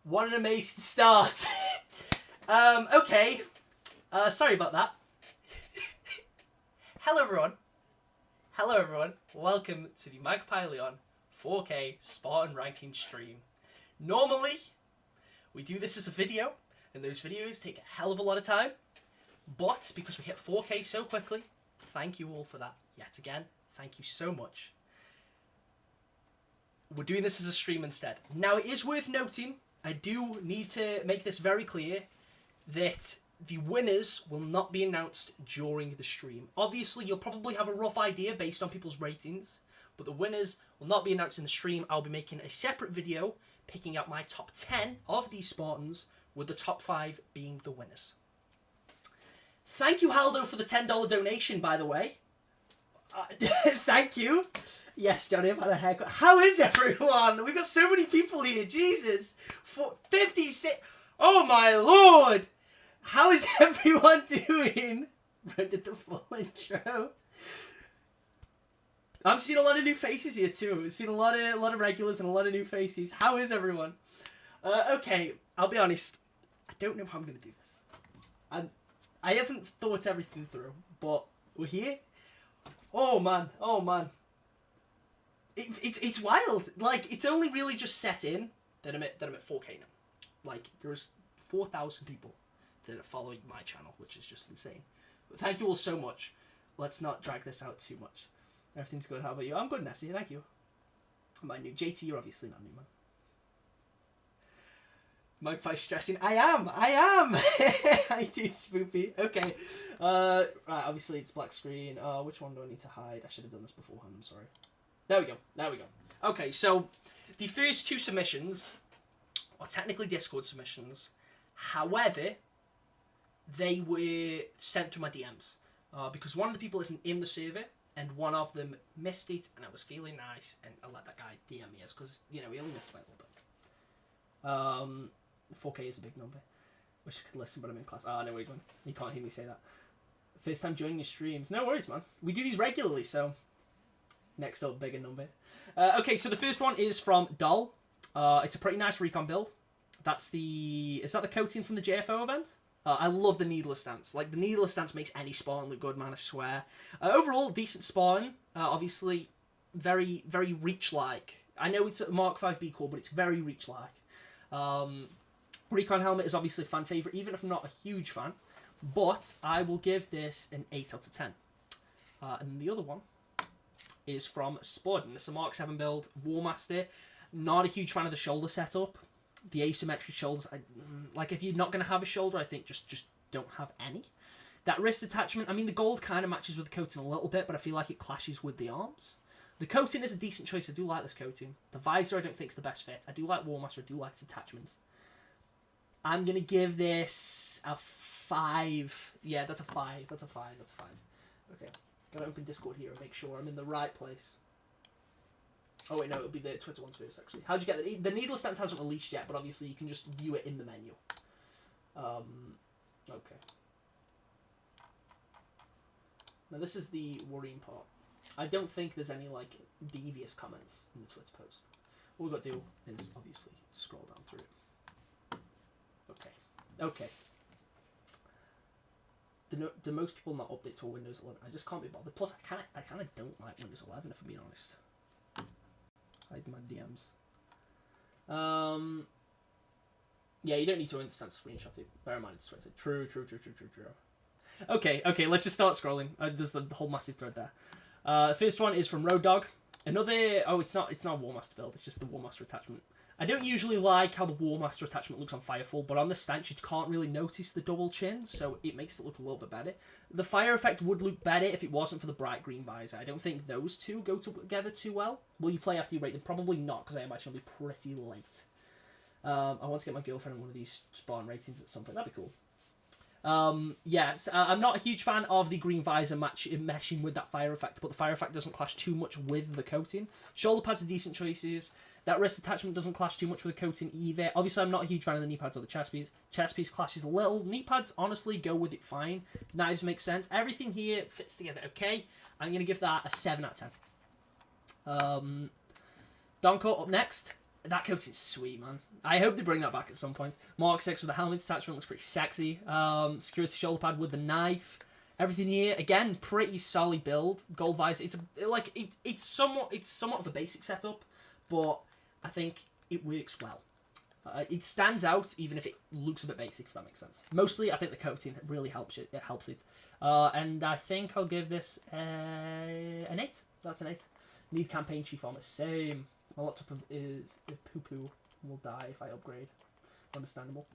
What an amazing start. Okay. Sorry about that. Hello everyone. Welcome to the Magpie Leon 4K Spartan ranking stream. Normally, we do this as a video, and those videos take a hell of a lot of time. But because we hit 4K so quickly, thank you all for that. Yet again, thank you so much. We're doing this as a stream instead. Now, it is worth noting, I do need to make this very clear, that the winners will not be announced during the stream. Obviously, you'll probably have a rough idea based on people's ratings, but the winners will not be announced in the stream. I'll be making a separate video picking out my top 10 of these Spartans, with the top 5 being the winners. Thank you, Haldo, for the $10 donation, by the way. Thank you. Yes, Johnny, I've had a haircut. How is everyone? We've got so many people here. Jesus. 56. Oh, my Lord. How is everyone doing? Did the full intro. I'm seeing a lot of new faces here, too. I've seen a lot of regulars and a lot of new faces. How is everyone? Okay, I'll be honest. I don't know how I'm going to do this. I haven't thought everything through, but we're here. Oh man. It's wild. Like, it's only really just set in that I'm at 4K now. Like, there's 4,000 people that are following my channel, which is just insane. But thank you all so much. Let's not drag this out too much. Everything's good. How about you? I'm good, Nessie. Thank you. Am I new? JT, you're obviously not new, man. Magpie stressing. I am. I did, Spoopy. Okay. Right, obviously it's black screen. Which one do I need to hide? I should have done this beforehand. I'm sorry. There we go. Okay, so the first two submissions are technically Discord submissions. However, they were sent to my DMs. Because one of the people isn't in the server, and one of them missed it, and I was feeling nice, and I let that guy DM me as, because, you know, he only missed by a little bit. 4K is a big number. Wish I could listen, but I'm in class. No worries, man. You can't hear me say that. First time joining your streams. No worries, man. We do these regularly, so... Next up, bigger number. Okay, so the first one is from Doll. It's a pretty nice recon build. That's the... Is that the coating from the JFO event? I love the needless stance. Like, the needless stance makes any Spartan look good, man, I swear. Overall, decent Spartan. Obviously, very, very reach-like. I know it's a Mark 5B core, but it's very reach-like. Recon helmet is obviously a fan favourite, even if I'm not a huge fan. But I will give this an 8 out of 10. And the other one is from Spartan. This is a Mark 7 build, War Master. Not a huge fan of the shoulder setup. The asymmetric shoulders, like, if you're not going to have a shoulder, I think just don't have any. That wrist attachment, I mean, the gold kind of matches with the coating a little bit, but I feel like it clashes with the arms. The coating is a decent choice. I do like this coating. The visor I don't think is the best fit. I do like War Master. I do like its attachments. I'm going to give this a 5. Yeah, that's a 5. That's a 5. Okay. Gotta open Discord here and make sure I'm in the right place. Oh wait, no, it'll be the Twitter ones first, actually. How'd you get it? The needless stance hasn't released yet, but obviously you can just view it in the menu. Okay. Now this is the worrying part. I don't think there's any, like, devious comments in the Twitter post. All we've got to do is, obviously, scroll down through it. Okay. Do most people not update to Windows 11? I just can't be bothered. Plus, I kind of don't like Windows 11, if I'm being honest. Hide my DMs. Yeah, you don't need to understand screenshot it. Bear in mind it's Twitter. True. Okay, let's just start scrolling. There's the whole massive thread there. First one is from Road Dog. Another... Oh, it's not a War Master build. It's just the War Master attachment. I don't usually like how the War Master attachment looks on Firefall, but on this stance you can't really notice the double chin, so it makes it look a little bit better. The fire effect would look better if it wasn't for the bright green visor. I don't think those two go together too well. Will you play after you rate them? Probably not, because I imagine it'll be pretty late. I want to get my girlfriend in one of these Spartan ratings at some point. That'd be cool. Yes, I'm not a huge fan of the green visor meshing with that fire effect, but the fire effect doesn't clash too much with the coating. Shoulder pads are decent choices. That wrist attachment doesn't clash too much with the coating either. Obviously, I'm not a huge fan of the knee pads or the chest piece. Chest piece clashes a little. Knee pads, honestly, go with it fine. Knives make sense. Everything here fits together okay. I'm going to give that a 7 out of 10. Donko up next. That coating's sweet, man. I hope they bring that back at some point. Mark 6 with the helmet attachment looks pretty sexy. Security shoulder pad with the knife. Everything here, again, pretty solid build. Gold visor. It's somewhat of a basic setup, but I think it works well. It stands out even if it looks a bit basic, if that makes sense. Mostly, I think the coating really helps it. It helps it. And I think I'll give this an 8. That's an 8. Need campaign chief armor. Same. My laptop is poo-poo. Will die if I upgrade. Understandable.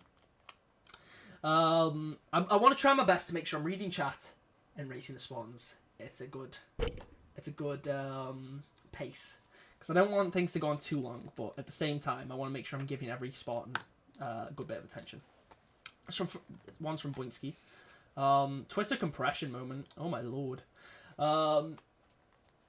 I want to try my best to make sure I'm reading chat and rating the Spartans. It's a good pace. Because I don't want things to go on too long, but at the same time, I want to make sure I'm giving every Spartan a good bit of attention. One's from Boinski. Twitter compression moment. Oh my lord.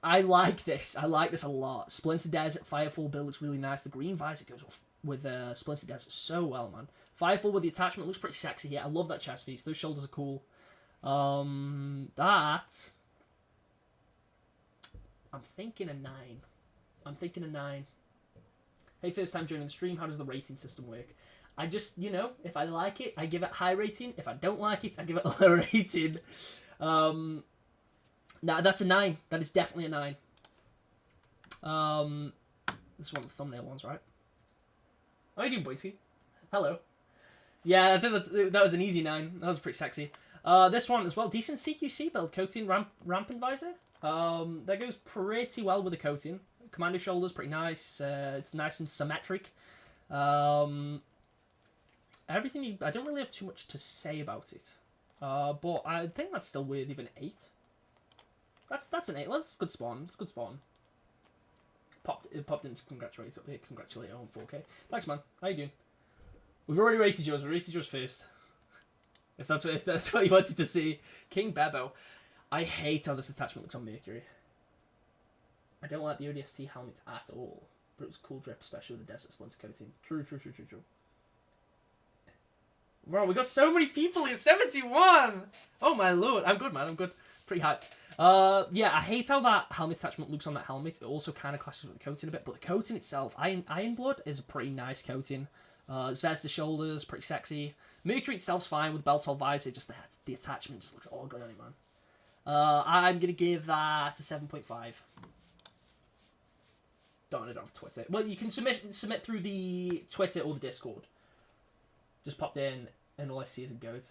I like this. I like this a lot. Splinter Desert Firefall build looks really nice. The green visor goes off with Splinter Desert so well, man. Firefall with the attachment looks pretty sexy here. I love that chest piece. Those shoulders are cool. I'm thinking a 9. Hey, first time joining the stream. How does the rating system work? I just, if I like it, I give it high rating. If I don't like it, I give it a low rating. Nah, that's a 9. That is definitely a 9. This is one of the thumbnail ones, right? How are you doing, Bointy? Hello. Yeah, I think that was an easy 9. That was pretty sexy. This one as well. Decent CQC build. Coating rampant visor. That goes pretty well with the coating. Commando shoulders, pretty nice. It's nice and symmetric. Everything, I don't really have too much to say about it. But I think that's still worthy of an 8. That's an 8. That's a good spawn. It's a good spawn. It popped in to congratulate on 4K. Thanks, man. How you doing? We've already rated yours. We rated yours first. If that's what you wanted to see. King Bebo. I hate how this attachment looks on Mercury. I don't like the ODST helmet at all. But it was cool drip, especially with the Desert Splinter coating. True. Bro, we got so many people here. 71! Oh my lord. I'm good, man. I'm good. Pretty hyped. Yeah, I hate how that helmet attachment looks on that helmet. It also kind of clashes with the coating a bit. But the coating itself, Iron Blood is a pretty nice coating. It's Vesta shoulders, pretty sexy. Mercury itself's fine with belt or visor. Just the attachment just looks ugly on it, man. I'm going to give that a 7.5. Don't have Twitter. Well, you can submit through the Twitter or the Discord. Just popped in, and all I see is a goat.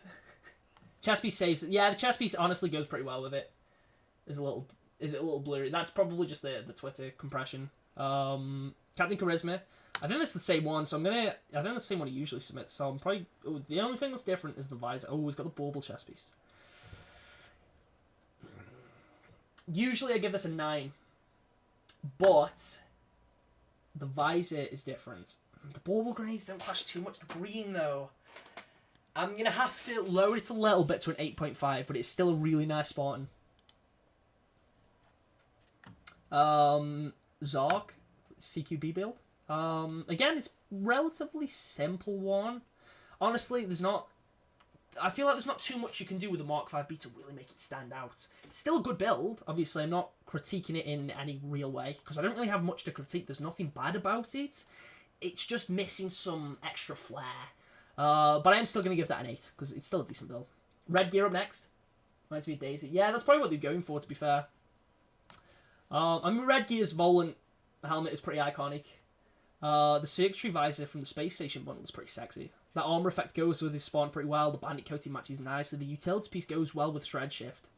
Chest piece saves it. Yeah, the chest piece honestly goes pretty well with it. Is it a little blurry? That's probably just the Twitter compression. Captain Charisma. I think it's the same one, so I think it's the same one he usually submits. So I'm probably the only thing that's different is the visor. Oh, he's got the bauble chest piece. Usually I give this a 9, but the visor is different. The bauble grenades don't clash too much. The green though, I'm gonna have to lower it a little bit to an 8.5, but it's still a really nice Spartan. Zark, CQB build. Again, it's relatively simple one. Honestly, I feel like there's not too much you can do with the Mark 5B to really make it stand out. It's still a good build. Obviously, I'm not critiquing it in any real way, because I don't really have much to critique. There's nothing bad about it. It's just missing some extra flair. But I am still going to give that an 8, because it's still a decent build. Red gear up next. Reminds me of Daisy. Yeah, that's probably what they're going for, to be fair. I mean, Red gear's Volant helmet is pretty iconic. The circuitry visor from the space station bundle is pretty sexy. That armor effect goes with his spawn pretty well. The bandit coating matches nicely. The utility piece goes well with shred shift.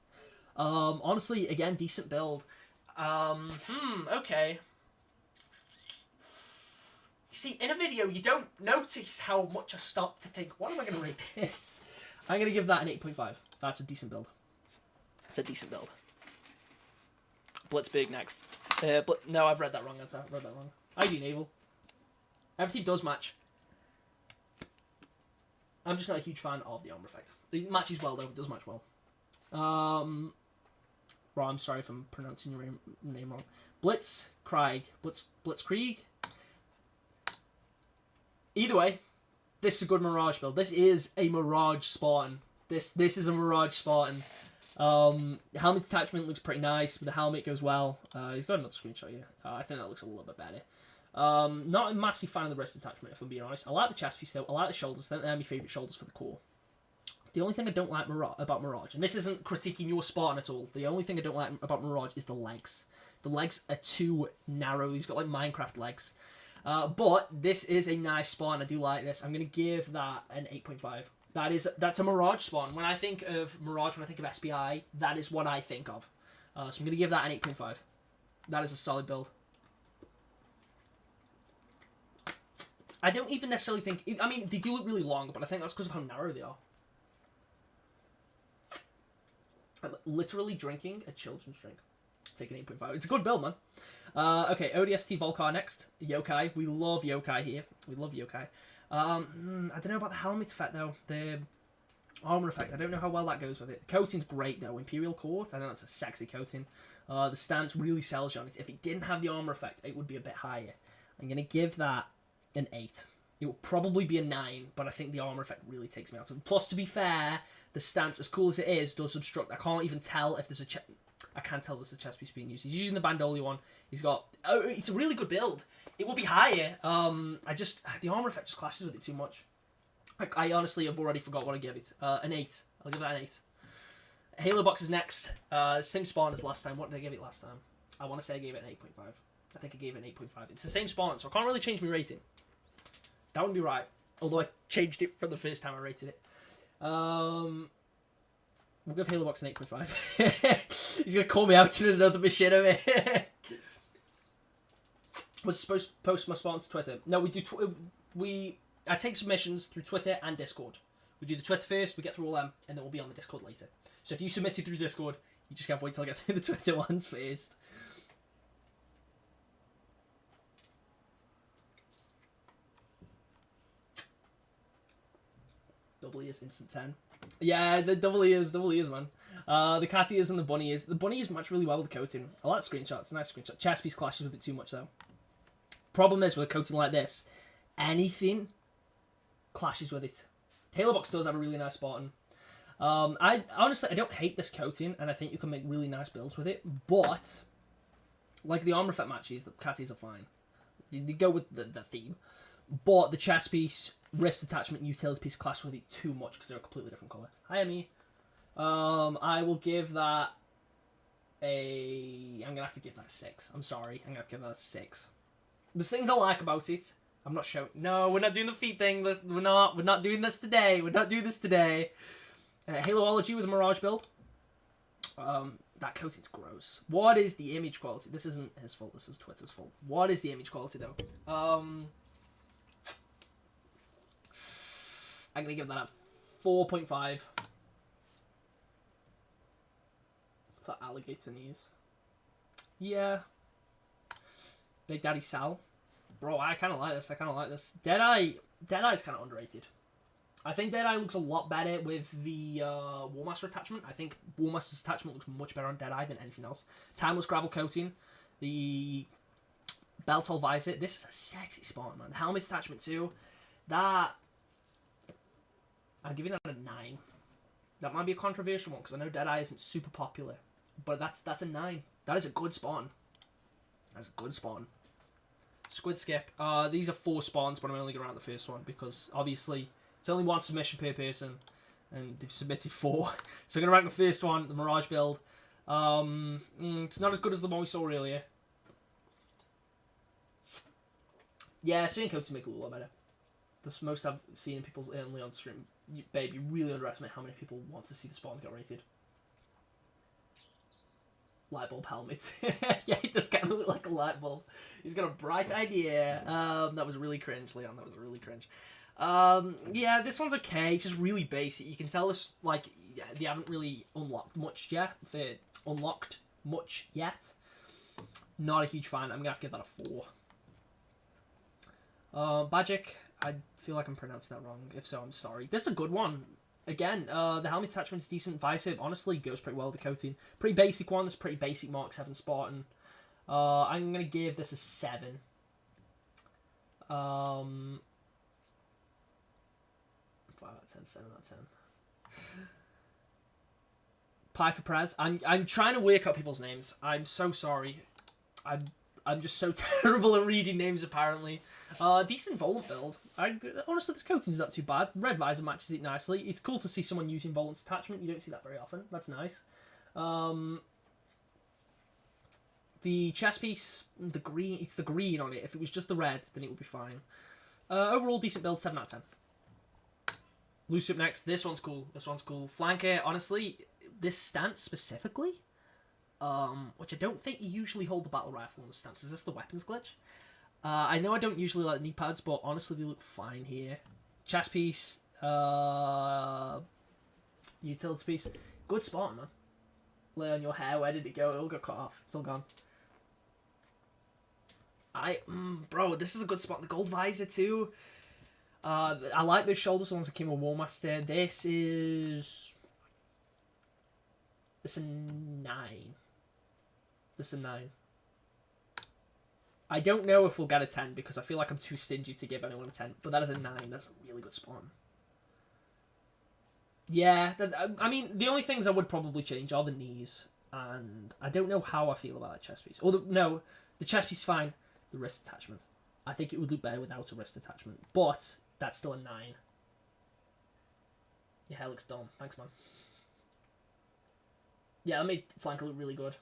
Honestly, again, decent build. Okay. You see, in a video, you don't notice how much I stop to think, what am I going to rate this? I'm going to give that an 8.5. That's a decent build. It's a decent build. Blitzberg next. No, I've read that wrong. I've read that wrong. ID Naval. Everything does match. I'm just not a huge fan of the armor effect. It matches well, though. It does match well. Bro, I'm sorry if I'm pronouncing your name wrong. Blitzkrieg. Either way, this is a good Mirage build. This is a Mirage Spartan. This is a Mirage Spartan. Helmet attachment looks pretty nice. The helmet goes well. He's got another screenshot here. I think that looks a little bit better. Not a massive fan of the wrist attachment, if I'm being honest. I like the chest piece though. I like the shoulders. They're my favourite shoulders for the core. The only thing I don't like about Mirage, and this isn't critiquing your Spartan at all, the only thing I don't like about Mirage is the legs. The legs are too narrow. He's got like Minecraft legs. But this is a nice Spartan. I do like this. I'm going to give that an 8.5. That's a Mirage Spartan. When I think of Mirage, when I think of SBI, that is what I think of. So I'm going to give that an 8.5. That is a solid build. I don't even necessarily think... I mean, they do look really long, but I think that's because of how narrow they are. I'm literally drinking a children's drink. Take an 8.5. It's a good build, man. Okay, ODST Volcar next. Yokai. We love Yokai here. We love Yokai. I don't know about the helmet effect, though. The armor effect. I don't know how well that goes with it. The coating's great, though. Imperial Court. I know it's a sexy coating. The stance really sells you on it. If it didn't have the armor effect, it would be a bit higher. I'm going to give that an 8. It will probably be a 9, but I think the armor effect really takes me out of it. Plus, to be fair, the stance, as cool as it is, does obstruct. I can't even tell if there's a I can't tell there's a chest piece being used. He's using the Bandoli one. He's got... Oh, it's a really good build. It will be higher. The armor effect just clashes with it too much. I honestly have already forgot what I gave it. An 8. I'll give that an 8. Halo box is next. Same spawn as last time. What did I give it last time? I want to say I gave it an 8.5. I think I gave it an 8.5. It's the same spawn, so I can't really change my rating. That wouldn't be right. Although I changed it from the first time I rated it. We'll give Halo Box an 8.5. He's going to call me out in another machine of it. Was supposed to post my spawn to Twitter. No, we do... I take submissions through Twitter and Discord. We do the Twitter first, we get through all them, and then we'll be on the Discord later. So if you submit it through Discord, you just can't wait till I get through the Twitter ones first. Double ears, instant 10. Yeah, the double ears, man. The cat ears and the bunny ears. The bunny ears match really well with the coating. I like screenshots, nice screenshot. Chest piece clashes with it too much though. Problem is with a coating like this, anything clashes with it. Halo Box does have a really nice Spartan. I honestly don't hate this coating, and I think you can make really nice builds with it. But like the armor effect matches, the cat ears are fine. They go with the theme. But the chest piece, wrist attachment, utility piece clash with it too much because they're a completely different colour. Hi, Emmy. I will give that I'm going to have to give that a 6. I'm sorry. I'm going to have to give that a 6. There's things I like about it. I'm not sure. No, we're not doing the feet thing. We're not doing this today. We're not doing this today. Haloology with a Mirage build. That coating's gross. What is the image quality? This isn't his fault. This is Twitter's fault. What is the image quality, though? I'm going to give that a 4.5. What's that alligator knees? Yeah. Big Daddy Sal. Bro, I kind of like this. Deadeye is kind of underrated. I think Deadeye looks a lot better with the Warmaster attachment. I think Warmaster's attachment looks much better on Deadeye than anything else. Timeless gravel coating. The Beltol visor. This is a sexy Spartan, man. The helmet attachment too. That... I'm giving that a 9. That might be a controversial one because I know Deadeye isn't super popular. But that's a 9. That is a good spawn. That's a good spawn. Squid Skip. These are 4 spawns, but I'm only going to rank the first one because obviously it's only 1 submission per person and they've submitted 4. So I'm going to rank the first one, the Mirage build. It's not as good as the one we saw earlier. Yeah, certain codes make it a lot better. That's most I've seen in people's early on stream. Babe, you really underestimate how many people want to see the spawns get rated. Light bulb helmet. Yeah, it does kind of look like a light bulb. He's got a bright idea. That was really cringe, Leon. That was really cringe. Yeah, this one's okay. It's just really basic. You can tell this, like, they haven't really unlocked much yet. Not a huge fan. I'm going to have to give that a 4. Bajic. I feel like I'm pronouncing that wrong. If so, I'm sorry. This is a good one. Again, the helmet attachment's decent. Visor, honestly, goes pretty well with the coating. Pretty basic one. This pretty basic Mark 7 Spartan. I'm going to give this a 7. 5 out of 10, 7 out of 10. Pie for Prez. I'm trying to work out people's names. I'm so sorry. I'm just so terrible at reading names, apparently. Decent Volant build. Honestly, this coating's not too bad. Red visor matches it nicely. It's cool to see someone using Volant's attachment. You don't see that very often. That's nice. The chest piece, the green, it's the green on it. If it was just the red, then it would be fine. Overall, decent build, 7 out of 10. Loose up next. This one's cool. Flanker, honestly, this stance specifically, which I don't think you usually hold the battle rifle on the stance. Is this the weapons glitch? I know I don't usually like knee pads, but honestly, they look fine here. Chest piece, utility piece. Good Spartan, man. Lay on your hair, where did it go? It all got cut off. It's all gone. Bro, this is a good spot. The gold visor too. I like those shoulders, the ones that came with Warmaster. This is a 9. This is a 9. I don't know if we'll get a 10 because I feel like I'm too stingy to give anyone a 10, but that is a 9. That's a really good spot. Yeah, I mean, the only things I would probably change are the knees, and I don't know how I feel about that chest piece. No, the chest piece is fine. The wrist attachment. I think it would look better without a wrist attachment, but that's still a 9. Your hair looks dumb. Thanks, man. Yeah, that made Flanker look really good.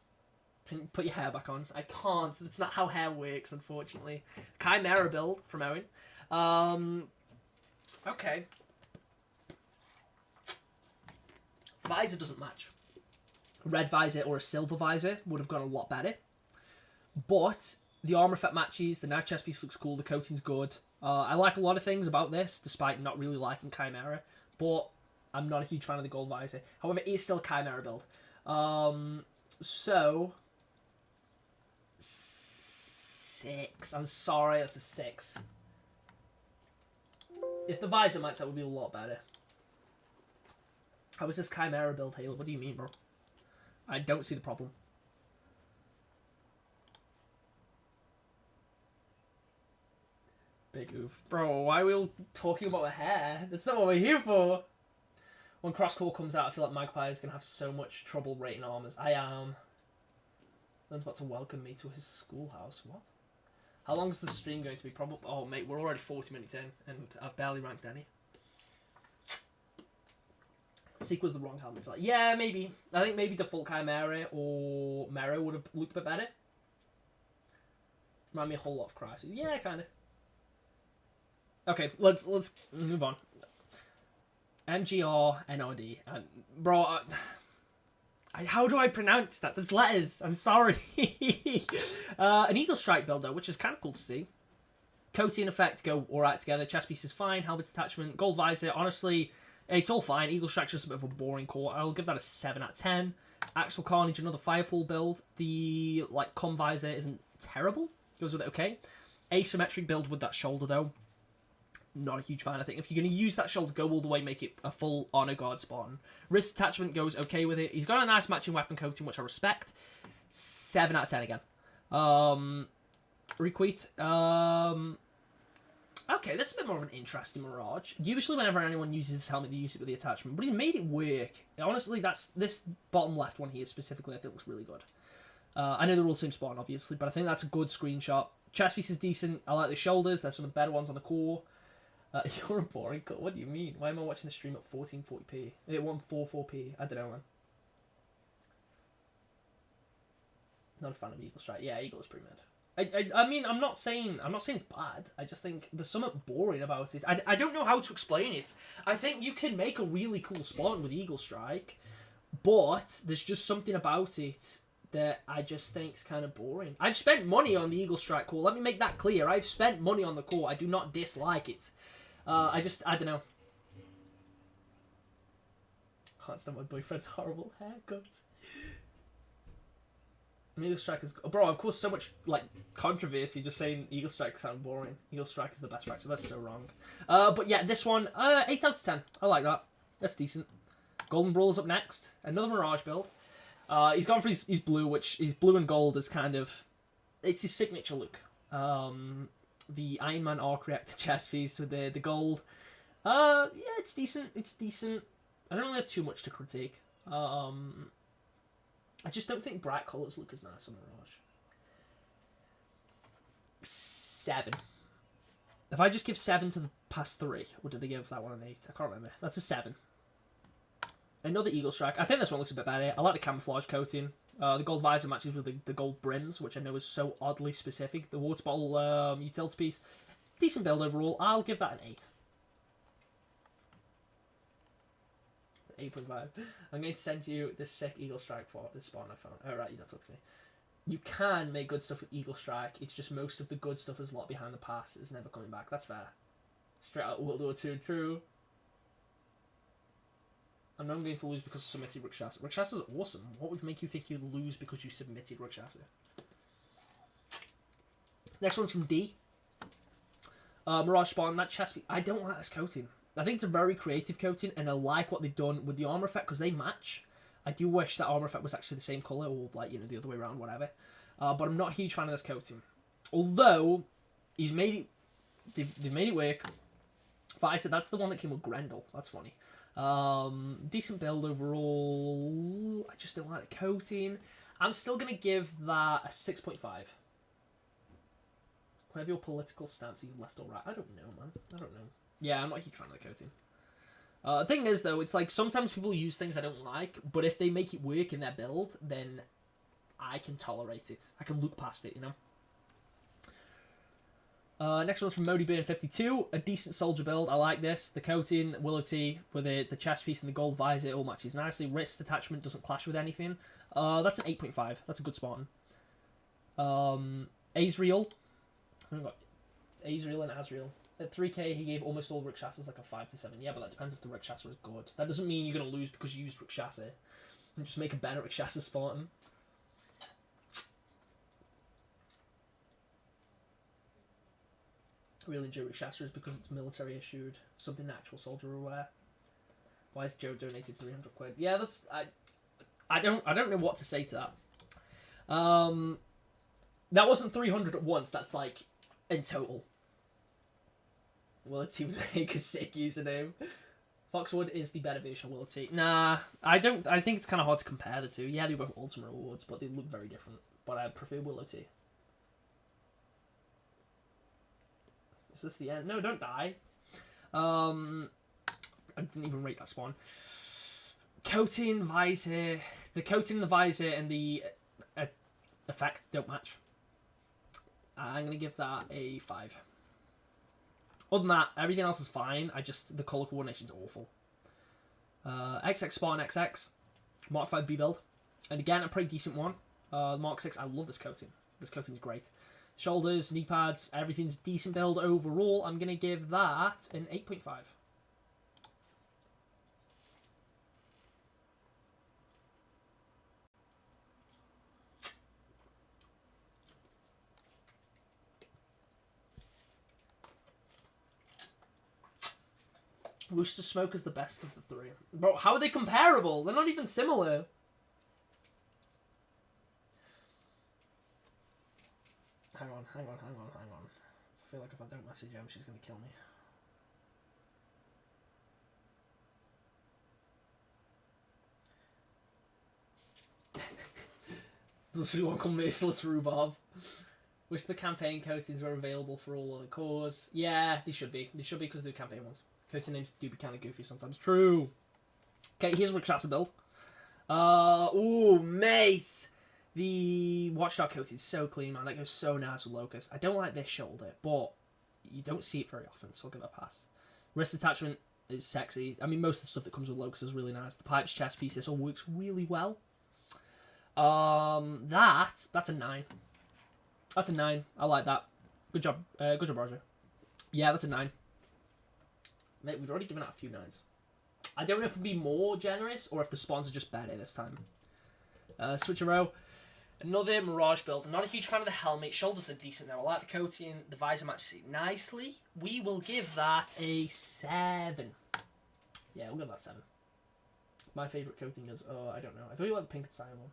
Can you put your hair back on? I can't. That's not how hair works, unfortunately. Chimera build from Owen. Okay. Visor doesn't match. Red visor or a silver visor would have gone a lot better. But the armor effect matches. The knife chest piece looks cool. The coating's good. I like a lot of things about this, despite not really liking Chimera. But I'm not a huge fan of the gold visor. However, it is still a Chimera build. So 6. I'm sorry, that's a 6. If the visor matched, that would be a lot better. How is this Chimera build, Halo? What do you mean, bro? I don't see the problem. Big oof. Bro, why are we all talking about the hair? That's not what we're here for. When Crosscore comes out, I feel like Magpie is going to have so much trouble rating armors. I am. Len's about to welcome me to his schoolhouse. What? How long is the stream going to be? Probably. Oh, mate, we're already 40 minutes in, and I've barely ranked any. Sequel's the wrong helmet for that. Yeah, maybe. I think maybe default Chimera or Mero would have looked a bit better. Remind me a whole lot of Crisis. Yeah, kind of. Okay, let's move on. MGR NRD. Bro, how do I pronounce that? There's letters. I'm sorry. An Eagle Strike builder, which is kind of cool to see. Coating and effect go alright together. Chest piece is fine. Helmet attachment. Gold visor. Honestly, it's all fine. Eagle Strike's just a bit of a boring core. I'll give that a 7 out of 10. Axle Carnage, another Firefall build. The com visor isn't terrible. Goes with it okay. Asymmetric build with that shoulder though. Not a huge fan. I think if you're going to use that shoulder, go all the way, make it a full Honor Guard Spartan. Wrist attachment goes okay with it. He's got a nice matching weapon coating, which I respect. 7 out of 10 again. Requeat. Okay, this is a bit more of an interesting Mirage. Usually whenever anyone uses this helmet, they use it with the attachment, but he made it work. Honestly, this bottom left one here specifically, I think looks really good. I know they're all the same Spartan, obviously, but I think that's a good screenshot. Chest piece is decent. I like the shoulders. They're some of the better ones on the core. You're a boring cut. What do you mean? Why am I watching the stream at 1440p? It 144p. I don't know, man. Not a fan of Eagle Strike. Yeah, Eagle is pretty mid. I mean, I'm not saying it's bad. I just think there's something boring about it. I don't know how to explain it. I think you can make a really cool Spartan with Eagle Strike, but there's just something about it that I just think's kind of boring. I've spent money on the Eagle Strike core. Let me make that clear. I've spent money on the core. I do not dislike it. I don't know. Can't stand my boyfriend's horrible haircut. Eagle Strike is... Bro, of course, so much, controversy just saying Eagle Strike sound boring. Eagle Strike is the best fracture. That's so wrong. But yeah, this one, 8 out of 10. I like that. That's decent. Golden Brawler's up next. Another Mirage build. He's gone for his blue, which his blue and gold is kind of... It's his signature look. The Iron Man arc reactor chest piece with the gold. Yeah, it's decent. It's decent. I don't really have too much to critique. I just don't think bright colours look as nice on Mirage. 7. If I just give 7 to the past 3, or did they give that one an 8? I can't remember. That's a 7. Another Eagle Strike. I think this one looks a bit better. I like the camouflage coating. The gold visor matches with the gold brims, which I know is so oddly specific. The water bottle utility piece. Decent build overall. I'll give that an 8. 8.5. I'm going to send you this sick Eagle Strike for this spawn I found. Alright, you don't talk to me. You can make good stuff with Eagle Strike. It's just most of the good stuff is locked behind the pass. It's never coming back. That's fair. Straight out World War II, true. I'm not going to lose because I submitted Rakshasa. Rakshasa's awesome. What would make you think you'd lose because you submitted Rakshasa? Next one's from D. Mirage Spawn. That chest piece. I don't like this coating. I think it's a very creative coating, and I like what they've done with the armor effect because they match. I do wish that armor effect was actually the same color, or like, you know, the other way around, whatever. But I'm not a huge fan of this coating. Although he's made it, they've made it work. But I said that's the one that came with Grendel. That's funny. Decent build overall. I just don't like the coating. I'm still gonna give that a 6.5. Whatever your political stance, are you left or right? I don't know, man. I don't know. Yeah, I'm not a huge fan of the coating. The thing is, though, it's like sometimes people use things I don't like, but if they make it work in their build, then I can tolerate it. I can look past it, you know? Next one's from ModiBurn52. A decent soldier build. I like this. The coating, Willow T, with it, the chest piece and the gold visor, it all matches nicely. Wrist attachment doesn't clash with anything. That's an 8.5. That's a good Spartan. Azrael. I've got Azrael and Azrael. At 3k, he gave almost all Rakshasas like a 5 to 7. Yeah, but that depends if the Rakshasa is good. That doesn't mean you're going to lose because you used Rakshasa. You just make a better Rakshasa Spartan. I really enjoy Rakshasa because it's military issued. Something natural soldier will wear. Why has Joe donated 300 quid? Yeah, that's... I don't know what to say to that. That wasn't 300 at once. That's like in total. Willow T would make a sick username. Foxwood is the better version of Willow T. Nah, I don't. I think it's kind of hard to compare the two. Yeah, they're both ultimate rewards, but they look very different. But I prefer Willow T. Is this the end? No, don't die. I didn't even rate that spawn. Coating, visor. The coating, the visor, and the effect don't match. I'm going to give that a 5. Other than that, everything else is fine. The colour coordination's awful. XX Spawn XX. Mark 5B build. And again, a pretty decent one. Mark 6, I love this coating. This coating's great. Shoulders, knee pads, everything's decent build overall. I'm going to give that an 8.5. Rooster Smoke is the best of the 3. Bro, how are they comparable? They're not even similar. Hang on. I feel like if I don't message her, she's going to kill me. Does she want to call Merciless Rhubarb? Wish the campaign coatings were available for all other cores. Yeah, they should be. They should be because they're campaign ones. Coating names do be kind of goofy sometimes. True. Okay, here's a Rakshasa build. Ooh, mate! The Watchdog coating is so clean, man. That goes so nice with Locust. I don't like this shoulder, but you don't see it very often, so I'll give it a pass. Wrist attachment is sexy. I mean, most of the stuff that comes with Locust is really nice. The pipes, chest piece, this all works really well. That's a 9. That's a 9. I like that. Good job. Good job, Roger. Yeah, that's a 9. Mate, we've already given out a few 9s. I don't know if it'd be more generous or if the spawns are just better this time. Switcheroo. Another Mirage build. I'm not a huge fan of the helmet. Shoulders are decent though. I like the coating. The visor matches it nicely. We will give that a 7. Yeah, we'll give that 7. My favourite coating is... Oh, I don't know. I thought you liked the pink and cyan one.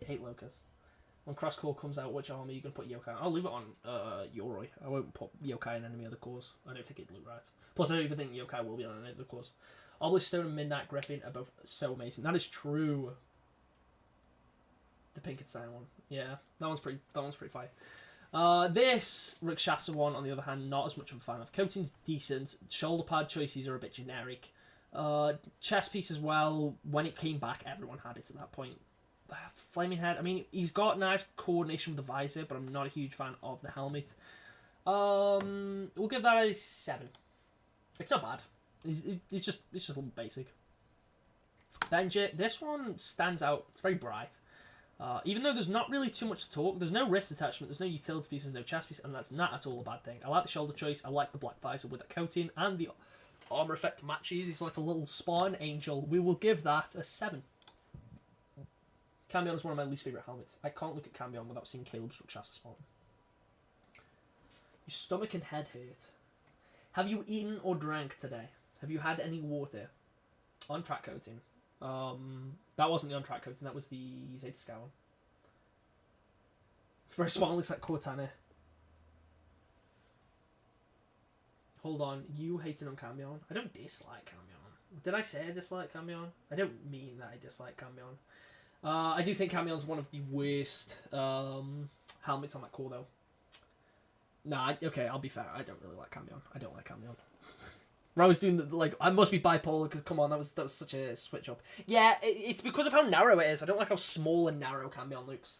I hate Locust. When Crosscore comes out, which army are you going to put Yokai on? I'll leave it on Yoroi. I won't put Yokai in any other cores. I don't think it'd look right. Plus, I don't even think Yokai will be on any other cores. Obelisk Stone and Midnight Griffin are both so amazing. That is true. The pink and cyan one. Yeah, that one's pretty fire. This Rakshasa one, on the other hand, not as much of a fan of. Coating's decent. Shoulder pad choices are a bit generic. Chest piece as well. When it came back, everyone had it at that point. Flaming head. I mean, he's got nice coordination with the visor, but I'm not a huge fan of the helmet. We'll give that a 7. It's not bad. It's just a little basic. Benji, this one stands out. It's very bright. Even though there's not really too much to talk, there's no wrist attachment, there's no utility pieces, no chest piece, and that's not at all a bad thing. I like the shoulder choice, I like the black visor with the coating, and the armor effect matches. He's like a little Spartan angel. We will give that a 7. Cambion is one of my least favourite helmets. I can't look at Cambion without seeing Caleb's Rakshasa Spartan. Your stomach and head hurt. Have you eaten or drank today? Have you had any water? On track coating. That wasn't the on track coating, that was the Zeta Scout one. It's very small, looks like Cortana. Hold on, you hated on Cambion. I don't dislike Cambion. Did I say I dislike Cambion? I don't mean that I dislike Cambion. I do think Cambion's one of the worst helmets on that core though. Nah, okay, I'll be fair. I don't really like Cambion. I don't like Cambion. I was doing the, like, I must be bipolar because come on, that was such a switch up. Yeah, it's because of how narrow it is. I don't like how small and narrow Cambion looks.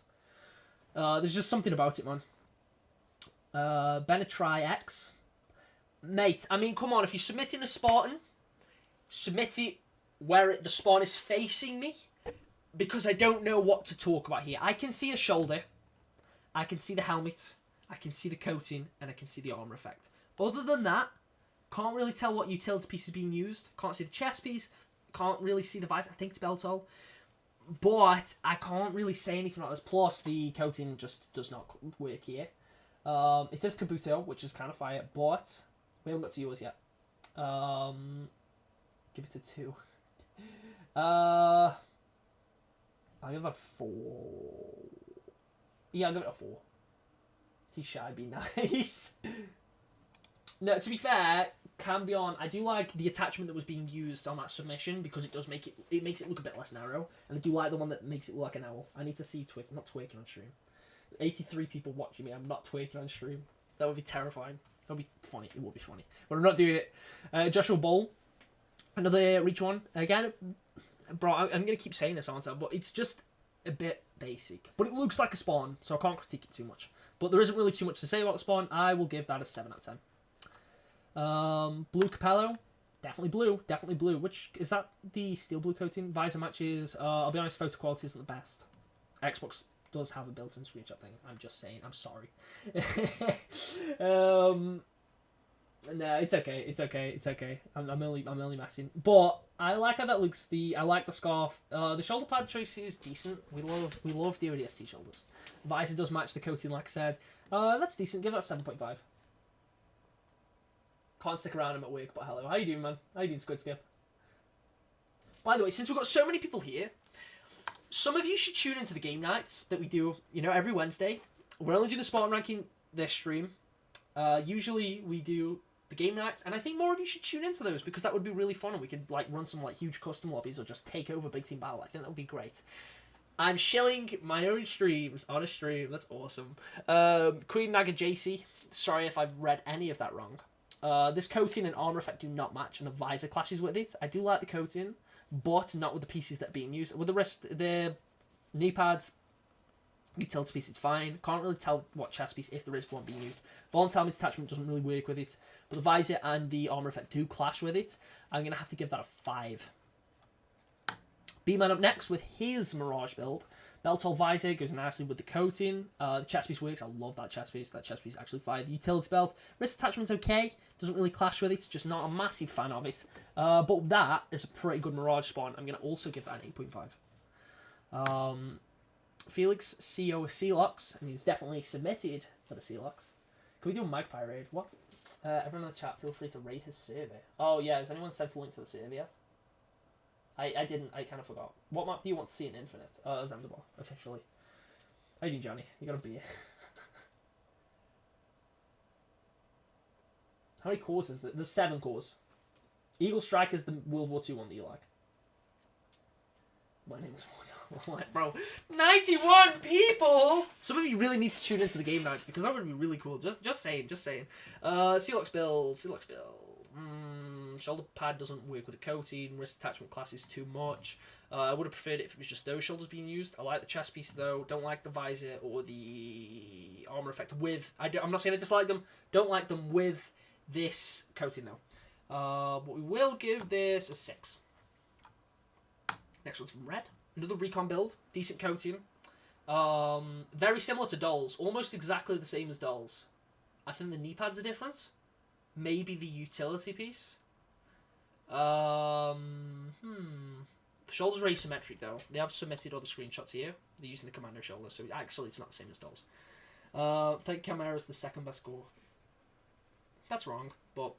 There's just something about it, man. Benetri X, mate. I mean, come on, if you're submitting a Spartan, submit it where the Spartan is facing me, because I don't know what to talk about here. I can see a shoulder, I can see the helmet, I can see the coating, and I can see the armor effect. Other than that, can't really tell what utility piece is being used. Can't see the chest piece. Can't really see the visor. I think it's Beltol. But I can't really say anything about this. Plus, the coating just does not work here. It says Kabuto, which is kind of fire, but we haven't got to yours yet. Give it a 2. I'll give that a 4. Yeah, I'll give it a 4. He shy be nice. No, to be fair, Cambion, I do like the attachment that was being used on that submission because it does make it makes it look a bit less narrow, and I do like the one that makes it look like an owl. I need to see I'm not twerking on stream. 83 people watching me. I'm not twerking on stream. That would be terrifying. That would be funny. It would be funny, but I'm not doing it. Joshua Bowl, another reach one again. Bro, I'm gonna keep saying this, aren't I? But it's just a bit basic. But it looks like a spawn, so I can't critique it too much. But there isn't really too much to say about the spawn. I will give that a 7 out of 10. Blue Capello, definitely blue. Which is that the steel blue coating? Visor matches. I'll be honest, photo quality isn't the best. Xbox does have a built-in screenshot thing. I'm just saying. I'm sorry. No, it's okay. I'm only messing. But I like how that looks. I like the scarf. The shoulder pad choice is decent. We love the ODST shoulders. Visor does match the coating, like I said. That's decent. Give that 7.5. Can't stick around. I'm at work, but hello. How you doing, man? How you doing, Squid Skip? By the way, since we've got so many people here, some of you should tune into the game nights that we do, every Wednesday. We're only doing the Spartan ranking this stream. Usually we do the game nights, and I think more of you should tune into those because that would be really fun, and we could run some huge custom lobbies or just take over Big Team Battle. I think that would be great. I'm shilling my own streams on a stream. That's awesome. Queen Naga JC. Sorry if I've read any of that wrong. This coating and armor effect do not match, and the visor clashes with it. I do like the coating, but not with the pieces that are being used. With the rest, the knee pads, utility piece, it's fine. Can't really tell what chest piece, if there is one being used. Volatile helmet attachment doesn't really work with it, but the visor and the armor effect do clash with it. I'm going to have to give that a 5. B-Man up next with his Mirage build. Beltol visor goes nicely with the coating. The chest piece works. I love that chest piece. That chest piece is actually fire. The utility belt. Wrist attachment's okay. Doesn't really clash with it. Just not a massive fan of it. But that is a pretty good Mirage spawn. I'm going to also give that an 8.5. Felix CO Celox. And he's definitely submitted for the Celox. Can we do a Magpie raid? What? Everyone in the chat, feel free to raid his server. Oh yeah, has anyone sent a link to the server yet? I didn't. I kind of forgot. What map do you want to see in Infinite? Zanzibar, officially. How you doing, Johnny? You got a beer. How many cores is there? There's 7 cores. Eagle Strike is the World War II one that you like. My name is Wardell. Bro, 91 people! Some of you really need to tune into the game nights because that would be really cool. Just saying. Sealox build. Shoulder pad doesn't work with the coating. Wrist attachment class is too much. I would have preferred it if it was just those shoulders being used. I like the chest piece though. Don't like the visor or the armor effect with. I'm not saying I dislike them. Don't like them with this coating though. But we will give this a 6. Next one's from Red. Another recon build. Decent coating. Very similar to Dolls. Almost exactly the same as Dolls. I think the knee pads are different. Maybe the utility piece. The shoulders are asymmetric though. They have submitted all the screenshots here. They're using the commando shoulder, so actually it's not the same as Dolls. I think Chimera is the second best score. That's wrong, but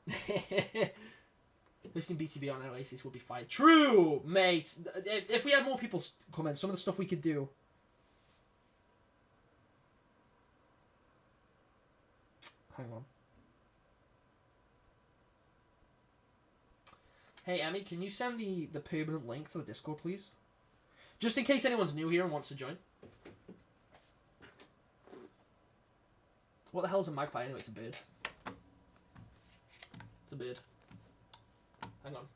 hosting BTB on Oasis would be fine. True, mate. If we had more people comment, some of the stuff we could do. Hang on. Hey, Emmy, can you send the permanent link to the Discord, please? Just in case anyone's new here and wants to join. What the hell is a magpie anyway? It's a bird. It's a bird. Hang on.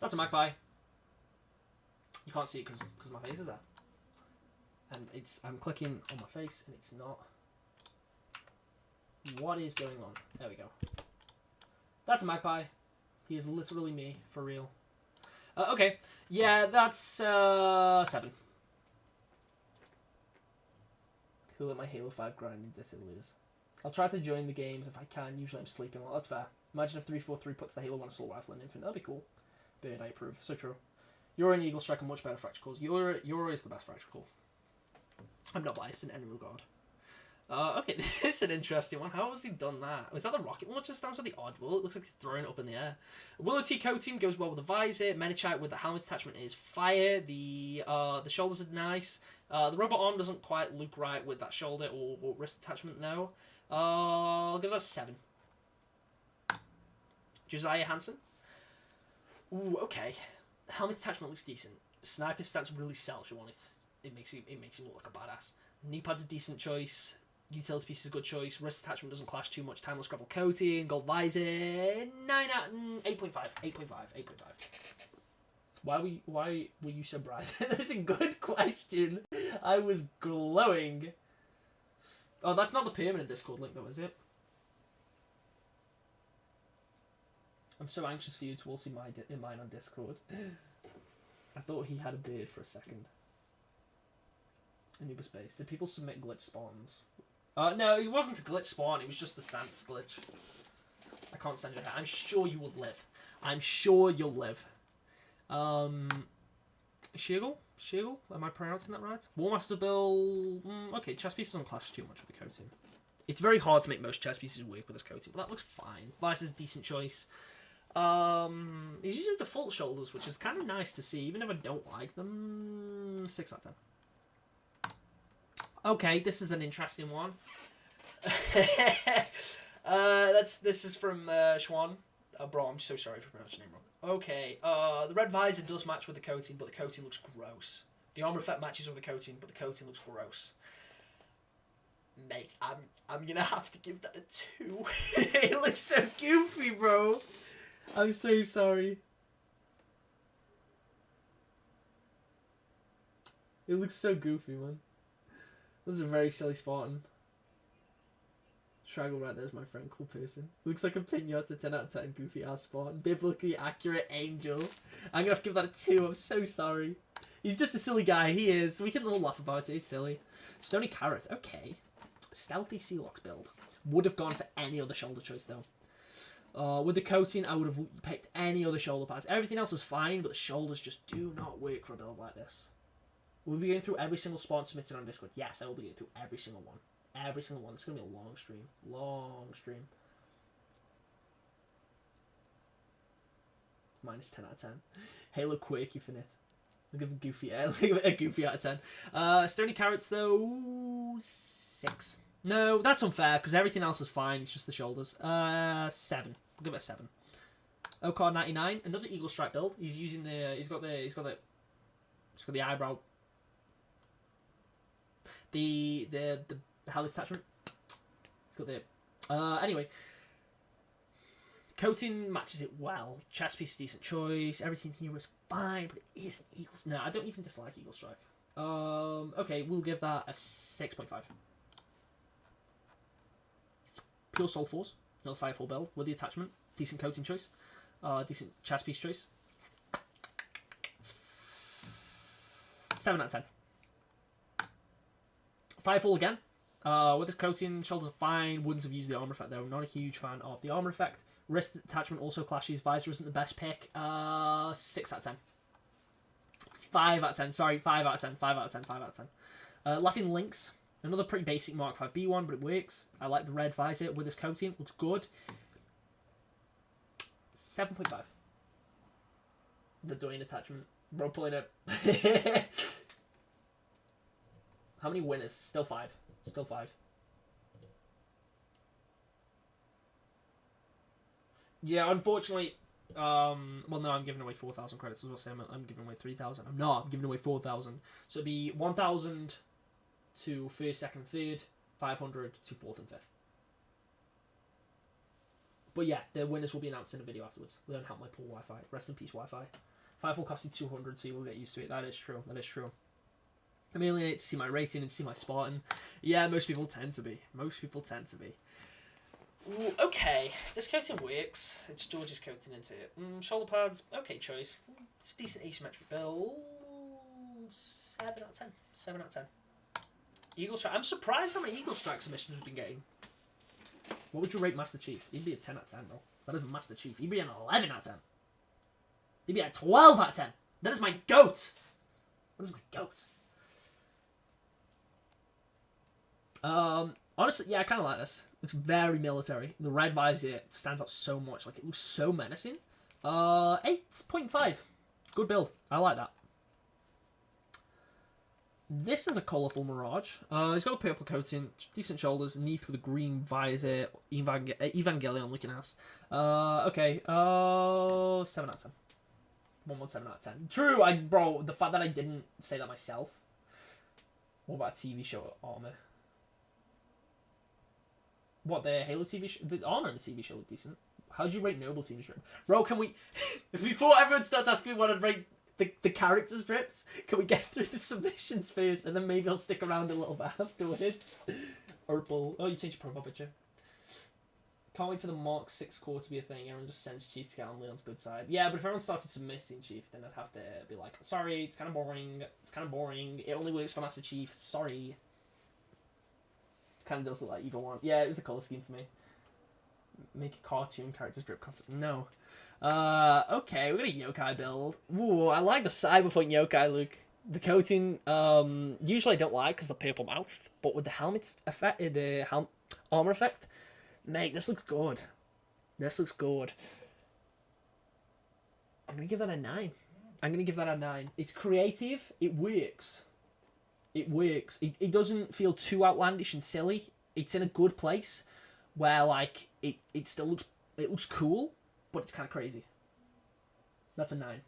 That's a magpie. You can't see it because my face is there. And I'm clicking on my face and it's not. What is going on? There we go. That's a magpie. He is literally me, for real. Okay. Yeah, that's 7. Who let my Halo 5 grinding lose? I'll try to join the games if I can. Usually I'm sleeping a lot. That's fair. Imagine if 343 puts the Halo 1 assault rifle in Infinite. That'd be cool. Bird, I approve. So true. You're an Eagle Strike and much better fracture calls. You're is the best fracture call. I'm not biased in any regard. Okay, this is an interesting one. How has he done that? Was that the rocket launcher stands with the oddball? It looks like he's throwing it up in the air. Willow T coating goes well with the visor. Medichite with the helmet attachment is fire. The shoulders are nice. The robot arm doesn't quite look right with that shoulder or wrist attachment though. I'll give that a 7. Josiah Hansen. Ooh, okay. Helmet attachment looks decent. Sniper stance really sells you on it. It makes him look like a badass. Knee pad's a decent choice. Utility piece is a good choice. Wrist attachment doesn't clash too much. Timeless gravel coating. Gold visor. 8.5. Why were you so bright? That's a good question. I was glowing. Oh, that's not the permanent Discord link though, is it? I'm so anxious for you to all see mine on Discord. I thought he had a beard for a second. Anubis Space. Did people submit glitch spawns? No, it wasn't a glitch spawn. It was just the stance glitch. I can't send you that. I'm sure you will live. I'm sure you'll live. Shiggle? Am I pronouncing that right? Warmaster Bill. Okay, chest piece doesn't clash too much with the coating. It's very hard to make most chest pieces work with this coating, but that looks fine. Vice decent choice. He's using default shoulders, which is kind of nice to see, even if I don't like them. 6 out of 10. Okay, this is an interesting one. This is from Schwan. Bro, I'm so sorry for pronouncing your name wrong. Okay, the red visor does match with the coating, but the coating looks gross. The armor effect matches with the coating, but the coating looks gross. Mate, I'm gonna have to give that a 2. It looks so goofy, bro. I'm so sorry. It looks so goofy, man. This is a very silly Spartan. Straggle right there's my friend, cool person. Looks like a pinata, 10 out of 10, goofy ass Spartan. Biblically accurate angel. I'm gonna have to give that a 2, I'm so sorry. He's just a silly guy, he is. We can all laugh about it, he's silly. Stony Carrot, okay. Stealthy Sealox build. Would have gone for any other shoulder choice though. With the coating, I would have picked any other shoulder pads. Everything else is fine, but the shoulders just do not work for a build like this. We'll be going through every single spawn submitted on Discord. Yes, I will be going through every single one. Every single one. It's going to be a long stream. Long stream. Minus 10 out of 10. Halo quirky for it. I'll give a goofy, a goofy out of 10. Stony Carrots, though, 6. No, that's unfair because everything else is fine. It's just the shoulders. 7. We'll give it a 7. Okar 99. Another Eagle Strike build. He's using the. He's got the eyebrow. The helmet attachment. He's got the. Anyway. Coating matches it well. Chest piece, decent choice. Everything here was fine, but it isn't Eagles. No, I don't even dislike Eagle Strike. Okay, we'll give that a 6.5. Pure Soul Force, another Firefall build with the attachment. Decent coating choice. Decent chest piece choice. 7 out of 10. Firefall again. With his coating, shoulders are fine. Wouldn't have used the armor effect though. Not a huge fan of the armor effect. Wrist attachment also clashes. Visor isn't the best pick. 6 out of 10. 5 out of 10. Sorry, 5 out of 10. 5 out of 10. 5 out of 10. Laughing Lynx. Another pretty basic Mark 5B one, but it works. I like the red visor with this coating. Looks good. 7.5. The Dwayne attachment. Bro, pulling it. How many winners? Still 5. Still 5. Yeah, unfortunately, well, no, I'm giving away 4,000 credits. I was going to say I'm giving away 3,000. I'm giving away 4,000. So it'd be 1,000 to first, second, third, 500 to fourth and fifth. But yeah, the winners will be announced in a video afterwards. Learn how my poor Wi-Fi. Rest in peace, Wi-Fi. Firefall costed 200, so you will get used to it. That is true. That is true. I mainly need to see my rating and see my Spartan. Yeah, most people tend to be. Most people tend to be. Ooh, okay, this coating works. It's George's coating into it. Shoulder pads, okay choice. It's a decent asymmetric build. 7 out of 10. 7 out of 10. Eagle Strike. I'm surprised how many Eagle Strike submissions we've been getting. What would you rate Master Chief? He'd be a 10 out of 10 though. That is Master Chief. He'd be an 11 out of 10. He'd be a 12 out of 10. That is my GOAT. That is my GOAT. Honestly, yeah, I kind of like this. It's very military. The red visor stands out so much. Like, it looks so menacing. 8.5. Good build. I like that. This is a colourful Mirage. He's got a purple coating, decent shoulders, Neath with a green visor, Evangelion looking ass. Okay, 7 out of 10. 117 out of 10. True, bro, the fact that I didn't say that myself. What about a TV show armor? What, the Halo TV show? The armor in the TV show looked decent. How'd you rate Noble Team strip? Bro, can we... Before everyone starts asking me what I'd rate the character strips, can we get through the submissions first, and then maybe I'll stick around a little bit afterwards? Purple. Oh, you changed your profile picture. Can't wait for the Mark 6 core to be a thing. Everyone just sends Chief to get on Leon's good side. Yeah, but if everyone started submitting Chief, then I'd have to be like, sorry, it's kind of boring. It's kind of boring. It only works for Master Chief. Sorry. Kind of does look like either one. Yeah, it was the colour scheme for me. Make a cartoon character's grip concept. No. Okay, we're gonna yokai build. Ooh, I like the cyberpunk yokai look. The coating, usually I don't like because the purple mouth, but with the helmet effect, armor effect, mate, this looks good. This looks good. I'm gonna give that a 9. I'm gonna give that a 9. It's creative. It works. It works. It doesn't feel too outlandish and silly. It's in a good place where like it still looks cool, but it's kind of crazy. That's a 9.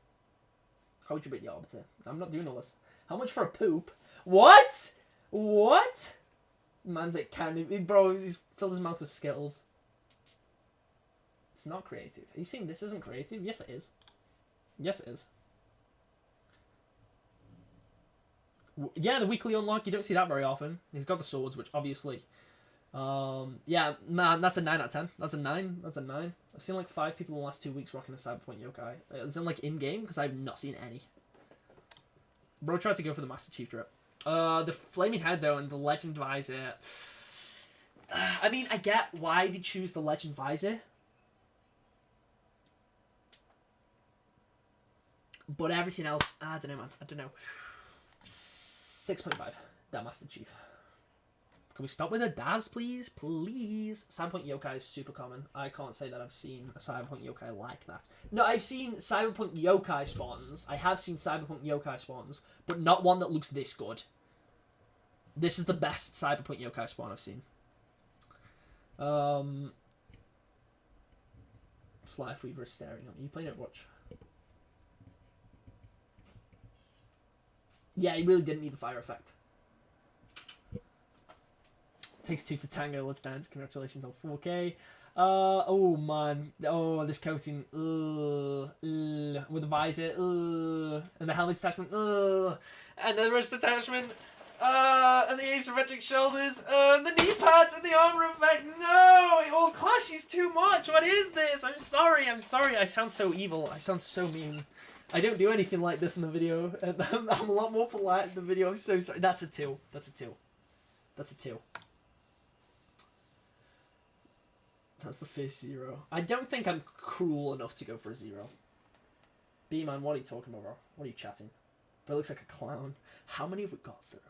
How would you rate the Arbiter? I'm not doing all this. How much for a poop? What? What? Man's like candy, bro. He's filled his mouth with Skittles. It's not creative. Are you saying this isn't creative? Yes, it is. Yes, it is. Yeah, the weekly unlock, you don't see that very often. He's got the swords, which obviously... yeah, man, that's a 9 out of 10. That's a 9. That's a 9. I've seen like 5 people in the last 2 weeks rocking a Cyberpunk yokai. It's in like in-game, because I've not seen any. Bro tried to go for the Master Chief drip. The Flaming Head, though, and the Legend Visor... I mean, I get why they choose the Legend Visor. But everything else, I don't know, man. I don't know. 6.5. That Master Chief. Can we stop with a Daz, please? Please. Cyberpunk yokai is super common. I can't say that I've seen a Cyberpunk yokai like that. No, I've seen Cyberpunk yokai Spartans. I have seen Cyberpunk yokai Spartans, but not one that looks this good. This is the best Cyberpunk yokai Spartan I've seen. Slife Weaver is staring at me. You playing Overwatch? Yeah, he really didn't need the fire effect. Takes two to tango. Let's dance. Congratulations on 4K. Oh man. Oh, this coating. With the visor. And the helmet attachment. And the wrist attachment. And the asymmetric shoulders. And the knee pads and the armor effect. No, it all clashes too much. What is this? I'm sorry. I'm sorry. I sound so evil. I sound so mean. I don't do anything like this in the video. I'm a lot more polite in the video. I'm so sorry. That's a 2. That's a 2. That's a 2. That's the first 0. I don't think I'm cruel enough to go for a 0. B-man, what are you talking about, bro? What are you chatting? But it looks like a clown. How many have we got through?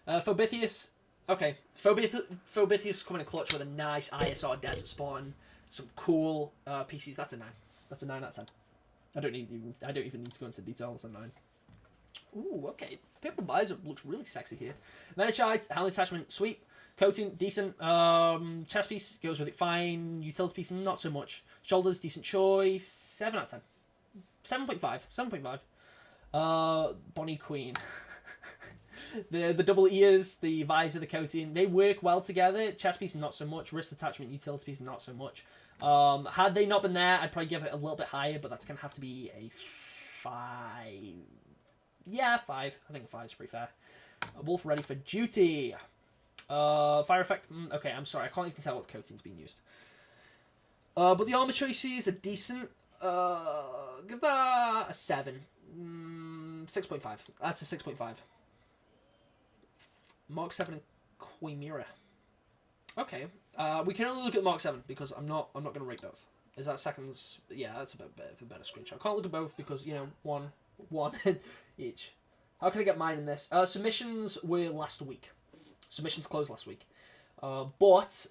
Phobithius. Okay. Phobithius coming in clutch with a nice ISR Desert Spartan. Some cool PCs. That's a 9. That's a 9 out of 10. I don't even need to go into detail. It's a 9. Ooh, okay. Purple visor looks really sexy here. Venetides, helmet attachment, sweet. Coating, decent. Chest piece goes with it fine. Utility piece, not so much. Shoulders, decent choice. 7 out of 10. 7.5. 7.5. Bonnie Queen. the double ears, the visor, the coating, they work well together. Chest piece, not so much. Wrist attachment, utility piece, not so much. Had they not been there, I'd probably give it a little bit higher, but that's going to have to be a 5. Yeah, 5. I think 5 is pretty fair. Wolf ready for duty. Fire effect. Okay, I'm sorry. I can't even tell what coating's being used. But the armor choices are decent. Give that a 7. 6.5. That's a 6.5. Mark 7 and Quimera. Okay. We can only look at Mark 7 because I'm not going to rate both. Is that seconds? Yeah, that's a bit of a better screenshot. I can't look at both because, you know, one each. How can I get mine in this? Submissions were last week. Submissions closed last week. But,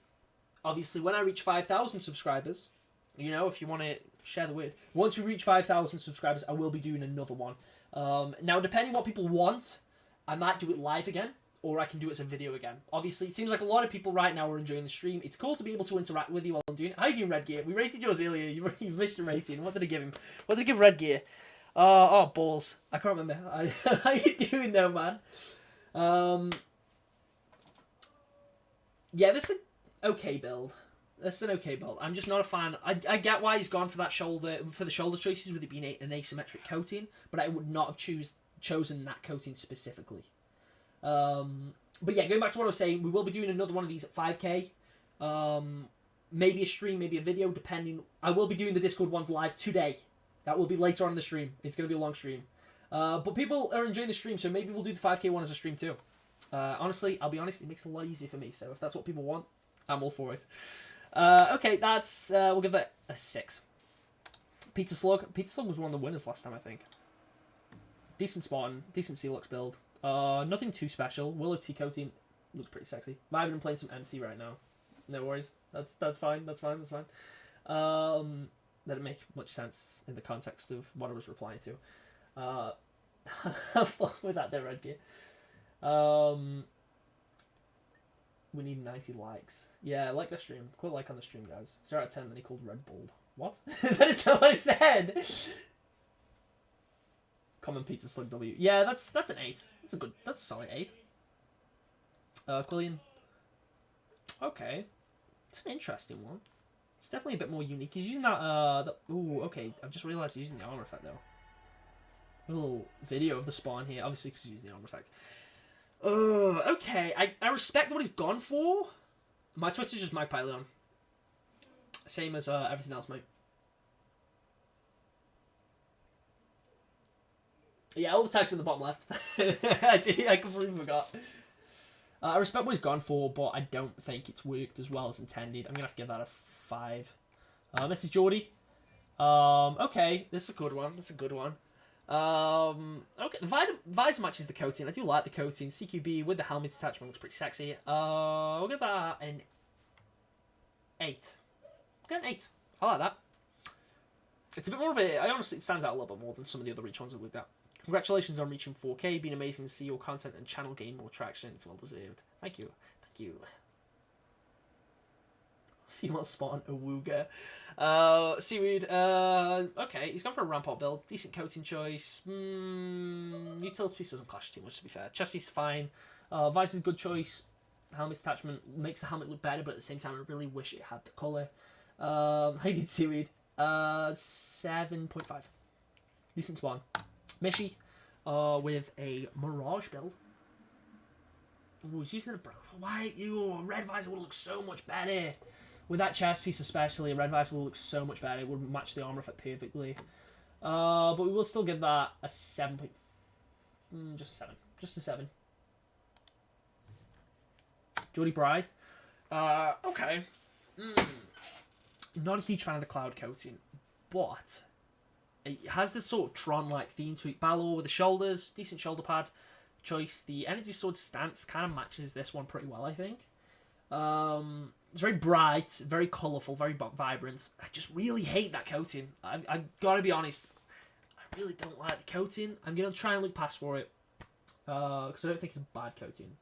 obviously, when I reach 5,000 subscribers, you know, if you want to share the word, once we reach 5,000 subscribers, I will be doing another one. Now, depending what people want, I might do it live again, or I can do it as a video again. Obviously, it seems like a lot of people right now are enjoying the stream. It's cool to be able to interact with you while I'm doing it. How are you doing, Red Gear? We rated yours earlier. You missed your rating. What did I give him? What did I give Red Gear? Oh, balls. I can't remember. How you doing, though, man? Yeah, this is an okay build. I'm just not a fan. I get why he's gone for that for the shoulder choices with it being an asymmetric coating, but I would not have chosen that coating specifically. But yeah, going back to what I was saying, we will be doing another one of these at 5K. Maybe a stream, maybe a video, depending. I will be doing the Discord ones live today. That will be later on in the stream. It's going to be a long stream. But people are enjoying the stream, so maybe we'll do the 5K one as a stream too. Honestly, I'll be honest, it makes it a lot easier for me, so if that's what people want, I'm all for it. Okay, that's, we'll give that a 6. Pizza Slug was one of the winners last time, I think. Decent Spartan, decent Celux build. Nothing too special. Willow T coating looks pretty sexy. Might have been playing some MC right now. No worries. That's fine. That didn't make much sense in the context of what I was replying to. Have fun with that there, Red Gear. We need 90 likes. Yeah, like the stream. Click like on the stream, guys. 0 out of 10, then he called Red Bull. What? That is not what I said! Common Pizza Slug W. Yeah, that's an 8. That's a solid 8. Quillian. Okay. It's an interesting one. It's definitely a bit more unique. He's using that, ooh, okay. I've just realised he's using the armor effect, though. A little video of the spawn here. Obviously, because he's using the armor effect. Okay. I respect what he's gone for. My Twitter's just Mike Pyleon. Same as everything else, mate. Yeah, all the tags in the bottom left. I completely forgot. I respect what he's gone for, but I don't think it's worked as well as intended. I'm going to have to give that a 5. This is Geordie. Okay, this is a good one. Okay, the visor matches the coating. I do like the coating. CQB with the helmet attachment looks pretty sexy. We'll give that an 8. Get an 8. I like that. It's a bit more of a... honestly, it stands out a little bit more than some of the other reach ones I've looked at. Congratulations on reaching 4K. Been amazing to see your content and channel gain more traction. It's well deserved. Thank you. Female Spartan Awooga. Seaweed. Okay, he's gone for a Rampart build. Decent coating choice. Utility piece doesn't clash too much, to be fair. Chest piece is fine. Vice is a good choice. Helmet attachment makes the helmet look better, but at the same time, I really wish it had the colour. How you did, Seaweed? 7.5. Decent spawn. Mishy. With a Mirage build. Ooh, he's using a brown. Why? Red visor would look so much better. With that chest piece especially, a red visor will look so much better. It would match the armor effect perfectly. But we will still give that a 7. Just 7. Just a 7. Jordy Bry. Okay. Not a huge fan of the cloud coating, but it has this sort of Tron-like theme to it. Balor with the shoulders, decent shoulder pad choice. The Energy Sword stance kind of matches this one pretty well, I think. It's very bright, very colourful, very vibrant. I just really hate that coating. I've got to be honest. I really don't like the coating. I'm going to try and look past for it. Because I don't think it's a bad coating.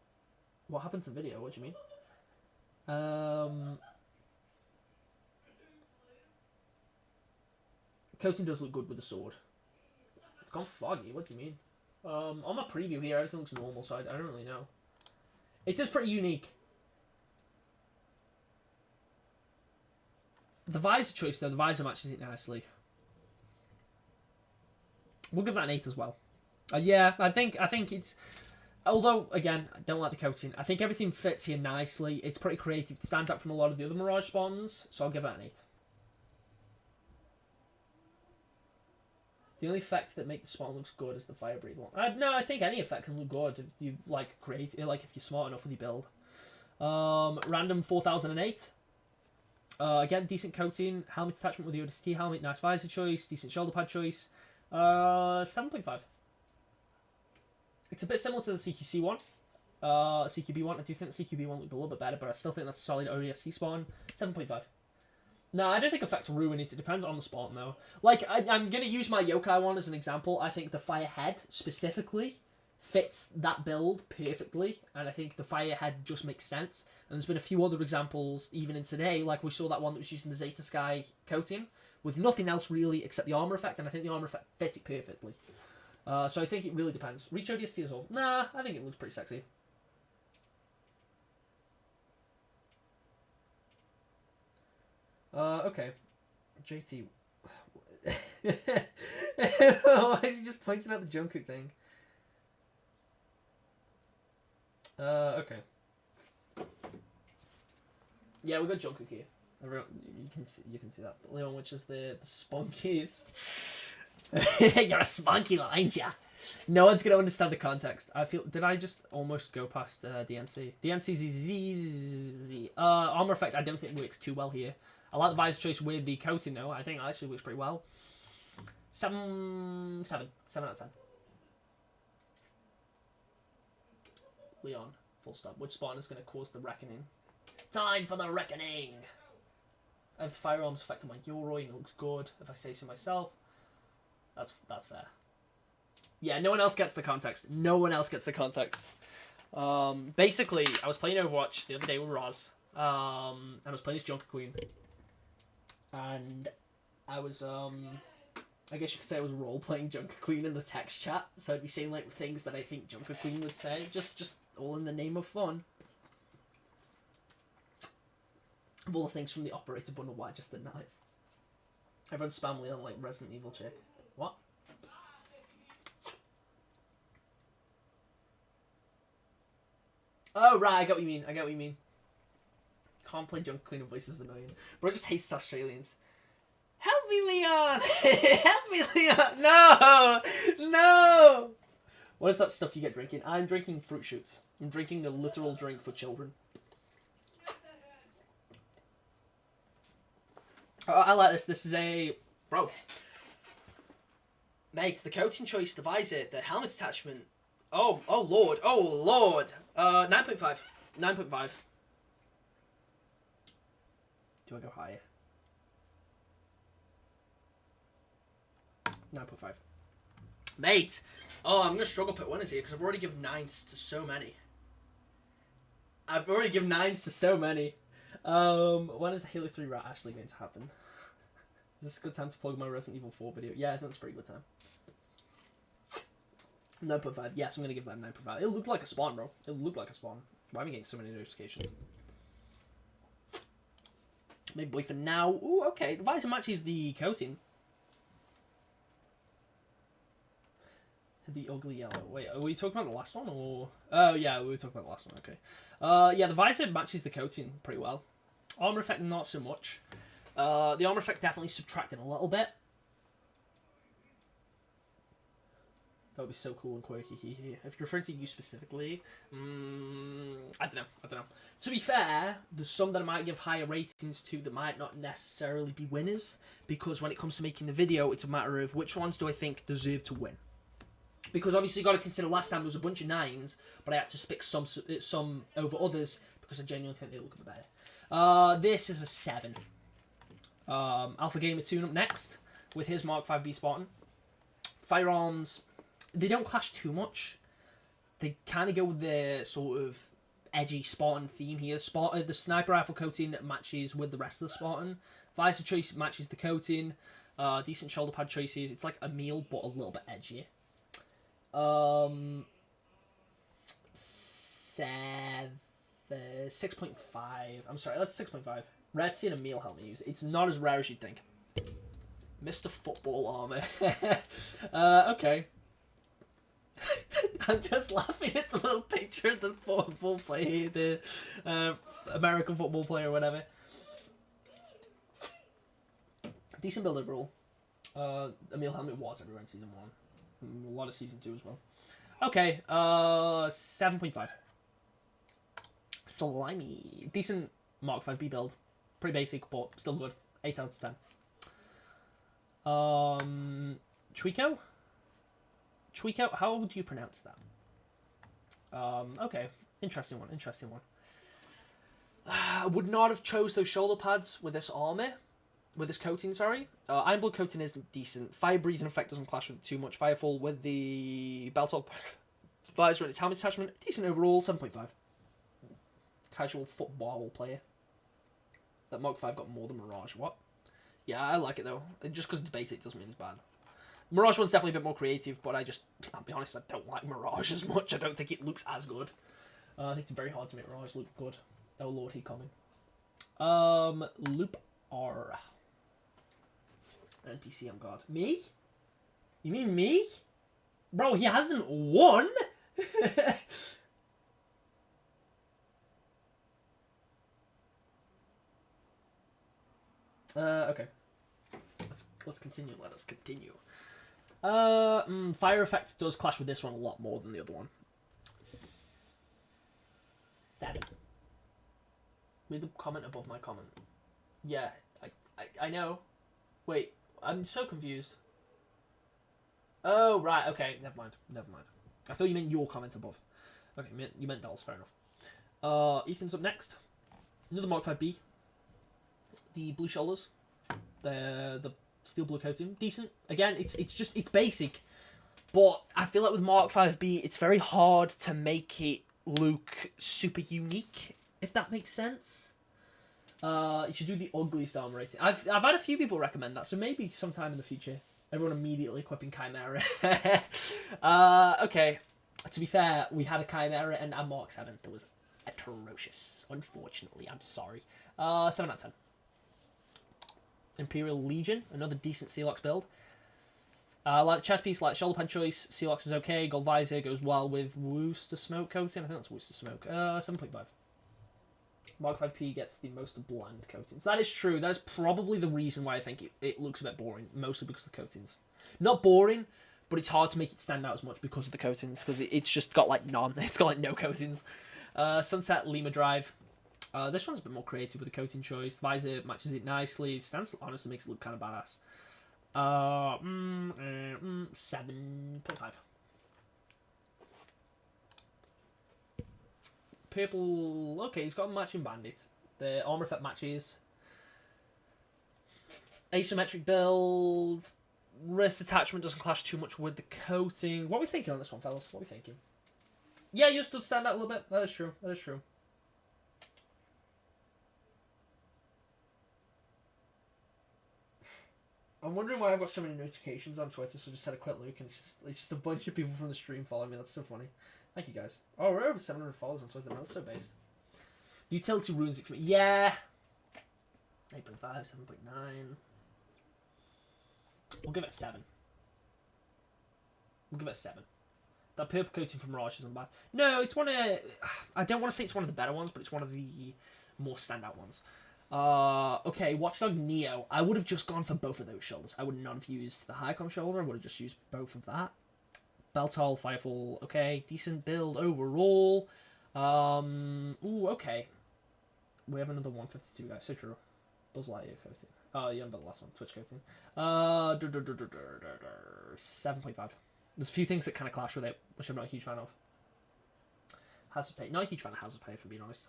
What happened to video? What do you mean? Coating does look good with the sword. It's gone foggy. What do you mean? On my preview here, everything looks normal, so I don't really know. It is pretty unique. The visor choice, though, the visor matches it nicely. We'll give that an 8 as well. Yeah, I think it's... Although, again, I don't like the coating. I think everything fits here nicely. It's pretty creative. It stands out from a lot of the other Mirage spawns, so I'll give that an 8. The only effect that makes the spawn looks good is the fire breathe one. No, I think any effect can look good if you if you're smart enough with your build. Random 4008. Again, decent coating, helmet attachment with the ODST helmet, nice visor choice, decent shoulder pad choice. 7.5. It's a bit similar to the CQC one. CQB one. I do think the CQB one looked a little bit better, but I still think that's a solid ODST spawn. 7.5. No, I don't think effects ruin it. It depends on the spawn, though. Like, I'm going to use my yokai one as an example. I think the fire head, specifically, fits that build perfectly. And I think the fire head just makes sense. And there's been a few other examples, even in today. Like, we saw that one that was using the Zeta Sky coating, with nothing else, really, except the armor effect. And I think the armor effect fits it perfectly. So I think it really depends. Reach ODST as well. Nah, I think it looks pretty sexy. Okay. JT. Why is he just pointing out the Jungkook thing? Okay. Yeah, we got Jungkook here. Everyone, you can see that. Leon, which is the spunkiest. You're a spunky, aren't ya? No one's gonna understand the context. I feel. Did I just almost go past DNC? DNC's armor effect. I don't think works too well here. I like the visor choice with the coating though. I think it actually works pretty well. 7 out of 10. Leon, full stop. Which Spartan is going to cause the reckoning? Time for the reckoning! I have firearms effect on my Yoroi and it looks good, if I say so myself. That's fair. Yeah, no one else gets the context. No one else gets the context. Basically, I was playing Overwatch the other day with Roz. And I was playing as Junker Queen. And I was, I guess you could say I was role-playing Junker Queen in the text chat. So I'd be saying, like, things that I think Junker Queen would say. Just all in the name of fun. Of all the things from the operator bundle, why just the knife? Everyone's spamly on, like, Resident Evil chick. What? Oh, right, I get what you mean. Can't play Junker Queen and voice is annoying. Bro just hates Australians. Help me, Leon! Help me, Leon! No! No! What is that stuff you get drinking? I'm drinking fruit shoots. I'm drinking a literal drink for children. Oh, I like this. This is a... Bro. Mate, the coating choice, the visor, the helmet attachment. Oh lord. Oh, lord. 9.5. 9.5. Do I go higher? 9.5. Mate! Oh, I'm going to struggle to put winners here because I've already given 9s to so many. When is the Halo 3 rat actually going to happen? Is this a good time to plug my Resident Evil 4 video? Yeah, I think it's a pretty good time. 9.5. Yes, I'm going to give that a 9.5. It looked like a spawn, bro. It looked like a spawn. Why am I getting so many notifications? Maybe boy for now. Ooh, okay. The visor matches the coating. The ugly yellow. Wait, are we talking about the last one or? Oh yeah, we were talking about the last one. Okay. Yeah, the visor matches the coating pretty well. Armor effect not so much. The armor effect definitely subtracted a little bit. That would be so cool and quirky. If you're referring to you specifically, I don't know. To be fair, there's some that I might give higher ratings to that might not necessarily be winners, because when it comes to making the video, it's a matter of which ones do I think deserve to win. Because obviously you got to consider last time there was a bunch of 9s, but I had to pick some over others because I genuinely think they look a bit better. This is a 7. Alpha Gamer Tune up next with his Mark 5B Spartan. Firearms, they don't clash too much. They kind of go with the sort of edgy Spartan theme here. The sniper rifle coating matches with the rest of the Spartan. Visor choice matches the coating. Decent shoulder pad choices. It's like a meal, but a little bit edgier. 6.5. I'm sorry, that's 6.5. Rare to see in a meal helmet use. It's not as rare as you'd think. Mr. Football Armor. Okay. I'm just laughing at the little picture of the football player, the American football player or whatever. Decent build overall. Emil Helmet was everywhere in Season 1. A lot of Season 2 as well. Okay, 7.5. Slimy. Decent Mark 5B build. Pretty basic, but still good. 8 out of 10. Trico? Trico? How would you pronounce that? Okay. Interesting one. I would not have chose those shoulder pads with this armor. With this coating, sorry. Iron Blood coating is decent. Fire breathing effect doesn't clash with it too much. Firefall with the belt top visor and its helmet attachment. Decent overall, 7.5. Casual football player. That Mark 5 got more than Mirage. What? Yeah, I like it though. Just because it's basic doesn't mean it's bad. Mirage one's definitely a bit more creative, but I'll be honest, I don't like Mirage as much. I don't think it looks as good. I think it's very hard to make Mirage look good. Oh lord, he coming. Loop R. NPC on guard. Me? You mean me? Bro, he hasn't won? Okay. Let's continue. Let us continue. Fire effect does clash with this one a lot more than the other one. 7. Read the comment above my comment. Yeah, I know. Wait, I'm so confused. Oh, right, okay, never mind. I thought you meant your comment above. Okay, you meant Dolls, fair enough. Ethan's up next. Another Mark 5B. The blue shoulders. The steel blue coating. Decent. Again, it's basic. But I feel like with Mark 5B, it's very hard to make it look super unique, if that makes sense. You should do the ugliest armor rating. I've had a few people recommend that, so maybe sometime in the future. Everyone immediately equipping Chimera. Okay. To be fair, we had a Chimera and a Mark 7 that was atrocious. Unfortunately, I'm sorry. 7 out of 10. Imperial Legion, another decent Sealox build. Like the chest piece, like shoulder pad choice, Sealox is okay. Gold visor goes well with Worcester smoke coating. I think that's Worcester smoke. 7.5. Mark 5P gets the most bland coatings. That is true. That is probably the reason why I think it looks a bit boring. Mostly because of the coatings. Not boring, but it's hard to make it stand out as much because of the coatings. Because it's just got like none. It's got like no coatings. Sunset Lima Drive. This one's a bit more creative with the coating choice. The visor matches it nicely. The stance honestly makes it look kind of badass. 7.5. Purple, okay, he's got a matching bandit. The armor effect matches. Asymmetric build. Wrist attachment doesn't clash too much with the coating. What are we thinking on this one, fellas? What are we thinking? Yeah, yours does stand out a little bit. That is true. I'm wondering why I've got so many notifications on Twitter, so I just had a quick look, and it's just a bunch of people from the stream following me. That's so funny. Thank you, guys. Oh, we're over 700 followers on Twitter now. That's so based. The utility ruins it for me. Yeah. 8.5, 7.9. We'll give it a 7. We'll give it a 7. That purple coating from Mirage isn't bad. No, it's one of... I don't want to say it's one of the better ones, but it's one of the more standout ones. Okay, Watchdog Neo. I would have just gone for both of those shoulders. I would not have used the Highcom shoulder. I would have just used both of that. Beltol, Firefall, okay. Decent build overall. Ooh, okay. We have another 152, guys. So true. Buzz Lightyear coating. Oh, you remember the last one. Twitch coating. 7.5. There's a few things that kind of clash with it, which I'm not a huge fan of. Hazard Pay. Not a huge fan of Hazard Pay, if I'm being honest.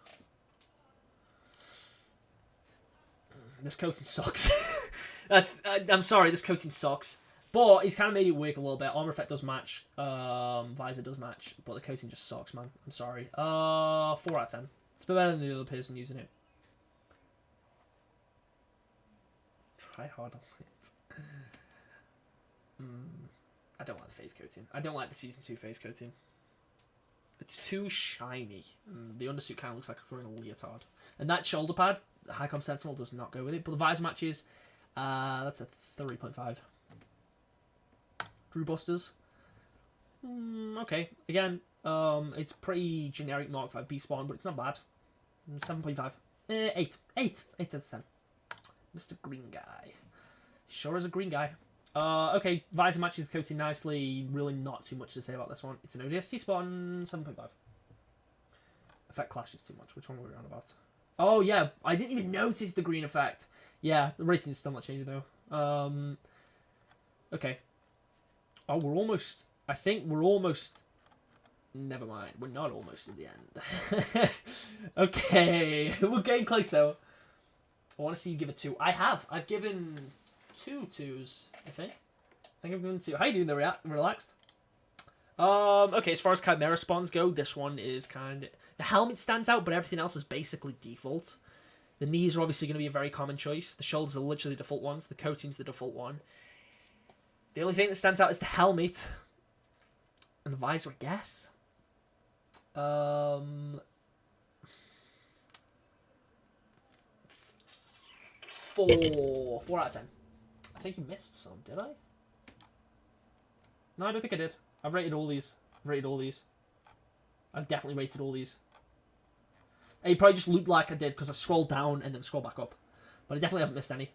This coating sucks. I'm sorry, this coating sucks. But he's kind of made it work a little bit. Armor effect does match. Visor does match. But the coating just sucks, man. I'm sorry. 4 out of 10. It's a bit better than the other person using it. Try hard on it. I don't like the face coating. I don't like the Season 2 face coating. It's too shiny. The undersuit kind of looks like it's wearing a leotard. And that shoulder pad, the Highcom Sentinel, does not go with it. But the visor matches. That's a 3.5. Drew Busters. Okay. Again, it's pretty generic Mark 5 B spawn, but it's not bad. 7.5. 8. 8 out of 10. Mr. Green Guy. Sure is a green guy. Okay, visor matches the coating nicely. Really not too much to say about this one. It's an ODST spawn, 7.5. Effect clashes too much. Which one were we on about? Oh, yeah. I didn't even notice the green effect. Yeah, the rating's still not changing, though. Okay. Oh, we're almost... I think we're almost... Never mind. We're not almost at the end. Okay. We're getting close, though. I want to see you give a 2. I have. I've given 2 2s, I think. I've given 2. How you doing there, Relaxed? Okay, as far as Chimera spawns go, this one is kind of... The helmet stands out, but everything else is basically default. The knees are obviously going to be a very common choice. The shoulders are literally the default ones. The coating's the default one. The only thing that stands out is the helmet. And the visor, I guess. 4 out of 10. I think you missed some, did I? No, I don't think I did. I've rated all these. I've definitely rated all these. It probably just looked like I did because I scrolled down and then scrolled back up. But I definitely haven't missed any.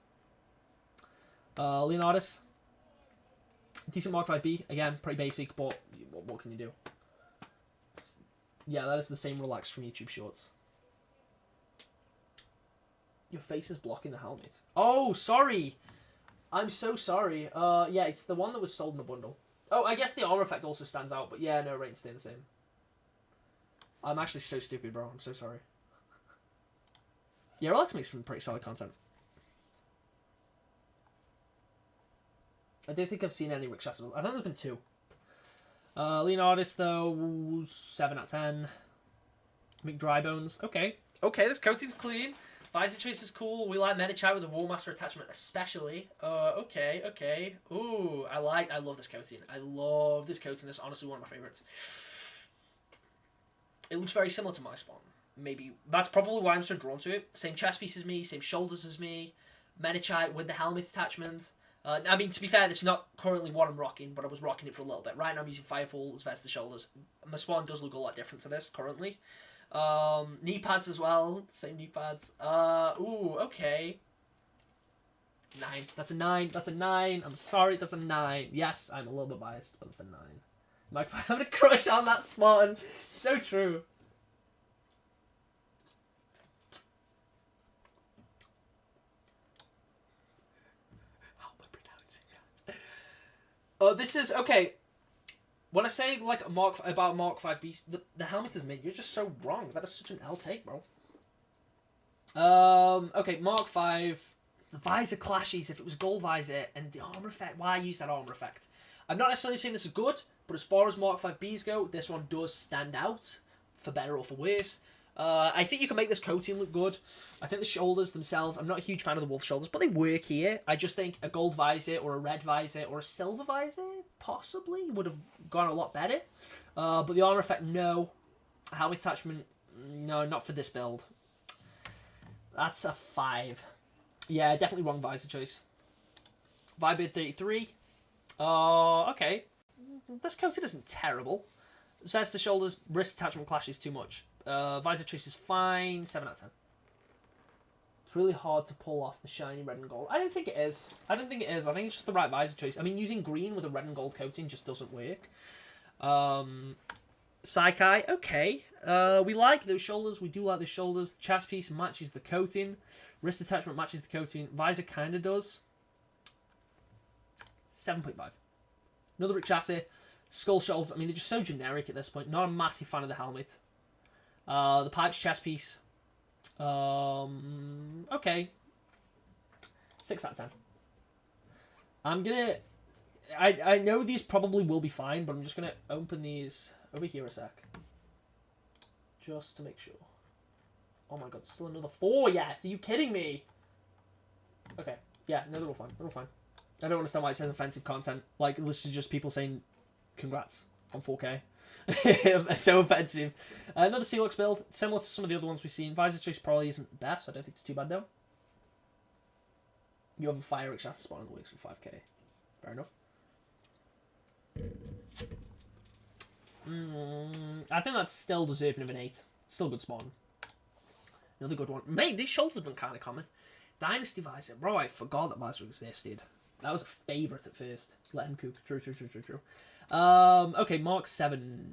Leonardus. Decent Mark 5B. Again, pretty basic, but what can you do? Yeah, that is the same relaxed from YouTube Shorts. Your face is blocking the helmet. Oh, sorry. I'm so sorry. Yeah, it's the one that was sold in the bundle. Oh, I guess the armor effect also stands out, but yeah, no, rating's staying the same. I'm actually so stupid, bro. I'm so sorry. Yeah, Relax makes some pretty solid content. I don't think I've seen any Rick Chassidles. I think there's been 2. Leonardus, though, 7 out of 10. McDrybones. Okay. Okay, this coating's clean. Visor choice is cool. We like Medichite with the Warmaster attachment especially. Okay. Ooh, I love this coating. I love this coating. This is honestly one of my favourites. It looks very similar to my spawn. Maybe. That's probably why I'm so drawn to it. Same chest piece as me, same shoulders as me. Medichite with the helmet attachment. I mean, to be fair, this is not currently what I'm rocking, but I was rocking it for a little bit. Right now I'm using Firefall as vest the shoulders. My spawn does look a lot different to this currently. Knee pads as well. Same knee pads. Ooh, okay. 9. That's a 9. That's a 9. I'm sorry, that's a 9. Yes, I'm a little bit biased, but it's a 9. Mike, I'm having a crush on that Spartan. So true. How am I pronouncing that? This is, okay. When I say, like, about Mark 5B, the helmet is mid. You're just so wrong. That is such an L take, bro. Okay, Mark 5. The visor clashes if it was gold visor, and the armor effect. Why I use that armor effect? I'm not necessarily saying this is good, but as far as Mark 5Bs go, this one does stand out, for better or for worse. I think you can make this coating look good. I think the shoulders themselves, I'm not a huge fan of the wolf shoulders, but they work here. I just think a gold visor or a red visor or a silver visor possibly would have gone a lot better. But the armor effect, no. Helmet attachment, no, not for this build. That's a 5. Yeah, definitely wrong visor choice. Vibeard 33. Okay. This coating isn't terrible. Vest to shoulders, wrist attachment clashes too much. Visor choice is fine, 7 out of 10. It's really hard to pull off the shiny red and gold. I don't think it is. I think it's just the right visor choice. I mean, using green with a red and gold coating just doesn't work. Psykai, okay. We like those shoulders. We do like those shoulders. The chest piece matches the coating. Wrist attachment matches the coating. Visor kind of does. 7.5. Another brick chassis. Skull shoulders. I mean, they're just so generic at this point. Not a massive fan of the helmet. The pipes chest piece. Okay. 6 out of 10. I'm gonna... I know these probably will be fine, but I'm just gonna open these over here a sec. Just to make sure. Oh my god, there's still another 4 yet. Are you kidding me? Okay. Yeah, no, they're all fine. They're all fine. I don't understand why it says offensive content. Like, this is just people saying congrats on 4K. So offensive. Another Sealux build, similar to some of the other ones we've seen. Visor choice probably isn't the best. I don't think it's too bad though. You have a fire chassis spawn in the weeks for 5K. Fair enough. I think that's still deserving of an 8. Still a good spawn. Another good one. Mate, these shoulders have been kind of common. Dynasty visor. Bro, I forgot that visor existed. That was a favourite at first. Let him cook. True. Okay, Mark 7.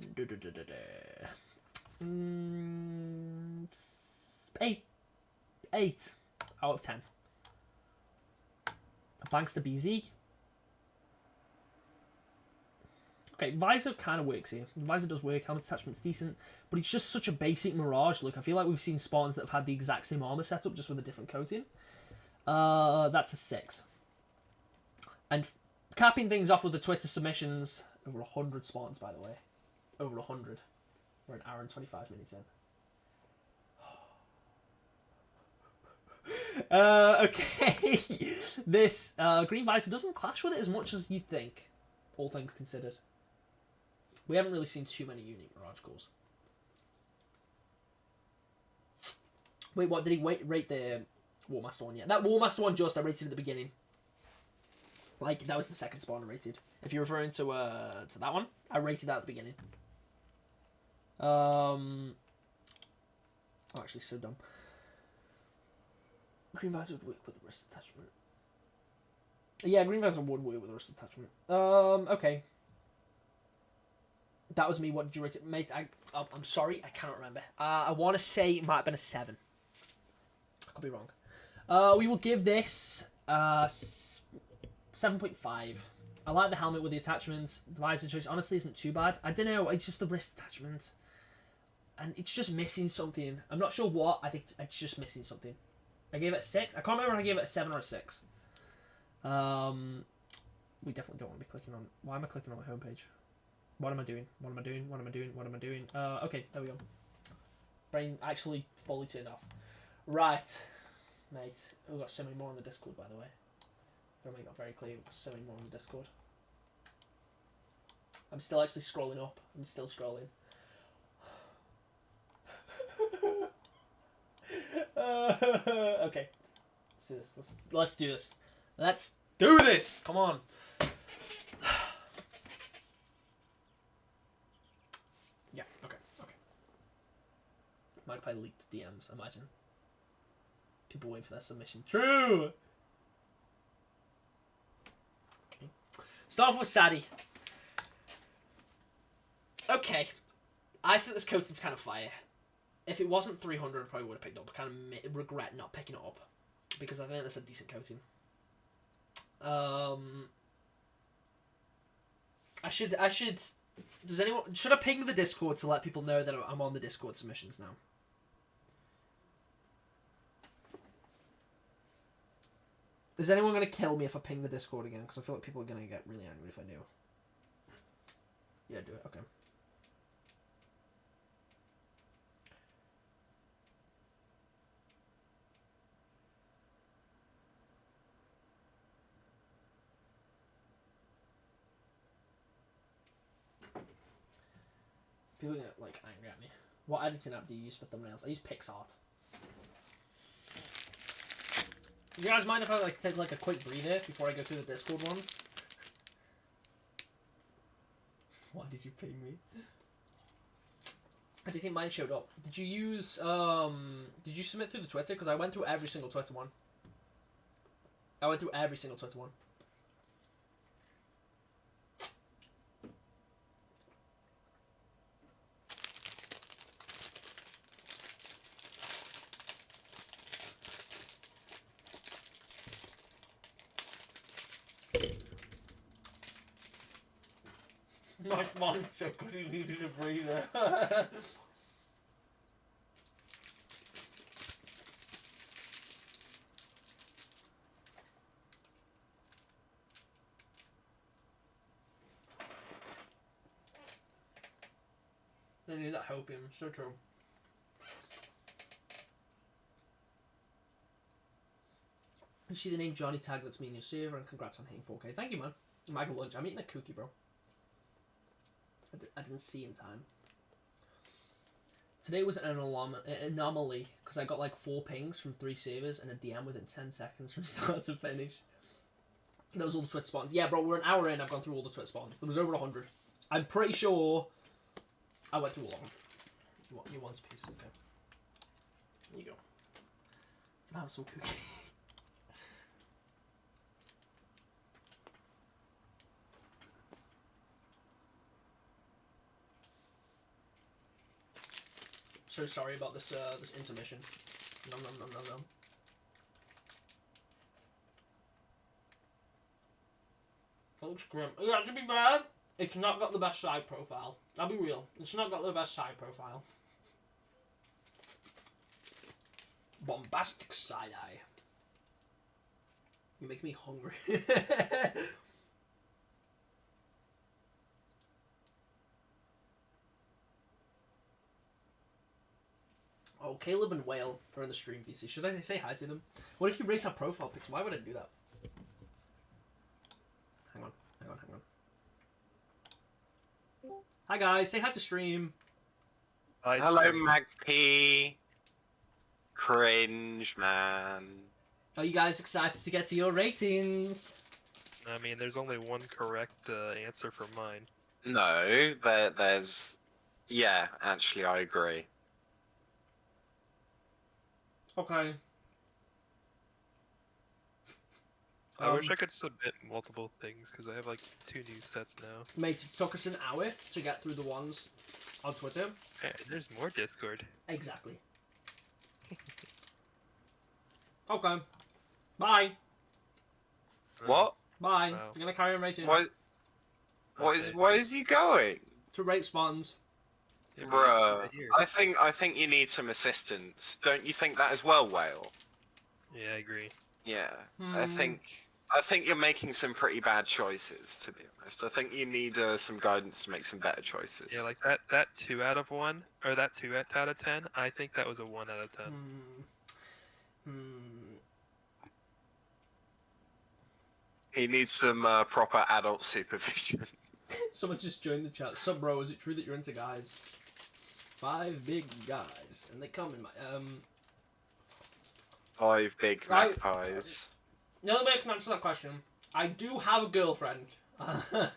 8 out of 10. Thanks to BZ. Okay, visor kind of works here. Visor does work. Helmet attachment's decent, but it's just such a basic Mirage look. I feel like we've seen Spartans that have had the exact same armor setup, just with a different coating. That's a 6. And capping things off with the Twitter submissions, over 100 Spartans, by the way. Over 100. We're an hour and 25 minutes in. Okay. This green visor doesn't clash with it as much as you'd think, all things considered. We haven't really seen too many unique Mirage cores. Wait, what? Did he rate the Warmaster one yet? That Warmaster one I rated at the beginning. Like, that was the second spawn I rated. If you're referring to that one, I rated that at the beginning. I'm actually so dumb. Green visor would work with the wrist attachment. Yeah, green visor would work with the wrist attachment. Okay. That was me. What did you rate it? Mate, I'm sorry, I cannot remember. I want to say it might have been a 7. I could be wrong. We will give this 7.5. I like the helmet with the attachments. The visor choice honestly isn't too bad. I don't know, it's just the wrist attachment. And it's just missing something. I'm not sure what. I think it's just missing something. I gave it a 6. I can't remember if I gave it a 7 or a 6. We definitely don't want to be clicking on... Why am I clicking on my homepage? What am I doing? Okay, there we go. Brain actually fully turned off. Right. Mate, we've got so many more on the Discord, by the way. I don't make that very clear. We've got so many more on the Discord. I'm still actually scrolling up. I'm still scrolling. Okay. Let's do this. Let's do this. Let's do this! Come on. Yeah, okay. Magpie leaked DMs, imagine. People waiting for their submission. True! Okay. Start off with Sadie. Okay. I think this coating's kind of fire. If it wasn't 300, I probably would have picked it up. I kind of regret not picking it up. Because I think that's a decent coating. Should I ping the Discord to let people know that I'm on the Discord submissions now? Is anyone going to kill me if I ping the Discord again? Because I feel like people are going to get really angry if I do. Yeah, do it. Okay. People get like angry at me. What editing app do you use for thumbnails? I use PixArt. You guys mind if I like take like a quick breather before I go through the Discord ones? Why did you ping me? How do you think mine showed up? Did you use did you submit through the Twitter? Because I went through every single Twitter one. My mom said he needed a breather. I need that hopium. So true. You see the name Johnny Tag that's me in your server, and congrats on hitting 4K. Thank you, man. Michael Lunch. I'm eating a cookie, bro. I didn't see in time. Today was an anomaly because I got like 4 pings from 3 servers and a DM within 10 seconds from start to finish. That was all the Twitch spawns. Yeah, bro, we're an hour in. I've gone through all the Twitch spawns. There was over 100. I'm pretty sure I went through all of them. You want a piece? Okay. There you go. Can I have some cookie? So sorry about this this intermission. No. That looks grim. Yeah, to be fair, it's not got the best side profile. I'll be real. It's not got the best side profile. Bombastic side eye. You make me hungry. Oh, Caleb and Whale are in the stream, VC. Should I say hi to them? What if you rate our profile pics? Why would I do that? Hang on. Hi guys, say hi to stream. Hi, Hello, stream. Magpie. Cringe, man. Are you guys excited to get to your ratings? I mean, there's only one correct answer for mine. No, there's... Yeah, actually, I agree. Okay. I wish I could submit multiple things because I have like 2 new sets now. Mate, it took us an hour to get through the ones on Twitter. Hey, there's more Discord. Exactly. Okay. Bye. What? Bye. Wow. I'm gonna carry on rating. What where is he going? To rate spawns. Yeah, but Bruh, right here. I think you need some assistance. Don't you think that as well, Whale? Yeah, I agree. Yeah, I think you're making some pretty bad choices, to be honest. I think you need some guidance to make some better choices. Yeah, like that 2 out of 1 or that 2 out of 10. I think that was a 1 out of 10. He needs some proper adult supervision. Someone just joined the chat. Sup, bro? Is it true that you're into guys? 5 big guys, and they come in my 5 big magpies. The only way I can answer that question, I do have a girlfriend. Bruh,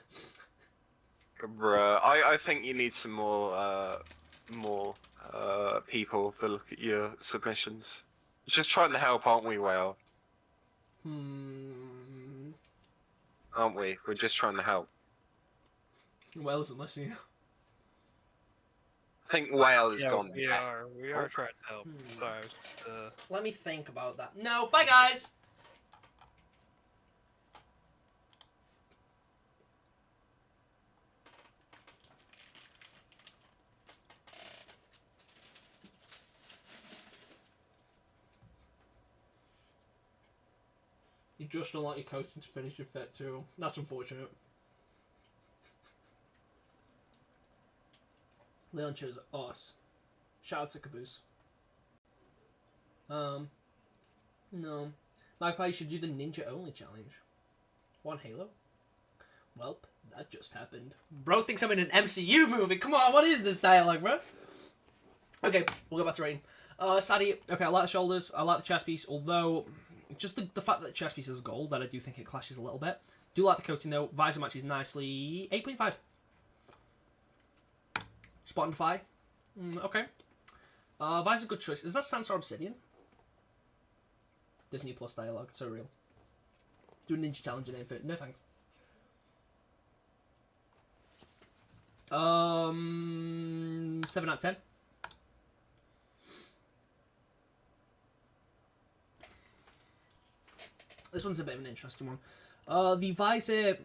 I think you need some more people to look at your submissions. Just trying to help, aren't we, Whale? Aren't we? We're just trying to help. Well, isn't listening. I think Whale has gone. We are trying to help. Sorry, I was just, Let me think about that. No, bye guys! You just don't like your coaching to finish your fit too. That's unfortunate. Leon chose us. Shout out to Caboose. No. Magpie should do the ninja only challenge. Want Halo? Welp. That just happened. Bro thinks I'm in an MCU movie. Come on, what is this dialogue, bro? Okay, we'll go back to rating. Sadie, okay, I like the shoulders, I like the chest piece, although just the fact that the chest piece is gold, that I do think it clashes a little bit. Do like the coating though. Visor matches nicely. 8.5. Spot and Fi. Okay. Visor, good choice. Is that Sansa Obsidian? Disney Plus dialogue. So real. Do a ninja challenge in Infinite. No thanks. 7 out of 10. This one's a bit of an interesting one. The visor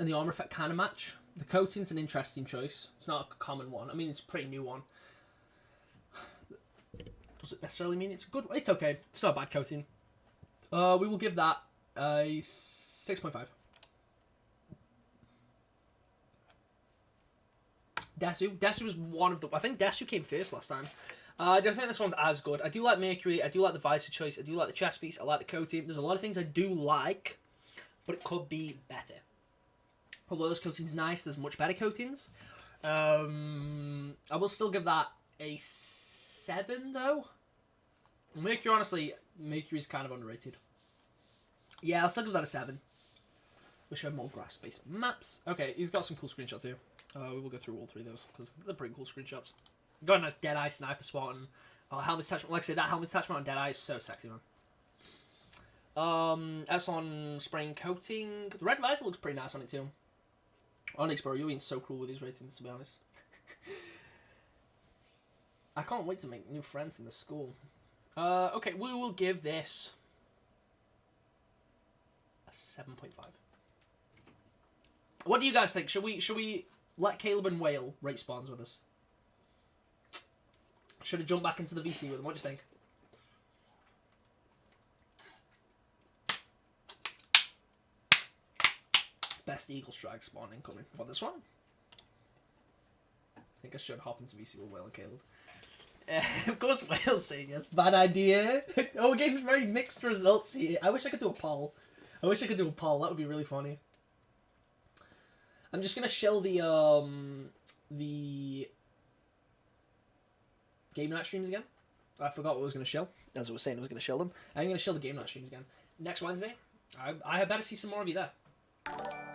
and the armor effect kind of match. The coating's an interesting choice. It's not a common one. I mean, it's a pretty new one. Doesn't necessarily mean it's a good one. It's okay. It's not a bad coating. We will give that a 6.5. Desu was one of the... I think Desu came first last time. I don't think this one's as good. I do like Mercury. I do like the visor choice. I do like the chest piece. I like the coating. There's a lot of things I do like, but it could be better. Although this coating's nice, there's much better coatings. I will still give that a 7, though. Mercury, honestly, Mercury's kind of underrated. Yeah, I'll still give that a 7. Wish I had more grass-based maps. Okay, he's got some cool screenshots here. We will go through all 3 of those, because they're pretty cool screenshots. Got a nice Deadeye sniper spot and helmet attachment. Like I said, that helmet attachment on Deadeye is so sexy, man. Epsilon spraying coating. The red visor looks pretty nice on it too. Onyx, bro, you're being so cruel with these ratings, to be honest. I can't wait to make new friends in the school. Okay, we will give this a 7.5. What do you guys think? Should we let Caleb and Whale rate spawns with us? Should have jumped back into the VC with them. What do you think? Best Eagle Strike spawn incoming. What, this one? I think I should hop into VC with Whale and Caleb. Of course Whale's saying yes. Bad idea. Oh, we're getting very mixed results here. I wish I could do a poll. That would be really funny. I'm just gonna shell the game night streams again. I forgot what I was going to shell. As I was saying, I was going to shell them. I'm going to shell the game night streams again. Next Wednesday, I better see some more of you there.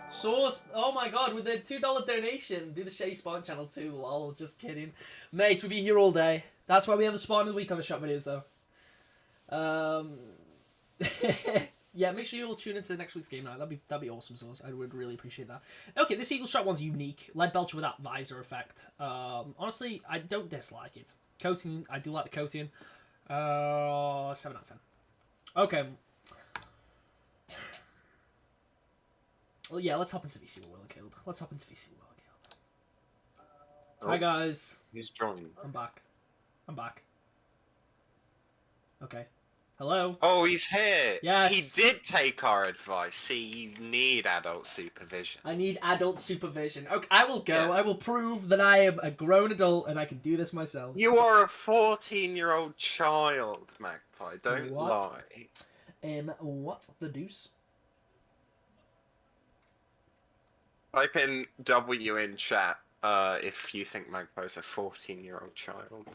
Source, oh my god, with the $2 donation, do the Shay Spawn channel too, lol, just kidding. Mate, we'll be here all day. That's why we have the Spawn of the Week on the shop videos, though. Yeah, make sure you all tune into next week's game night. That'd be awesome, Source. I would really appreciate that. Okay, this Eagle Strap one's unique. Lead Belcher with that visor effect. Honestly, I don't dislike it. Coating, I do like the coating. 7 out of 10. Okay. Well, yeah, let's hop into VC with Will and Caleb. Hi, guys. He's joined. I'm back. Okay. Hello? Oh, he's here. Yes. He did take our advice. See, you need adult supervision. I need adult supervision. Okay, I will go. Yeah. I will prove that I am a grown adult and I can do this myself. You are a 14-year-old child, Magpie. Don't What? lie. What the deuce? Type in W in chat if you think Magpie's a 14-year-old child.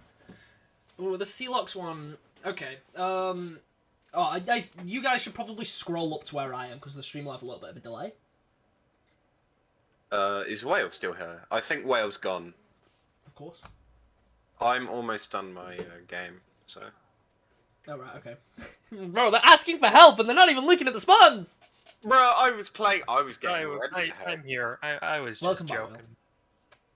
Oh, the Celox one. Okay. You guys should probably scroll up to where I am because the stream will have a little bit of a delay. Is Whale still here? I think Whale's gone. Of course. I'm almost done my game, so. Oh, right, okay. Bro, they're asking for help and they're not even looking at the spawns! Bro, I was getting ready. I'm here. I was Welcome just back, joking. Will.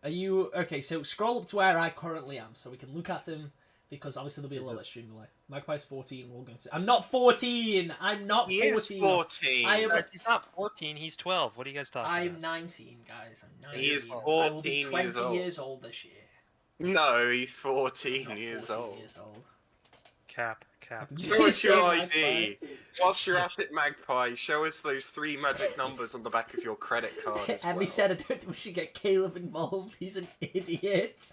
Are you... Okay, so scroll up to where I currently am so we can look at him. Because obviously there'll be a little bit of stream delay. Magpie's 14. We're all going to. I'm not 14. I'm not 14. He is 14. He's not 14. He's 12. What are you guys talking about? I'm 19, guys. I'm 19. He is I will 14 be 20 years old this year. No, he's 14 Not years 14 old. years old. Cap. Show us your Magpie. ID. Whilst you're at it, Magpie, show us those 3 magic numbers on the back of your credit card as Emily well. said I don't think we should get Caleb involved. He's an idiot.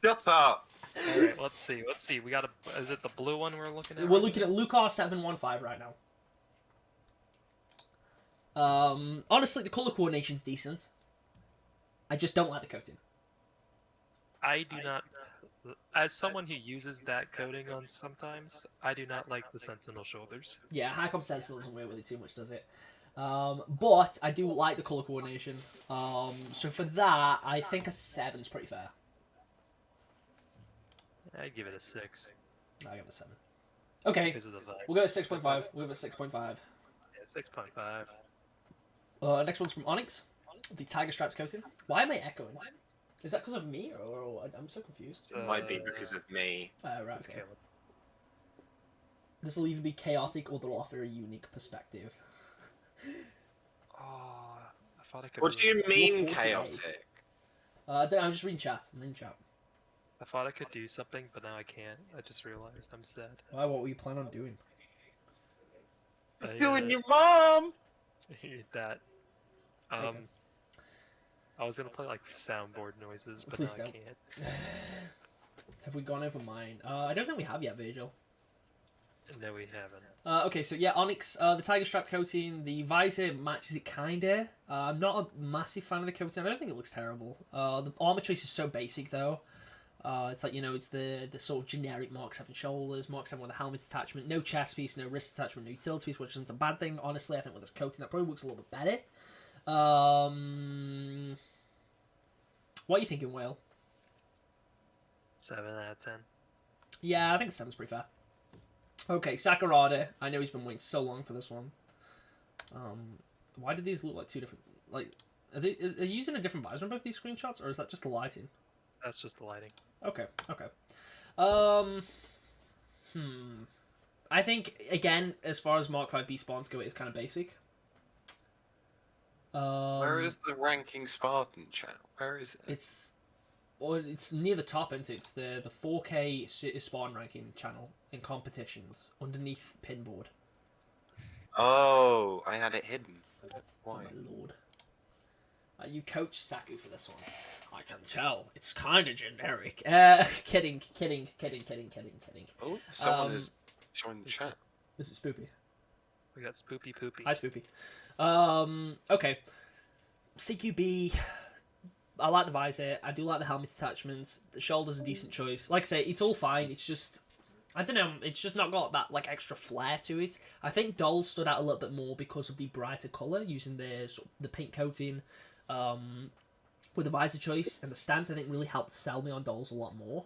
Shut up. Alright, let's see. We got a... Is it the blue one we're looking at? We're looking at Lucar715 right now. Honestly, the colour coordination's decent. I just don't like the coating. I do not. As someone who uses that coating on sometimes, I do not like the Sentinel shoulders. Yeah, High Comp Sentinel doesn't work with it too much, does it? But I do like the colour coordination. So for that, I think a 7's pretty fair. I'd give it a 6. I give it a 7. Okay, Because of the vibe. we'll go at 6.5. We'll go at 6.5. Yeah, 6.5. Next one's from Onyx. The Tiger Stripes coating. Why am I echoing? Is that because of me, or I'm so confused? Might be because of me. Right, It's okay. Caleb. This will either be chaotic or they'll offer a unique perspective. Oh, I thought I could. What do you mean 48. chaotic? I don't know, I'm just reading chat. I thought I could do something, but now I can't. I just realized I'm sad. Why? What were you planning on doing? You and your mom! That. Okay. I was gonna play like soundboard noises, but Please now I don't. can't. Have we gone over mine? I don't think we have yet, Virgil. No, we haven't. Okay, so yeah, Onyx, the Tiger Strap coating, the visor matches it kinda. I'm not a massive fan of the coating. I don't think it looks terrible. The armor choice is so basic though. It's like, you know, it's the sort of generic Mark 7 shoulders, Mark 7 with a helmet attachment, no chest piece, no wrist attachment, no utility piece, which isn't a bad thing. Honestly, I think with this coating that probably looks a little bit better. What are you thinking, Whale? 7 out of 10. Yeah, I think 7's pretty fair. Okay, Sakurada. I know he's been waiting so long for this one. Why do these look like two different... Like, are they using a different visor on both these screenshots, or is that just the lighting? That's just the lighting. Okay. I think, again, as far as Mark 5B spawns go, it is kind of basic. Where is the ranking Spartan channel? Where is it? It's near the top, isn't it? It's the 4K spawn ranking channel in competitions underneath pinboard. Oh, I had it hidden. Why? Oh my lord. You coach Saku for this one. I can tell. It's kind of generic. Kidding. Oh, someone Um, has joined the chat. This is Spoopy. We got Spoopy Poopy. Hi, Spoopy. Okay. CQB. I like the visor. I do like the helmet attachments. The shoulder's a decent choice. Like I say, it's all fine. It's just, I don't know. It's just not got that like extra flair to it. I think Doll stood out a little bit more because of the brighter color, using the pink coating, with the visor choice and the stance. I think really helped sell me on Dolls a lot more.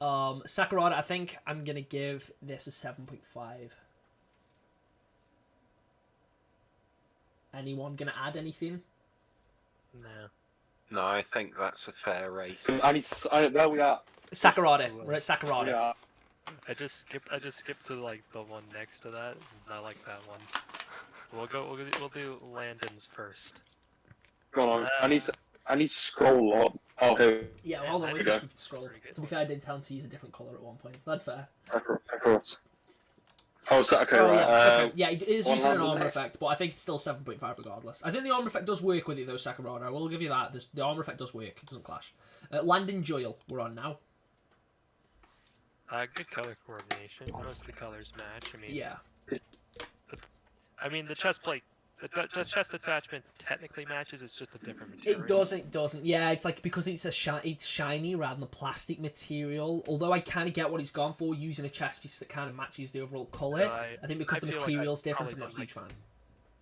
Sakurada, I think I'm gonna give this a 7.5. Anyone gonna add anything? No. No, I think that's a fair rate. Where we at? Sakurada. We're at Sakurada. Yeah. I just skipped to like the one next to that. And I like that one. We'll do Landon's first. Go on. I need to scroll up. Oh, here. Yeah, well, hold on, Yeah, we there we can go. scroll. Very good. To be fair, I did tell him to use a different colour at one point. That's fair. Across. Oh, so, okay, Oh, right. yeah, okay. Yeah, it is one using an handle armour next. effect, but I think it's still 7.5 regardless. I think the armour effect does work with it, though, Sakurada. I will give you that. The armour effect does work. It doesn't clash. Landon Joyle, we're on now. Good color coordination. Most of the colors match. I mean, Yeah. the chest plate, the chest attachment technically matches. It's just a different material. It doesn't. Yeah, it's like, because it's it's shiny rather than a plastic material. Although I kind of get what he's gone for, using a chest piece that kind of matches the overall colour. I think because I the feel like material's I different, I'm probably not a huge did, fan.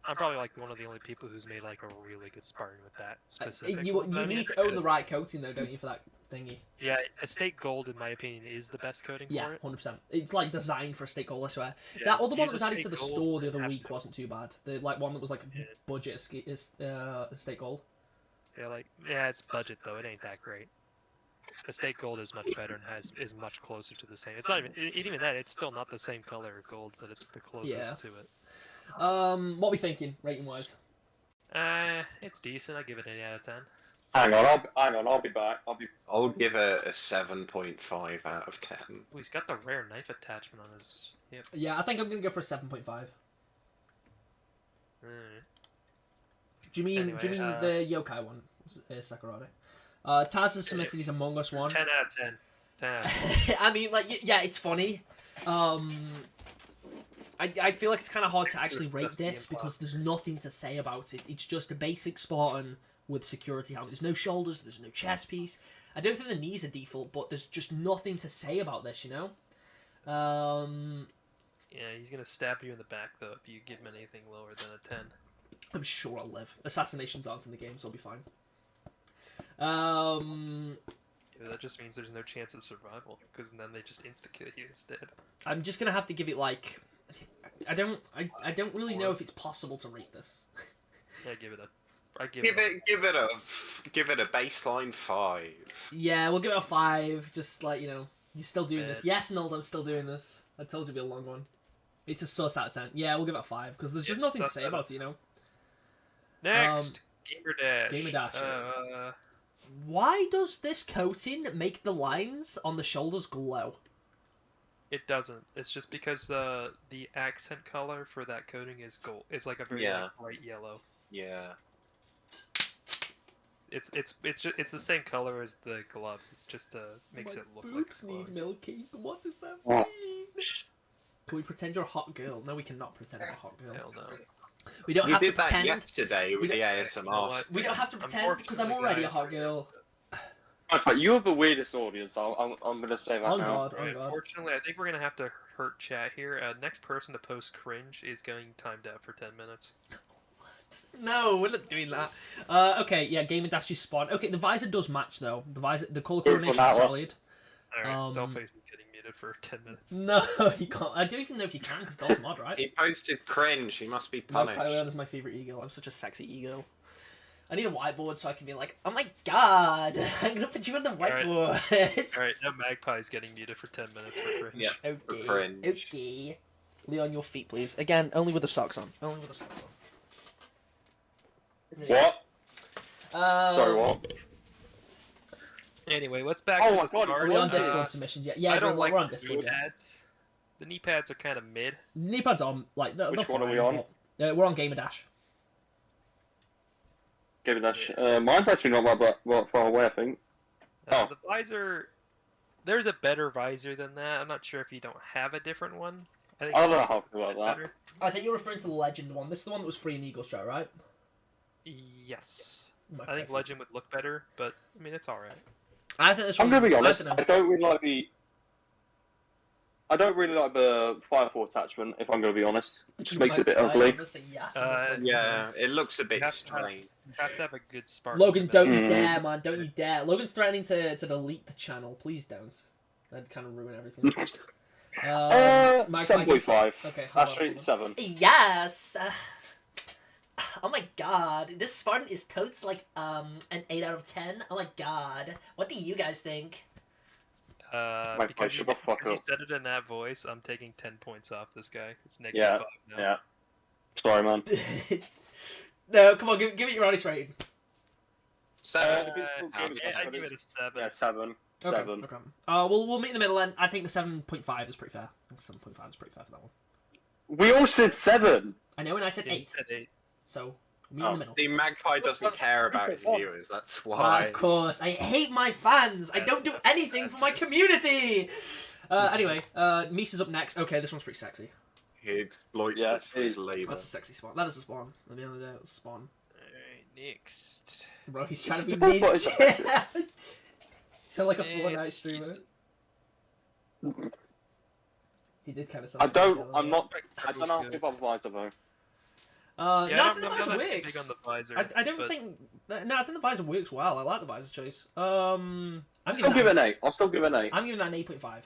I'm probably like one of the only people who's made like a really good Spartan with that specific. You I mean, need to it's own good. the right coating, though, don't you, for that thingy? Yeah, Estate Gold, in my opinion, is the best coating Yeah, for it. 100%. It's like designed for a steak goal, I swear. Yeah, That other one use that was added Estate to the Gold store the and other have- week wasn't too bad. The like one that was like Yeah. budget steak gold. Yeah, it's budget though. It ain't that great. Estate Gold is much better and is much closer to the same. It's not even that. It's still not the same color of gold, but it's the closest Yeah. to it. What are we thinking, rating wise? It's decent. I give it an 8 out of 10. Hang on, I'll be back. I'll give it a 7.5 out of 10. Ooh, he's got the rare knife attachment on his hip. Yeah, I think I'm gonna go for a 7.5. Do you mean Anyway, the yokai one, Sakurada? Taz has submitted his Among Us one. 10 out of 10. 10 out of 10. I mean, like, yeah, it's funny. I feel like it's kind of hard to actually rate this because there's nothing to say about it. It's just a basic Spartan with security helmet. There's no shoulders, there's no chest piece. I don't think the knees are default, but there's just nothing to say about this, you know? Yeah, he's gonna stab you in the back though if you give him anything lower than a 10. I'm sure I'll live. Assassinations aren't in the game, so I'll be fine. Yeah, that just means there's no chance of survival, because then they just insta-kill you instead. I'm just gonna have to give it like... I don't really know if it's possible to rate this. Yeah, give it a... Give it a baseline 5. Yeah, we'll give it a 5, just like, you know, you're still doing this. Yes, Nold, I'm still doing this. I told you it'd be a long one. It's a sus out of 10. Yeah, we'll give it a 5, because there's just nothing to say about it, you know? Next! Gamer Dash. Gamer Dash. Why does this coating make the lines on the shoulders glow? It doesn't. It's just because the accent color for that coating is gold. It's like a very like, bright yellow. Yeah. It's the same color as the gloves. It's just makes it look like boobs glowing. need milking. What does that Oh. mean? Can we pretend you're a hot girl? No, we cannot pretend we're a hot girl. Hell no. We don't You have to did that pretend. yesterday with the You ASMR. know what? We don't have to pretend because I'm already a hot girl. Okay, you have the weirdest audience. I'm gonna say that Oh now. god, oh Alright, god. unfortunately, I think we're gonna have to hurt chat here. Next person to post cringe is going timed out for 10 minutes. No, we're not doing that. Okay, yeah, Game and Dash is spawn. Okay, the visor does match though. The colour coordination is that one. solid. Alright, Dollface is getting muted for 10 minutes. No, you can't. I don't even know if you can because Doll's mod, right? He posted cringe. He must be No, punished. Pyleon is my favourite eagle. I'm such a sexy eagle. I need a whiteboard so I can be like, oh my god, I'm gonna put you on the whiteboard. Alright, now Magpie's getting muted for 10 minutes for cringe. Yeah. Okay. Cringe. Okay. Leon, your feet, please. Again, only with the socks on. Only with the socks on. What? Sorry, what? Anyway, let's back Oh to my the God, start. Are we on Uh, Discord submissions yet? Yeah, I don't like we're on the Discord knee yet. pads. The knee pads are kind of mid. Knee pads on, like, they're Which one are fine, we on? but, we're on Gamer Dash. Give it dash. Mine's actually not that far away, I think. Oh. The visor, there's a better visor than that. I'm not sure if you don't have a different one. I think I don't know it's how to feel about that. better. I think you're referring to the Legend one. This is the one that was free in Eagle Strike, right? Yes. My I think preference. Legend would look better, but I mean it's alright. I think this I'm one. gonna be honest. I don't know. I don't really like the Firefall attachment. If I'm gonna be honest, it just makes it a bit I ugly. wanna say yes on the front Yeah, it looks a bit You have to have- strange. You have to have a good spark. Logan, don't you Mm. dare, man. Don't you dare. Logan's threatening to delete the channel. Please don't. That'd kind of ruin everything. Magpie 7.5. Okay, hold on, Actually, hold on. 7. Yes! Oh my god. This Spartan is totes like an 8 out of 10. Oh my god. What do you guys think? Because shut the fuck because you up. said it in that voice, I'm taking 10 points off this guy. It's -5 now. Yeah. Sorry, man. No, come on, give it your honest rating. So, I give it a 7. Yeah, 7. Okay, 7. okay. We'll meet in the middle then. I think the 7.5 is pretty fair. I think 7.5 is pretty fair for that one. We all said 7. I know, and I said Yeah, you 8. said 8. So, meet in the middle. the Magpie doesn't care about his viewers. That's why. Of course. I hate my fans. I don't do anything for my community. Anyway, Misa's up next. Okay, this one's pretty sexy. He exploits Yeah, us for his labour. That's a sexy spawn. That is a spawn. At the end of the day, that's a spawn. Alright, next. Bro, he's trying to be What niche. is that? Sound like a Eh, Fortnite streamer. decent. He did kind of sound I like don't. Dylan, I'm yeah. not. I Purple's don't know how good. to feel about visor though. Yeah, No, I think the I'm visor not big works. on the visor. I don't but think. No, I think the visor works well. I like the visor choice. I'm I'll giving still give that. it an 8. I'll still give it an 8. I'm giving that an 8.5.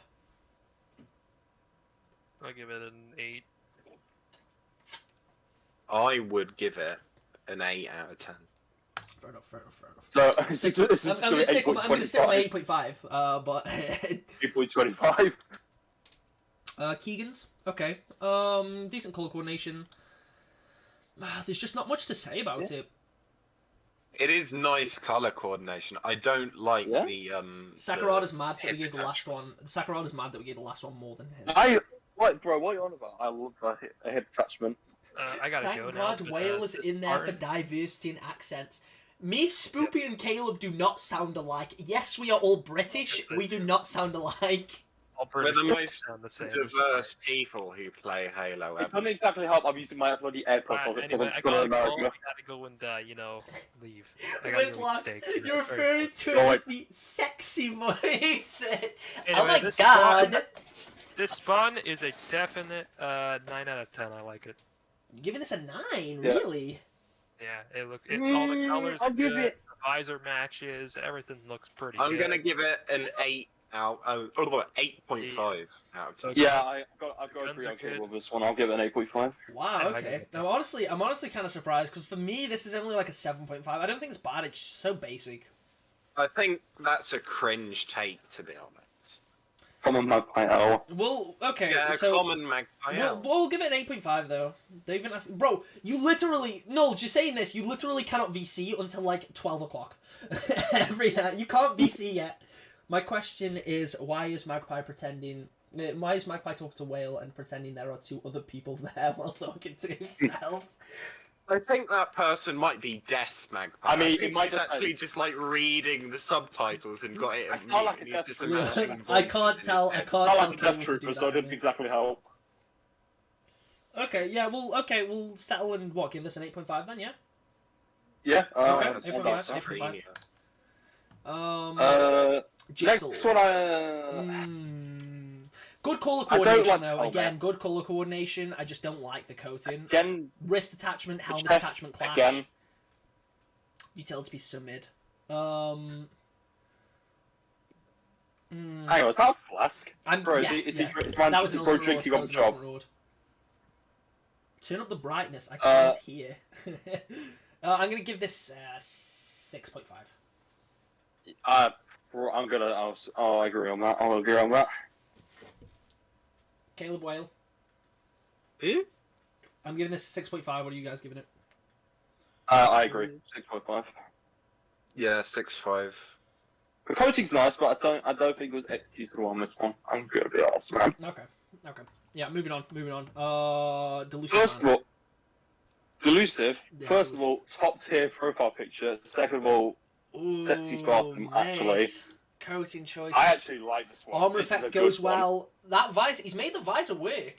I'll give it an 8. I would give it an 8 out of 10. Fair enough. Fair enough. Fair enough. So I'm gonna stick with my 8.5. But 8.25. Keegan's okay. Decent color coordination. There's just not much to say about it. It is nice color coordination. I don't like Yeah. the Sakurada's mad that we hip gave the last attachment. one. Sakurada's mad that we gave the last one more than his. What, bro? What are you on about? I love a hip attachment. I gotta Thank go now. God but, Wales this in there for Spartan- diversity and accents. Me, Spoopy, and Caleb do not sound alike. Yes, we are all British. We do not sound alike. All We're the British most sound the same. diverse people who play Halo It ever. doesn't exactly help. I'm using my bloody AirPods Right, because anyway, I'm I still in gotta go. I America. gotta go and leave. I gotta Where's go eat Locke? steak. You're Very referring important. to it Oh, as the sexy voice. Oh Anyway, my this god! This spawn is a definite 9 out of 10. I like it. You're giving this a 9, Yeah. really? Yeah, all the colors are I'll give good. it. The visor matches. Everything looks pretty I'm good. gonna give it an 8.5 out of 10. Yeah, I've got to Guns agree are on Caleb good. with this one. I'll give it an 8.5. Wow, Yeah, I okay. get it. I'm honestly kind of surprised because for me this is only like a 7.5. I don't think it's bad. It's just so basic. I think that's a cringe take, to be honest. Common Magpie Owl. Well, okay, Yeah, so common magpie. we'll give it an 8.5 though. They even asked, bro, you literally just saying this. You literally cannot VC until like 12 o'clock every night. You can't VC yet. My question is, why is Magpie pretending? Why is Magpie talking to Whale and pretending there are 2 other people there while talking to himself? I think that person might be Death Magpie. I mean, I it think might he's have- actually just like reading the subtitles and got it. I on sound mute, like a and he's Death just Trooper. imagining I voices can't in his tell. I head. can't I tell like a Caleb Death to do Trooper, that. so I I didn't mean. exactly help. Okay, yeah, we'll settle and what? Give this an 8.5 then, yeah. Yeah. Okay, That's 8.5, that's 8.5. schizophrenia. Jigsaw. Next one, Good color I don't coordination like though. helmet. Again, good color coordination. I just don't like the coating. again, Wrist attachment, helmet chest, attachment clash. again. Utility piece so mid. Hang on, is that a flask? Bro, yeah, is yeah. his man That was an bro ultimate reward. drinking That on was the an job? ultimate reward. Turn up the brightness. I can't hear. I'm gonna give this 6.5. I agree on that. I'll agree on that. Caleb Whale. Hmm? I'm giving this 6.5. What are you guys giving it? I agree. 6.5. Yeah, 6.5. The coating's nice, but I don't think it was executed well on this one. I'm gonna be honest, man. Okay. Yeah, moving on. Delusive First of Man. all, Delusive. Yeah, First of Delusive. all, top tier profile picture. Second of all, sexy Spartan, actually. mate. Coating choice. I actually like this one. Armor This is a effect good goes one. well. That visor, he's made the visor work.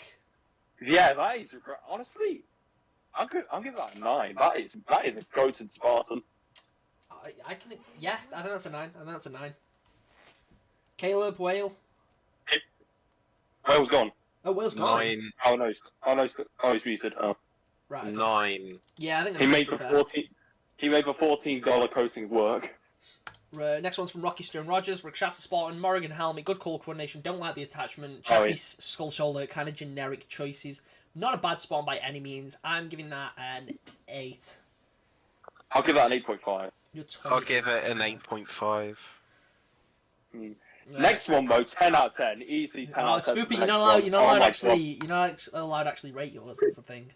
Yeah, that is honestly. I'll give that a 9. That is a coated Spartan. I can, yeah, I think that's a 9. Caleb, Whale. Whale's gone. Oh, Whale's gone. 9. He's muted. Oh. Right. Okay. 9. Yeah, I think He that's made pretty the fair. $14 coating work. Next one's from Rocky Stone Rogers. Rakshasa Spartan, Morrigan helmet, good color coordination. Don't like the attachment. Chest piece, skull shoulder, kind of generic choices. Not a bad spawn by any means. I'm giving that an 8. I'll give that an 8.5. I'll give it an 8.5. Next one though, 10 out of 10, easily 10 out of 10. Spoopy, The you're next not allowed. one. You're not Oh allowed my actually. You're not allowed to actually rate yours. That's the thing.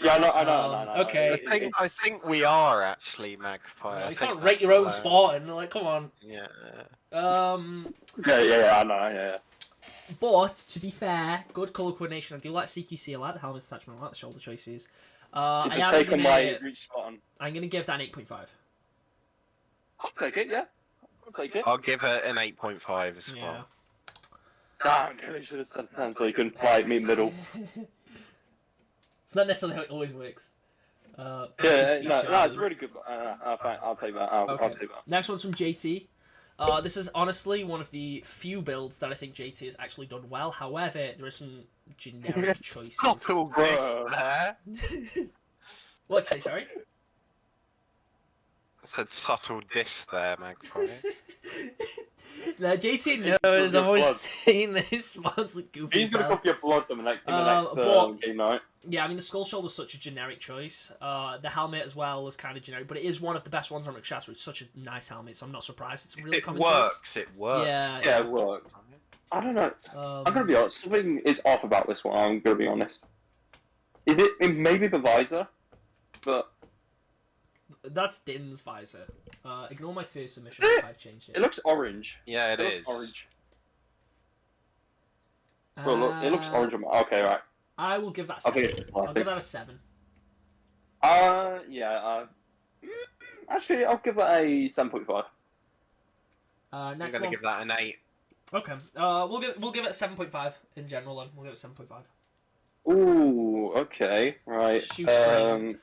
God. Yeah, I know. Okay. I think we are actually Magpie. I You think can't rate that's your own allowed. Spartan. Like, come on. Yeah. Yeah, I know, yeah. But to be fair, good color coordination. I do like CQC. I like the helmet attachment. I like the shoulder choices. It's a take on my reach Spartan. I'm gonna give that an 8.5. I'll take it, yeah. I'll take it. I'll give it an 8.5 as Yeah. well. Damn, I should have said 10 so you couldn't play me middle. It's not necessarily how it always works. Yeah, PC no, shows. it's really good. I'll take that. I'll Okay. take that. Next one's from JT. This is honestly one of the few builds that I think JT has actually done well. However, there are some generic choices. Subtle diss Bruh. there. What'd you say, sorry? I said subtle diss there, Magpie. No, JT knows. I'm always saying this. Spawns look goofy. He's gonna as hell. cook your blood in the next but- game night. Yeah, I mean, the skull shoulder's such a generic choice. The helmet as well is kind of generic, but it is one of the best ones on Rakshasa. It's such a nice helmet, so I'm not surprised. It's a really It common choice. works, it works. Yeah. Yeah, it worked. I don't know. I'm gonna be honest. Something is off about this one. I'm gonna be honest. Is it maybe the visor? But That's Din's visor. Ignore my first submission. I've changed it. it looks orange. Yeah, it looks is. orange. Well, look, it looks orange. Okay, right. I will give that a I'll 7. give it. I'll give that a 7. Yeah. Actually, I'll give that a 7.5. I'm Next gonna one. give that an 8. Okay. We'll give it a 7.5 in general. Then we'll give it 7.5. Ooh, okay, right. Shoestring.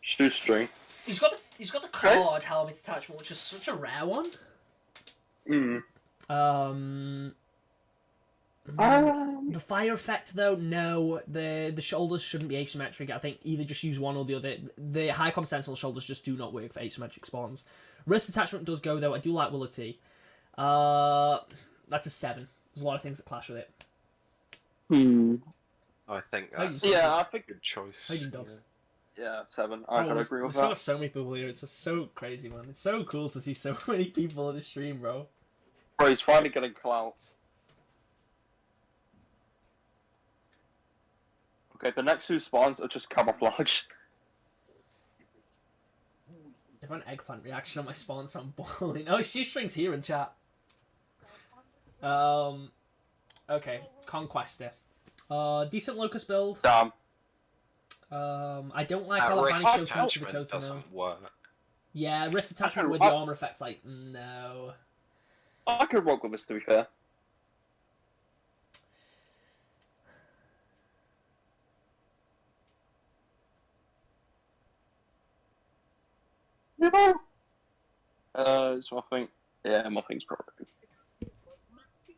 Shoestring. He's got the card helmet attachment, which is such a rare one. The fire effect, though, no. The shoulders shouldn't be asymmetric. I think either just use one or the other. The high comp sentinel shoulders just do not work for asymmetric spawns. Wrist attachment does go, though. I do like Willity. That's a 7. There's a lot of things that clash with it. I think How that's you- I think a good choice. How you dogs? yeah, 7. I can agree with We saw that. so many people here. It's just so crazy, man. It's so cool to see so many people on the stream, bro. Bro, he's finally getting clout. Okay, the next 2 spawns are just camouflage. I've got an eggplant reaction on my spawn, so I'm balling. Oh, Shoestring's here in chat. Okay, Conquester. Decent Locust build. Damn. I don't like That how the wrist Vanish goes into the attachment coat now. doesn't work. Yeah, wrist attachment with the armor effect's like, no. I could rock with this, to be fair. So I think, yeah, my thing's probably.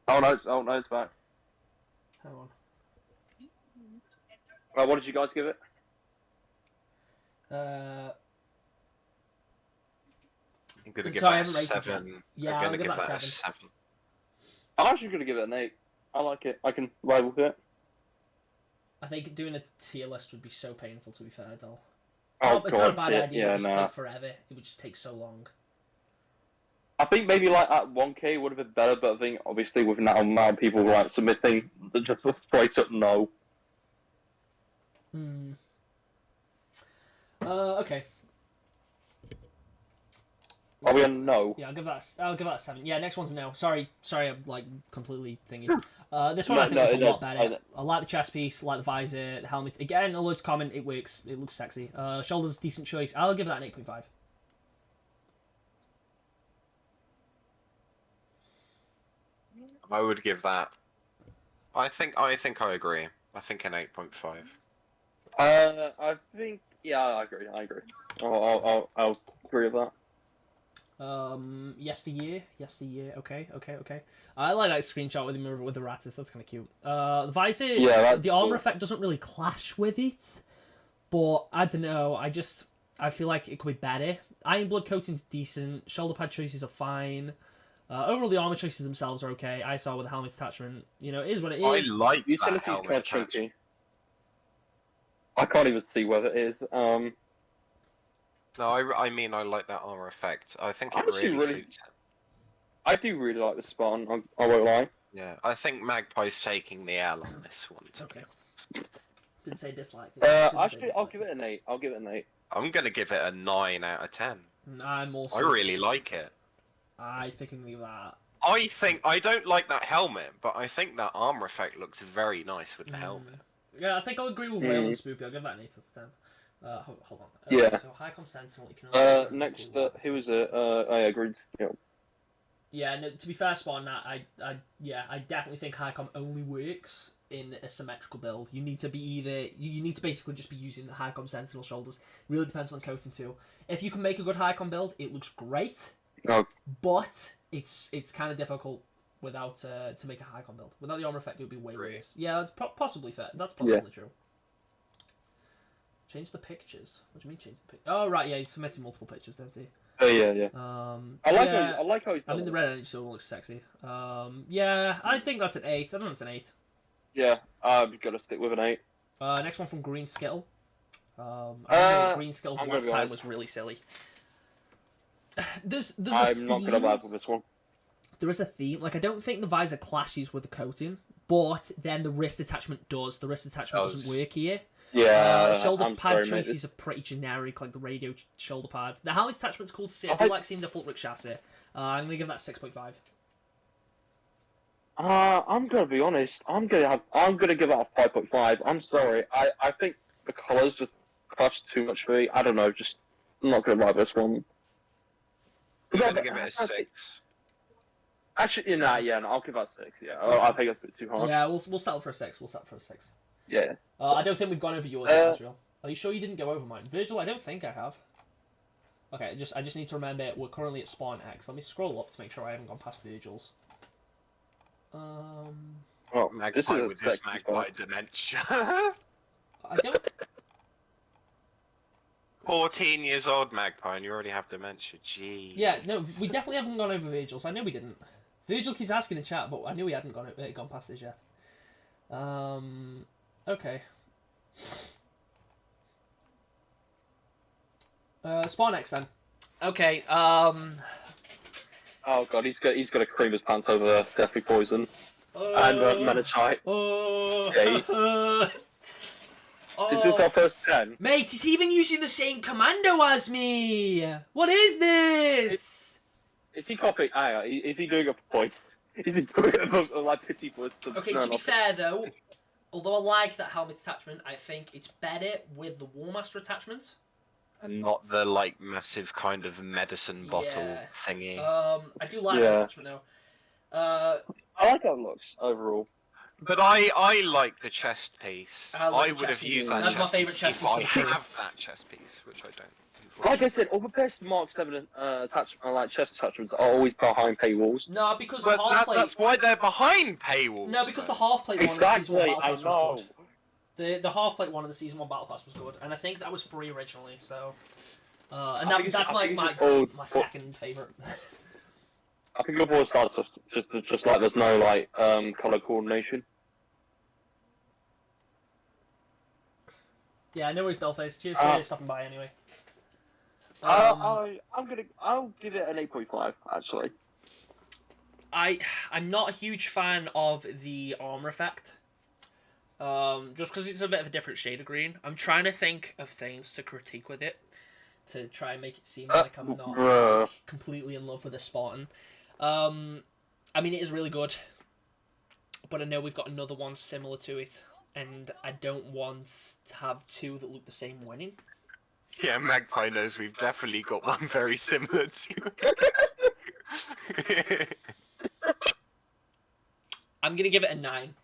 Oh no, it's back. Hang on. What did you guys give it? I'm gonna give Sorry, I that a haven't rated it. 7. Yeah, I'm I'll gonna give give that that a 7. 7. I'm actually gonna give it an 8. I like it. I can ride with it. I think doing a tier list would be so painful, to be fair, Dol. Oh It's god, not a bad yeah, idea, it yeah, would just nah. take forever. It would just take so long. I think maybe like at 1K would have been better, but I think obviously with now amount of people like submitting, just a straight up no. Okay. Are we on no? Yeah, I'll give that a 7. Yeah, next one's a no. Sorry, I'm like completely thinking. This one No, I think no, is a no, lot better. I like the chest piece, I like the visor, the helmet. Again, although it's common, it works. It looks sexy. Shoulders, decent choice. I'll give that an 8.5. I would give that. I think I agree. I think an 8.5. I think I agree. I'll agree with that. Yesteryear. Okay. I like that screenshot with him with the Ratus. That's kind of cute. The visor, the armor cool. effect doesn't really clash with it, but I don't know. I feel like it could be better. Iron blood coating's decent. Shoulder pad choices are fine. Overall, the armor choices themselves are okay. I saw with the helmet attachment. You know, it is what it is. I like that Utility's helmet kind of attachment. chunky. I can't even see whether it is. No, I mean I like that armor effect. I think it Actually, really suits it. I do really like the spawn. I won't lie. Yeah, I think Magpie's taking the L on this one. Okay. Didn't say disliked it. Actually, I'll give it an 8. I'm gonna give it a 9 out of 10. I'm also. I really like it. I think I'm gonna give that. I don't like that helmet, but I think that armor effect looks very nice with the helmet. Yeah, I think I'll agree with Whale and Spoopy. I'll give that an 8 out of 10. Hold on. Yeah. So high comp sentinel, you can only Next, who was it? I agreed. Yeah, no, to be fair, Spawn, I definitely think high comp only works in a symmetrical build. You need to basically just be using the high comp sentinel shoulders. Really depends on the coating too. If you can make a good high comp build, it looks great. Oh. But it's kind of difficult without to make a high comp build. Without the armor effect, it would be way worse. Yeah, that's possibly fair. That's possibly true. Change the pictures. What do you mean change the pictures? Oh right, yeah, he's submitting multiple pictures, don't he? Oh yeah. I like how he's done I'm in the red energy, so it looks sexy. Yeah, I think that's an 8. I don't know it's an 8. Yeah, I'm gonna stick with an 8. Next one from Green Skittle. I remember Green Skittle's I'm gonna last be time honest. was really silly. There's a I'm not gonna theme. lie with this one. There is a theme. Like, I don't think the visor clashes with the coating, but then the wrist attachment does. The wrist attachment doesn't work here. Yeah, Shoulder I'm pad sorry, mate. choices are pretty generic, like the radio shoulder pad. The helmet attachment's cool to see. I do like seeing the full brick chassis. I'm gonna give that 6.5. I'm gonna be honest. I'm gonna give it a 5.5. I'm sorry. I think the colours just clash too much for me. I don't know. Just I'm not gonna like this one. I'm gonna give it a 6. Actually, no, I'll give that 6. Yeah, I think that's a bit too hard. Yeah, we'll settle for a 6. We'll settle for a 6. Yeah. I don't think we've gone over yours yet, Israel. Are you sure you didn't go over mine? Virgil, I don't think I have. Okay, I just need to remember we're currently at Spawn X. Let me scroll up to make sure I haven't gone past Virgil's. Oh, Magpie this is with his magpie dementia. I don't. 14 years old magpie, and you already have dementia. Gee. Yeah, no, we definitely haven't gone over Virgil's. I know we didn't. Virgil keeps asking in chat, but I knew we hadn't gone past this yet. Okay. Spawn X then. Okay. Oh god, he's gonna cream his pants over Deathly Poison and Medichite. Is this our first 10? Mate, he's even using the same commando as me! What is this? Is he copying? Is he doing it for points? Is he doing it for like 50 points? Okay, to be fair though, although I like that helmet attachment, I think it's better with the Warmaster attachment. And not the, like, massive kind of medicine bottle Yeah. thingy. I do like that attachment though. I like how it looks overall. But I like the chest piece. I like I the would have chest piece. used that That's my chest favourite piece chest if I piece in the game. have that chest piece, which I don't. Like I said, all the best Mark 7 like chest attachments are always behind paywalls. No, because But the half plate. that's why they're behind paywalls. No, because the though. half plate one of the season 1 Exactly, battle I pass know. was good. The half plate one of the season 1 battle pass was good, and I think that was free originally. So, and that's my second favourite. I think I've always started just like there's no like color coordination. Yeah, no worries, Dollface. Cheers for stopping by anyway. I'll give it an 8.5 actually. I'm not a huge fan of the armor effect. Just because it's a bit of a different shade of green. I'm trying to think of things to critique with it, to try and make it seem like I'm not like, completely in love with a Spartan. I mean, it is really good, but I know we've got another one similar to it, and I don't want to have two that look the same winning. Yeah, Magpie knows we've definitely got one very similar to. I'm gonna give it a 9.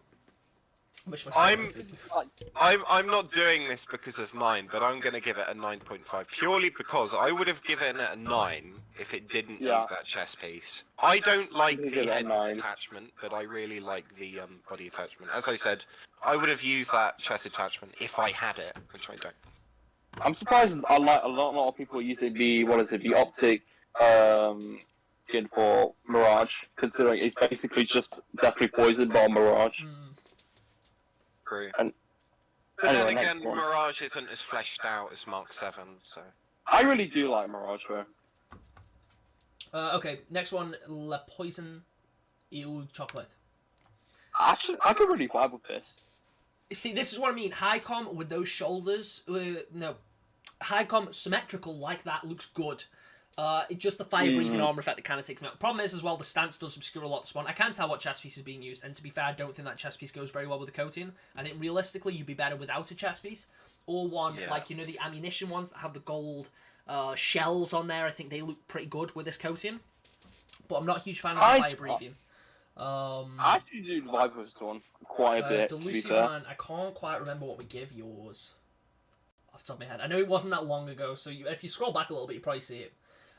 I'm not doing this because of mine, but I'm gonna give it a 9.5 purely because I would have given it a 9 if it didn't use that chest piece. I don't like the head attachment, but I really like the body attachment. As I said, I would have used that chest attachment if I had it, which I don't. I'm surprised a lot of people are using the optic skin for Mirage, considering it's basically just Deathly Poison by Mirage. True. And but anyway, then again, next one. Mirage isn't as fleshed out as Mark 7, so. I really do like Mirage though. Okay, next one, Le Poison Eau Chocolate. Actually, I could really vibe with this. See, this is what I mean. High com with those shoulders, high com symmetrical like that looks good. It's just the fire breathing armor effect that kind of takes me out. The problem is as well the stance does obscure a lot of spawn. I can't tell what chest piece is being used, and to be fair, I don't think that chest piece goes very well with the coating. I think realistically you'd be better without a chest piece, or one like the ammunition ones that have the gold shells on there. I think they look pretty good with this coating, but I'm not a huge fan of the fire breathing. I actually do vibe with this one quite a bit. Delusive Man, I can't quite remember what we give yours off the top of my head. I know it wasn't that long ago, so if you scroll back a little bit, you probably see it.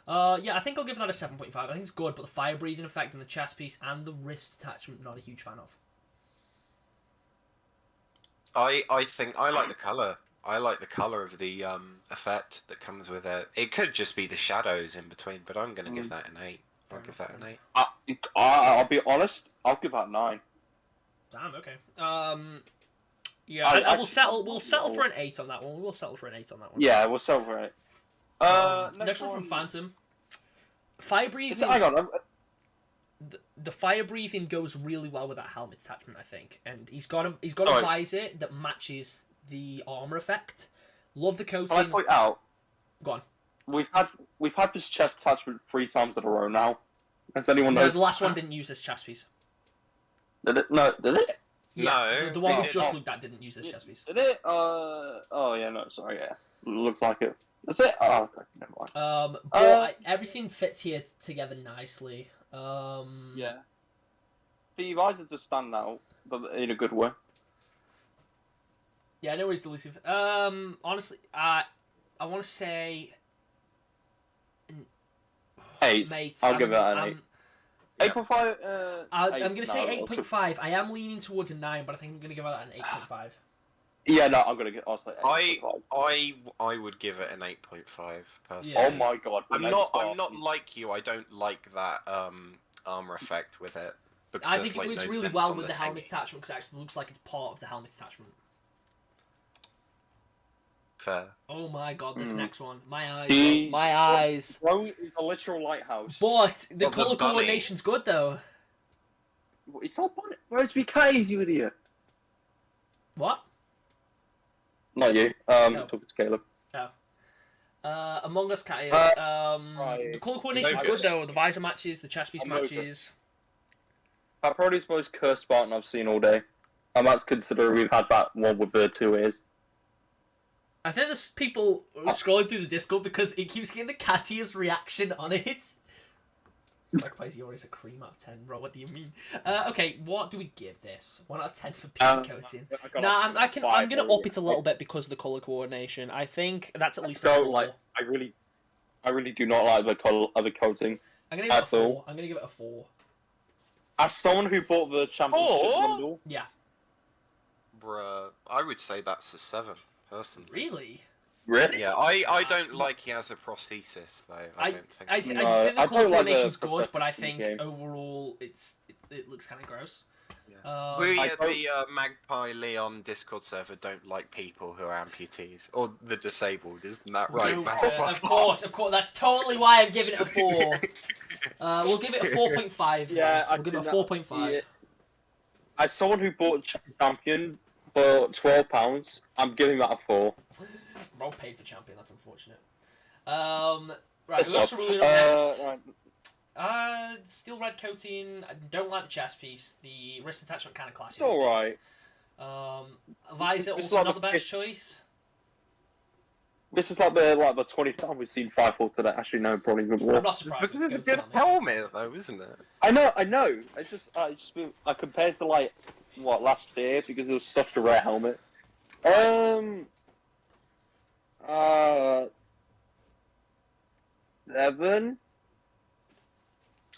Yeah, I think I'll give that a 7.5. I think it's good, but the fire breathing effect and the chest piece and the wrist attachment, not a huge fan of. I think I like the color. I like the color of the effect that comes with it. It could just be the shadows in between, but I'm gonna give that an 8. I'll give that an 8. I'll be honest. I'll give that 9. Damn. Okay. Yeah, we'll settle for an 8 on that one. We'll settle for an 8 on that one. Yeah, we'll settle for it. Next one from Phantom. Fire breathing. Hang on. The fire breathing goes really well with that helmet attachment, I think, and he's got a visor that matches the armor effect. Love the coating. Can I point out? Go on. We've had this chest attachment 3 times in a row now. Has anyone No, noticed? the last one didn't use this chest piece. Did it? No, did it? Yeah, No, the one it we've just didn't. looked at didn't use this chest piece. Did it? Oh yeah, no, sorry, yeah. Looks like it. That's it? Oh, okay, never mind. But everything fits here together nicely. Yeah. The visor does stand out, but in a good way. Yeah, I know he's delusive. Honestly, I want to say 8. mate. I'll give it an 8. 8.5. I'm gonna say 8.5. I am leaning towards a 9, but I think I'm gonna give that an 8.5. Yeah, no, I'm gonna get. I'll say 8.5. I would give it an 8.5 personally. Yeah. Oh my god! I'm not like you. I don't like that armor effect with it. Because I there's, think it like, looks no really vents well on with the helmet thingy. attachment because it actually looks like it's part of the helmet attachment. Fair. Oh my god, this next one. My eyes. Jeez. My eyes. Bro is a literal lighthouse. But the Well, the colour bunny. coordination's good though. It's not funny. Bro, it's BKs, you idiot. What? Not you. Talking to Caleb. Among Us cat ears. right. The colour coordination's good Notice. though. The visor matches, the chest piece I'm noticed. matches. That probably is the most cursed Spartan I've seen all day. And that's considering we've had that one with the 2 ears. I think there's people scrolling through the Discord because it keeps getting the cattiest reaction on it. Occupies yours a cream out of 10, bro. What do you mean? Okay, what do we give this? 1 out of 10 for paint coating. Nah, I'm gonna up it a little bit because of the color coordination. I think that's at least a 4. I really do not like the color of the coating. I'm gonna give it a at all. 4. I'm gonna give it a 4. As someone who bought the championship 4? bundle, Yeah. Bruh, I would say that's a 7, personally. Really? really? Yeah, I don't like he has a prosthesis though. I don't think. I think No, the I color don't like the coordination's good, perspective but I in the think game. overall it looks kind of gross. Yeah. We I at don't- the Magpie Leon Discord server don't like people who are amputees or the disabled, isn't that right? No, Malfoy? of course. That's totally why I'm giving it a 4. We'll give it a 4.5. Yeah, we'll give it a 4.5. Yeah. As someone who bought champion for £12, I'm giving that a 4. Rob paid for champion. That's unfortunate. Right, we've got Cerulean up next. Right. Steel red coating. I don't like the chest piece. The wrist attachment kind of clashes. It's alright. Visor It's also like not the the best choice. This is like the 20th time we've seen 5-4 today. Actually, no, probably good I'm war. not surprised. Because with it's a the good coating on it. helmet though, isn't it? I know. I compared to like last year because it was such a rare helmet. 7.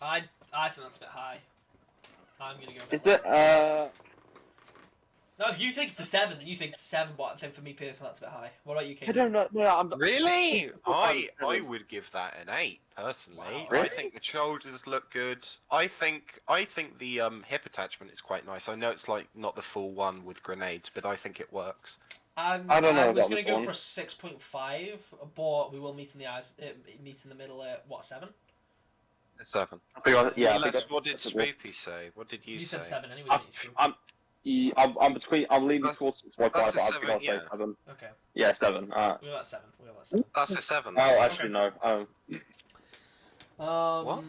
I think that's a bit high. I'm gonna go. Is it? No, if you think it's a 7, then you think it's a 7. But I think for me personally, that's a bit high. What about you, Kate? I don't know. No, I'm Really? I I'm- would give that an 8 personally. Wow. I Really? think the shoulders look good. I think the hip attachment is quite nice. I know it's like not the full one with grenades, but I think it works. I don't know I was about gonna this go one. for a 6.5, but we will meet in the eyes. Meet in the middle at what, 7? 7. What did Spoopy say? What did you You say? said 7 anyway. I'm- didn't you, Spoon? I'm leaning That's- towards 6.5, but I that's a think 7, I'll say yeah. 7. Okay, Yeah, 7. we'll go at 7. That's a 7. Oh, actually no. What?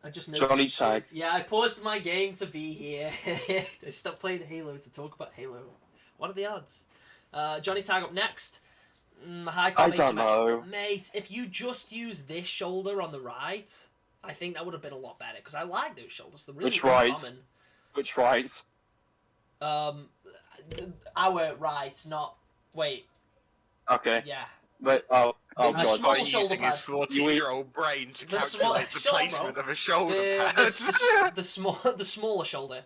I just noticed. Johnny shit. Tag. Yeah, I paused my game to be here. I stopped playing Halo to talk about Halo. What are the odds? Johnny Tag up next. High I don't know. Mate, if you just use this shoulder on the right, I think that would have been a lot better because I like those shoulders. They're really Which right? uncommon. Which right? Our right, not wait. Okay. Yeah, But The god. small By shoulder using his pad. 14-year-old brain to The small- calculate the shut up, placement bro. of a shoulder the, pad. the smaller shoulder.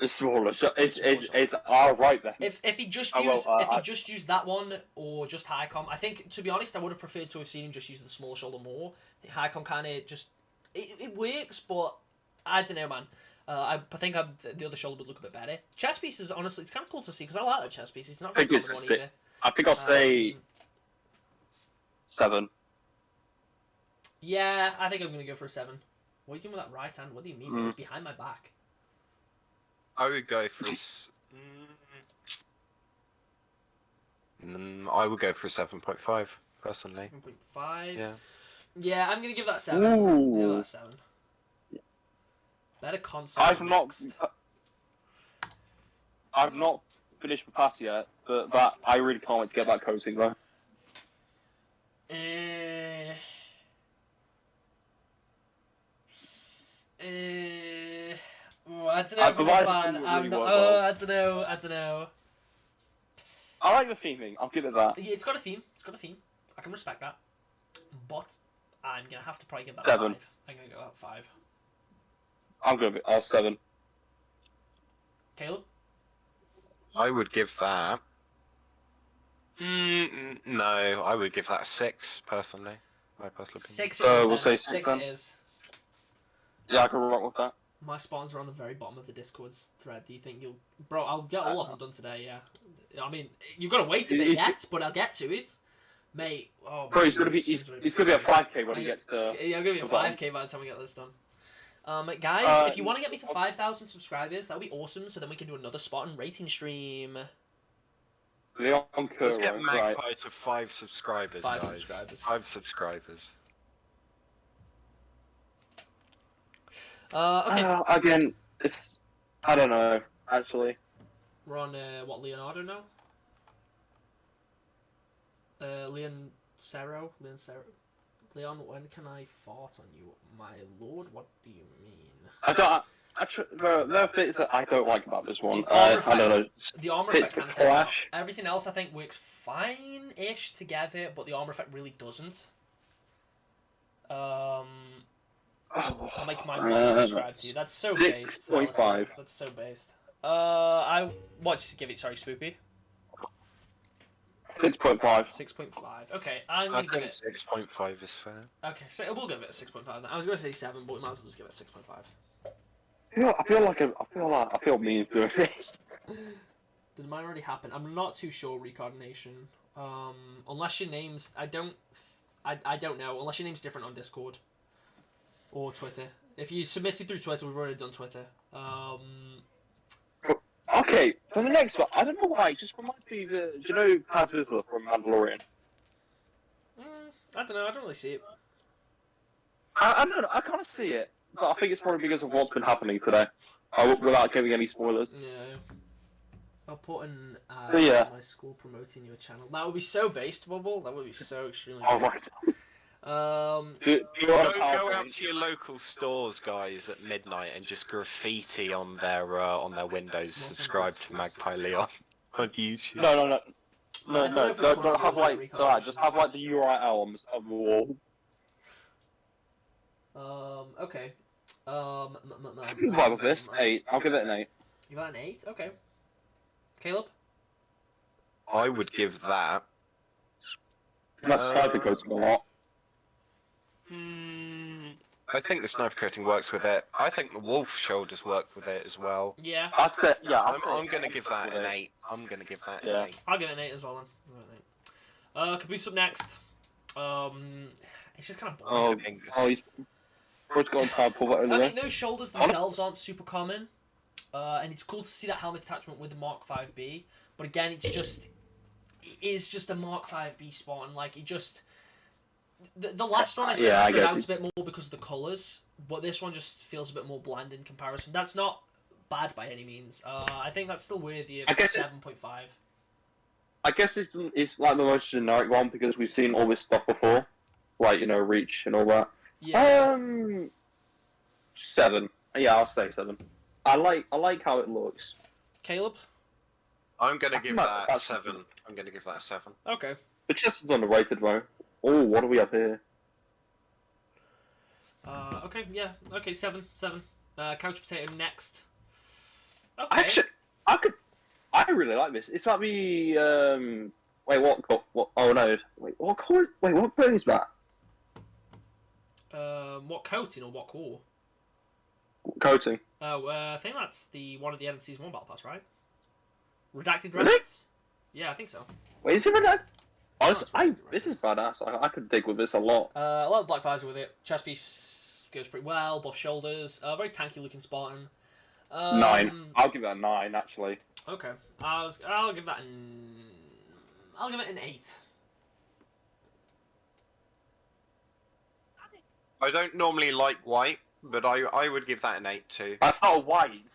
It's smaller. It's smaller it's all right then. If he just Oh, well, used I- if he just used that one or just Highcom, I think to be honest, I would have preferred to have seen him just use the smaller shoulder more. The Highcom kind of just it works, but I don't know, man. I think the other shoulder would look a bit better. Chest pieces, honestly, it's kind of cool to see because I like the chest piece. It's not a I think very it's common a one si- either. I think I'll say 7. Yeah, I think I'm gonna go for a 7. What are you doing with that right hand? What do you mean? It's behind my back. I would go for I would go for a 7.5 personally. 7.5. Yeah. Yeah, I'm gonna give that 7. I'm gonna give Ooh. that 7. Better console. I've not. next. I've not finished my pass yet, but that I really can't wait to get that coating though. I don't know if I'm a fan. I'm not. I don't know. I don't know. I like the theming. I'll give it that. Yeah, it's got a theme. It's got a theme. I can respect that. But I'm gonna have to probably give that 7. 5. I'm gonna go at 5. I'm good. 7. Caleb. I would give that. No, I would give that a 6 personally. My personal opinion. 6 it is. We'll say 6 6 then. it is. Yeah, I can rock with that. My Spartans are on the very bottom of the Discord's thread. Do you think you'll... Bro, I'll get all of them done today, yeah. I mean, you've got to wait a bit yet, but I'll get to it. Mate, oh... Bro, he's gonna be a 5k when he gets to... Yeah, I'm gonna be a 5k by the time we get this done. Guys, if you want to get me to 5,000 subscribers, that would be awesome, so then we can do another Spartan rating stream. Leon Let's Kerr, get Magpie right. to 5 subscribers, 5 guys. subscribers. 5 subscribers. Okay. Again, it's... I don't know, actually. We're on, Leonardo now? Leon Cero? Leon, when can I fart on you? My lord, what do you mean? I don't... Actually, there are bits that I don't like about this one. The armor I don't know. The armor Bits effect kind of of takes out. clash. Everything else I think works fine-ish together, but the armor effect really doesn't. I'll make my mom subscribe to you. That's so based. 6.5. That's so based. Just give it. Sorry, Spoopy. 6.5. 6.5. Okay, I'm I gonna give think it. 6.5 is fair. Okay, so we'll give it a 6.5. Then. I was gonna say 7, but we might as well just give it a 6.5. I feel mean doing this. Did mine already happen? I'm not too sure. Recard Nation. Unless your name's, I don't know. Unless your name's different on Discord or Twitter. If you submitted through Twitter, we've already done Twitter. Okay, for the next one, I don't know why. It just reminds me of do you know Paz Vizsla from Mandalorian? I don't know. I don't really see it. I don't know. I can't see it, but I think it's probably because of what's been happening today. Without giving any spoilers. Yeah. I'll put an Yeah. my school promoting your channel. That would be so based, Bubble. That would be so extremely Oh, based. right. Um, Go out to your local stores, guys, at midnight and just graffiti on their windows. Subscribe to Magpie Leon on YouTube. No. I don't know if we Don't have want like, to just have like the URL on the wall. Okay. Vibe of this 8. I'll give it an 8. You got an 8? Okay. Caleb? I would give that. That sniper goes a lot. I think the sniper coating works with it. I think the wolf shoulders work with it as well. Yeah. I'm going to give that an 8. I'm going to give that an 8. I'll give it an 8 as well then. I'll give it an 8. Caboose up next. It's just kind of boring. He's got on time pull that over I there. mean, those shoulders themselves aren't super common. And it's cool to see that helmet attachment with the Mark 5B. But again, it is just a Mark 5B Spartan. Like, it just... The last one I think stood out a bit more because of the colours, but this one just feels a bit more bland in comparison. That's not bad by any means. I think that's still worthy of 7.5. I guess it's like the most generic one because we've seen all this stuff before, like Reach and all that. Yeah. 7. Yeah, I'll say 7. I like how it looks. Caleb? I'm gonna give that a 7. I'm gonna give that a 7. Okay. The chest is underrated, though. Oh, what do we have here? Okay, yeah. Okay, 7. Couch Potato next. Okay. Actually, I really like this. It's like the wait, what? Oh no! Wait, what color? Wait, what color is that? What coating or what core? Coating. Oh, I think that's the one of the end of season 1 battle pass, right? Redacted Really? Relics? Yeah, I think so. Wait, is it redacted? Honestly, This is badass. I could dig with this a lot. A lot of black visor with it. Chest piece goes pretty well. Buff shoulders. Very tanky looking Spartan. 9. I'll give that a 9 actually. Okay. I'll give that I'll give it an 8. I don't normally like white, but I would give that an 8 too. That's not a white.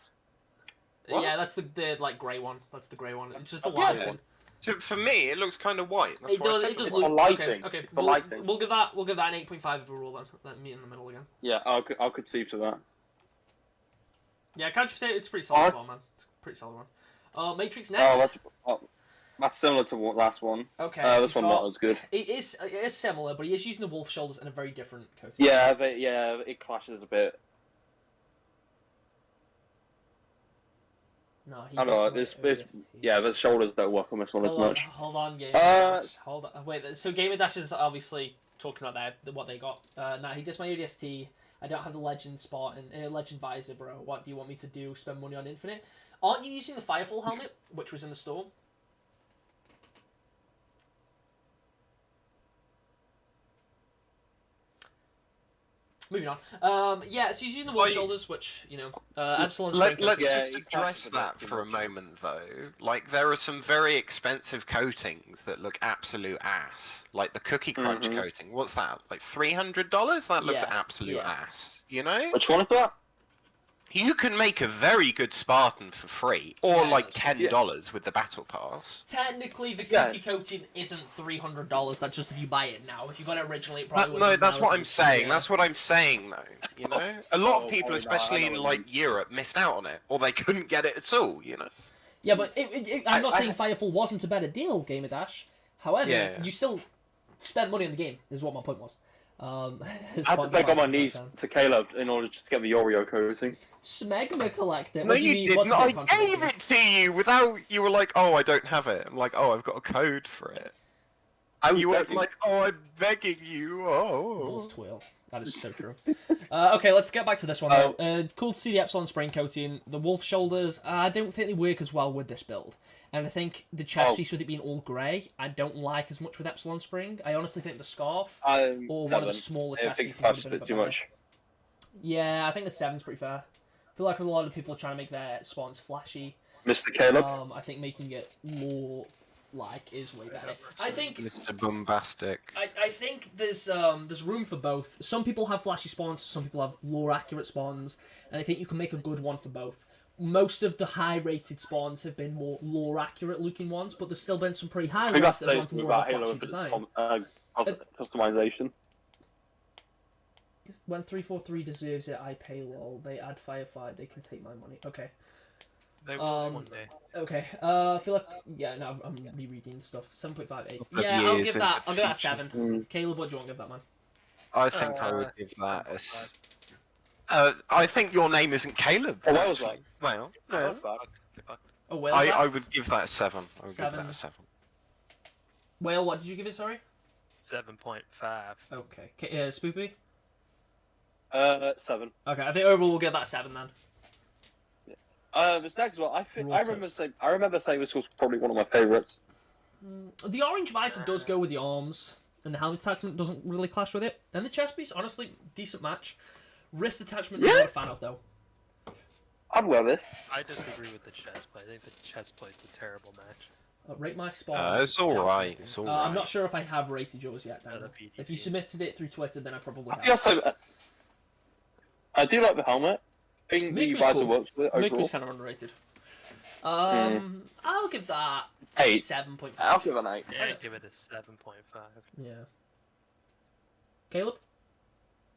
What? Yeah, that's the like grey one. That's the grey one. It's just the Yeah. lighting. So for me, it looks kind of white. That's It why I does. said It does the look. for lighting. Okay. It's for lighting. We'll give that an 8.5 overall then. Let me in the middle again. Yeah, I'll concede to that. Yeah, couch potato. It's a pretty solid one, man. It's a pretty solid one. Matrix next. That's similar to the last one. Okay. This one not as good. It is similar, but he is using the wolf shoulders and a very different coating. Yeah, it clashes a bit. No, he I know, the shoulders don't work on this one as much. Hold on, Game Dash. Hold on. Wait, so Game Dash is obviously talking about what they got. Nah, he does my ODST. I don't have the Legend Spartan, Legend Visor, bro. What do you want me to do? Spend money on Infinite? Aren't you using the Firefall helmet, which was in the store? Moving on. Yeah, so he's using the wolf shoulders, which, you know, Epsilon strength. Let's just address that for a moment, though. Like, there are some very expensive coatings that look absolute ass. Like the Cookie Crunch coating. What's that? Like $300? That looks absolute ass. You know? Which one is that? You can make a very good Spartan for free, or like $10 with the battle pass. Technically, the cookie coating isn't $300. That's just if you buy it now. If you got it originally, it probably No, that's what I'm saying. That's what I'm saying, though. You know, a lot of people, especially in like Europe, missed out on it, or they couldn't get it at all. You know. Yeah, but I'm not saying Firefall wasn't a better deal, Gamer Dash. However, you still spent money on the game. Is what my point was. I had to beg on my knees to Caleb in order to get the Oreo coating. Smegma collector. No, you didn't. I gave it to you without. You were like, "Oh, I don't have it." I'm like, "Oh, I've got a code for it." You were like, "Oh, I'm begging you." Oh. Balls twirl. That is so true. Okay, let's get back to this one though. Cool to see the Epsilon spring coating. The wolf shoulders. I don't think they work as well with this build. And I think the chest piece with it being all grey, I don't like as much with Epsilon Spring. I honestly think the scarf or one of the smaller chest pieces would have been a bit too much. Yeah, I think the 7's pretty fair. I feel like a lot of people are trying to make their spawns flashy. Mr. Caleb? I think making it lore-like is way better. I think Mr. Bombastic. I think there's room for both. Some people have flashy spawns, some people have lore-accurate spawns, and I think you can make a good one for both. Most of the high-rated spawns have been more lore-accurate looking ones, but there's still been some pretty high ones that have gone for more of a flashy design. Customization. When 343 deserves it, I pay lol. They add firefight, they can take my money. Okay. They will one day. Okay. I feel like I'm rereading stuff. 7.58. Yeah, I'll give that a 7. Caleb, what do you want to give that, man? I think I would give that a. I think your name isn't Caleb. Oh, that was right. Well, no. Oh, Whale. I would give that a 7. I would 7. give that a 7. Whale, what did you give it? Sorry. 7.5. Okay. Spoopy. 7. Okay, I think overall we'll give that 7 then. This next one, I remember saying this was probably one of my favourites. The orange visor does go with the arms, and the helmet attachment doesn't really clash with it. And the chest piece, honestly, decent match. Wrist attachment, I'm not a fan of though. I'd wear this. I disagree with the chest plate. I think the chest plate's a terrible match. Rate my spawn. It's alright. It's alright. I'm not sure if I have rated yours yet, Dan. If you submitted it through Twitter, then I probably have. I do like the helmet. I think the visor works with it overall. Mick was kind of underrated. I'll give that 8. 7.5. I'll give it an 8. Yeah, I'd give it a 7.5. Yeah. Caleb?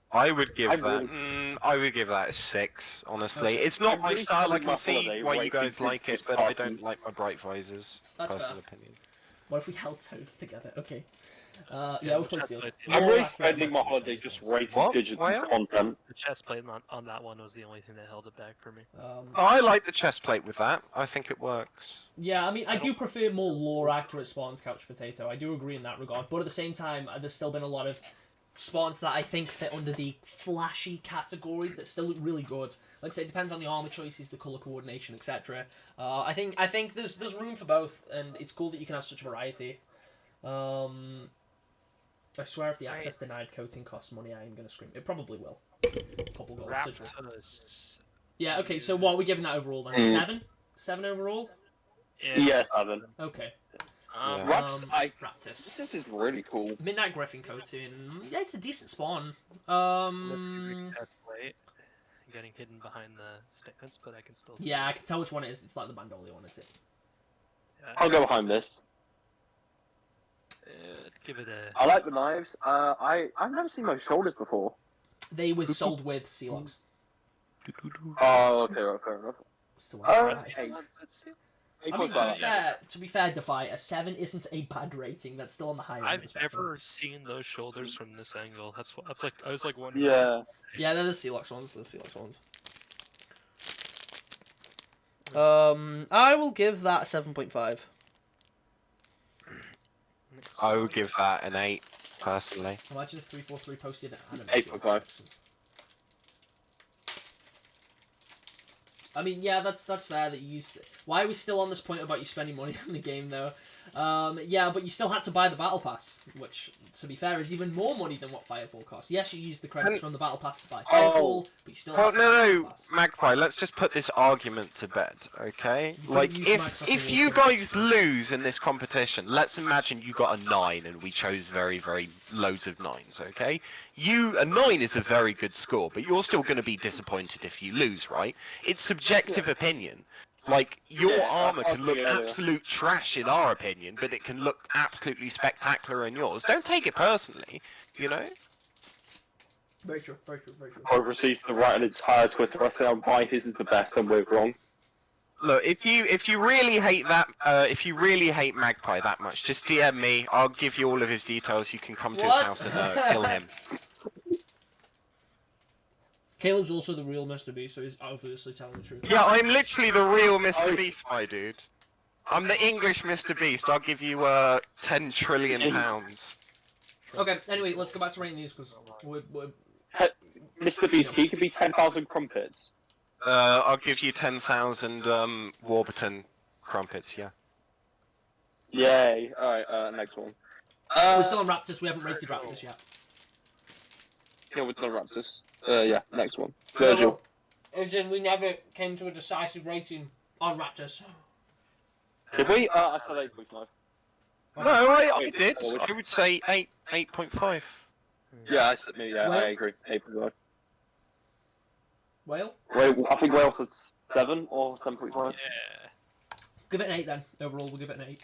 I would give that a 6. Honestly, it's not my style. I can see why you guys like it, but I don't like my bright visors. That's personal fair. opinion. What if we held toes together? Okay. We'll play seals. I'm really spending my holiday just rating digital content. The chest plate on that one was the only thing that held it back for me. I like the chest plate with that. I think it works. Yeah, I mean, I do prefer more lore-accurate spawns, Couch Potato. I do agree in that regard. But at the same time, there's still been a lot of spawns that I think fit under the flashy category that still look really good. Like I say, it depends on the armor choices, the color coordination, etc. I think there's room for both, and it's cool that you can have such variety. I swear if the access denied coating costs money, I am going to scream. It probably will. Couple goals. Yeah, okay, so what are we giving that overall then? 7? 7 overall? Yeah, 7. Okay. Raptus. This is really cool. Midnight Griffin coating. Yeah, it's a decent spawn. Getting hidden behind the stickers, but I can still see. Yeah, I can tell which one it is. It's like the Bandoli one, is it? Yeah. I'll go behind this. Give it a... I like the knives. I've never seen my shoulders before. They were sold with sea logs. Oh, okay, right, fair enough. Still Okay. Let's see. I mean, to be fair, Defy, a 7 isn't a bad rating. That's still on the higher end. I've never seen those shoulders from this angle. That's what I was like wondering. Yeah. Yeah, they're the Sealox ones. The Sealox ones. I will give that a 7.5. I would give that an 8, personally. Imagine if 343 posted an 8.5. I mean, yeah, that's fair that you used. Why are we still on this point about you spending money on the game though? Yeah, but you still had to buy the battle pass, which, to be fair, is even more money than what Firefall costs. Yes, you used the credits from the battle pass to buy Firefall, but you still had to buy the battle pass. Magpie, let's just put this argument to bed, okay? You Like, couldn't use Microsoft if in you your guys lose in this competition, let's imagine you got a 9 and we chose very, very loads of 9s, okay? A 9 is a very good score, but you're still going to be disappointed if you lose, right? It's subjective opinion. Like, your armor can look absolute trash in our opinion, but it can look absolutely spectacular in yours. Don't take it personally, you know? Very true, very true, very true. Or proceeds to write an entire Twitter essay on why his is the best and we're wrong. Look, if you really hate that, if you really hate Magpie that much, just DM me. I'll give you all of his details. You can come to his house and kill him. Caleb's also the real Mr. Beast, so he's obviously telling the truth. Yeah, I'm literally the real Mr. Beast, my dude. I'm the English Mr. Beast. I'll give you 10 trillion pounds. Okay, anyway, let's go back to rating these because we're Mr. Beast, he could be 10,000 crumpets. I'll give you 10,000 Warburton crumpets. Yeah. Yay! Alright, next one. we're still on Raptors. We haven't rated Raptors yet. Yeah, with the Raptors. Yeah, next one. Virgil. Again, we never came to a decisive rating on Raptors. Did we? I said 8.5. No, I did. I would say 8.5. Yeah, I Well- agree. 8.5. Whale? Wait, I think Wales said 7 or 7.5. Yeah. Give it an 8 then. Overall, we'll give it an 8.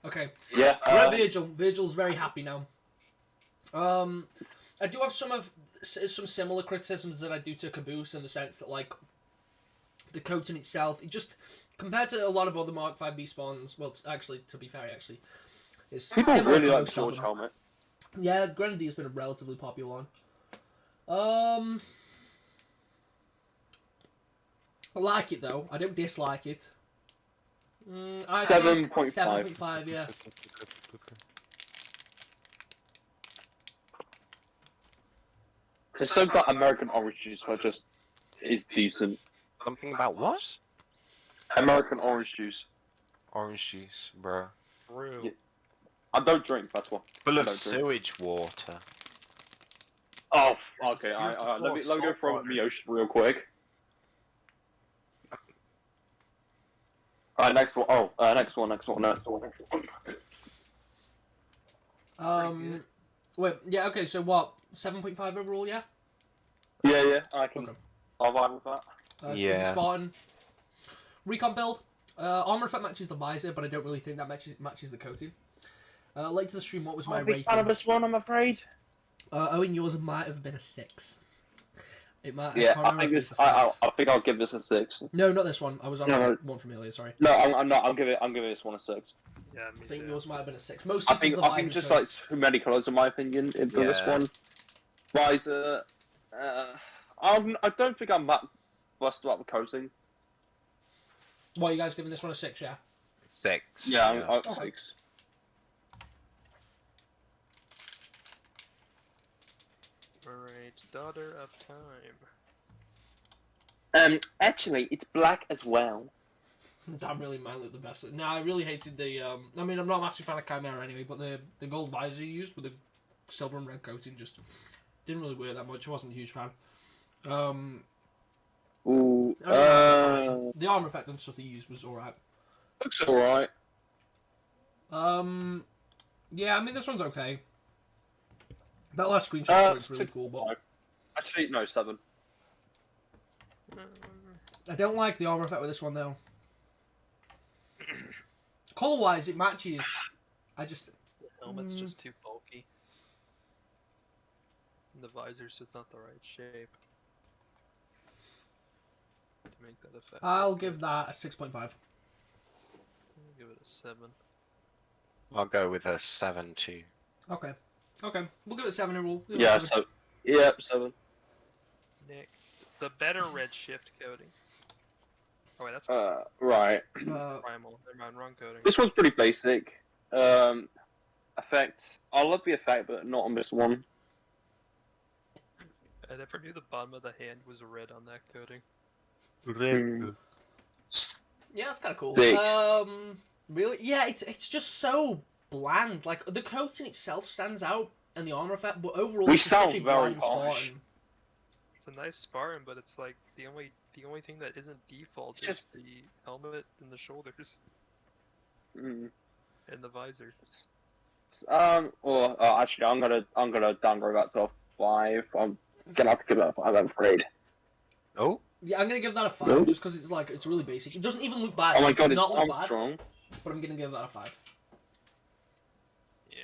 Okay. Yeah. We're at Virgil. Virgil's very happy now. I do have some similar criticisms that I do to Caboose in the sense that, like, the coating itself, it just, compared to a lot of other Mark 5B spawns, well, actually, to be fair, it's People similar really to like most of George them. Helmet. Yeah, Grenadier's been a relatively popular one. I like it though. I don't dislike it. I think 7.5. 7.5, yeah. There's something about American orange juice where just is decent. Something about what? American orange juice. Orange juice, bro. True. Yeah. I don't drink, that's what. Full I of don't drink. sewage water. Oh, okay. Just Let me go salt from water. the ocean real quick. Alright, next one. Oh, next one. Wait, yeah, okay, so what? 7.5 overall, yeah? Yeah, I can. Okay. I'll vibe with that. So this is Yeah. Spartan. Recon build. Armor effect matches the visor, but I don't really think that matches the coating. Late to the stream, what was my rating? fan of this one, I'm afraid. Owen, yours might have been a 6. It might. Yeah, can't I remember think if it was this. a 6. I think I'll give this a 6. No, not this one. I was on No. one from earlier. Sorry. No, I'm not. I'm giving this one a 6. Yeah, me I think too. yours might have been a 6. Mostly I think because of the I think visor just choice. like too many colours in my opinion for this Yeah. one. Visor. I don't think I'm that fussed about the coating. What, you guys giving this one a 6? Yeah. 6. Yeah, I'm Okay. 6. Alright, Daughter of Time. Actually, it's black as well. Damn, really minded the best. No, I really hated the. I mean, I'm not a massive fan of Chimera anyway, but the gold visor you used with the silver and red coating just didn't really work that much. I wasn't a huge fan. Ooh, I mean, that's fine. The armor effect and stuff they used was alright. looks alright. Yeah, I mean, this one's okay. That last screenshot looks really cool, but Actually, no, 7. I don't like the armor effect with this one though. Color wise, it matches. I just. The helmet's just too bulky. The visor's just not the right shape. make that effective. I'll give that a 6.5. I'll give it a 7. I'll go with a 7 too. Okay. Okay. We'll give it a 7 overall. Yeah, 7. Yeah, 7. Next, the better redshift coating. Oh wait, that's Right. primal. Never mind, wrong coating. This one's pretty basic. Effect. I love the effect, but not on this one. I never knew the bottom of the hand was red on that coating. Yeah, that's kind of cool. 6. Really? Yeah, it's just so bland. Like, the coating itself stands out, and the armor effect, but overall, We it's such a sound very bland harsh. Spartan. It's a nice Spartan, but it's like the only thing that isn't default is Just- the helmet and the shoulders Mm. and the visor. Well, actually, I'm gonna downgrade that to a 5. I'm gonna have to give that a 5, I'm afraid. Oh, Yeah, I'm gonna give that a 5, Really? just because it's really basic. It doesn't even look bad. Oh my It god, does it's not look bad, Armstrong. but I'm gonna give that a 5. Yeah.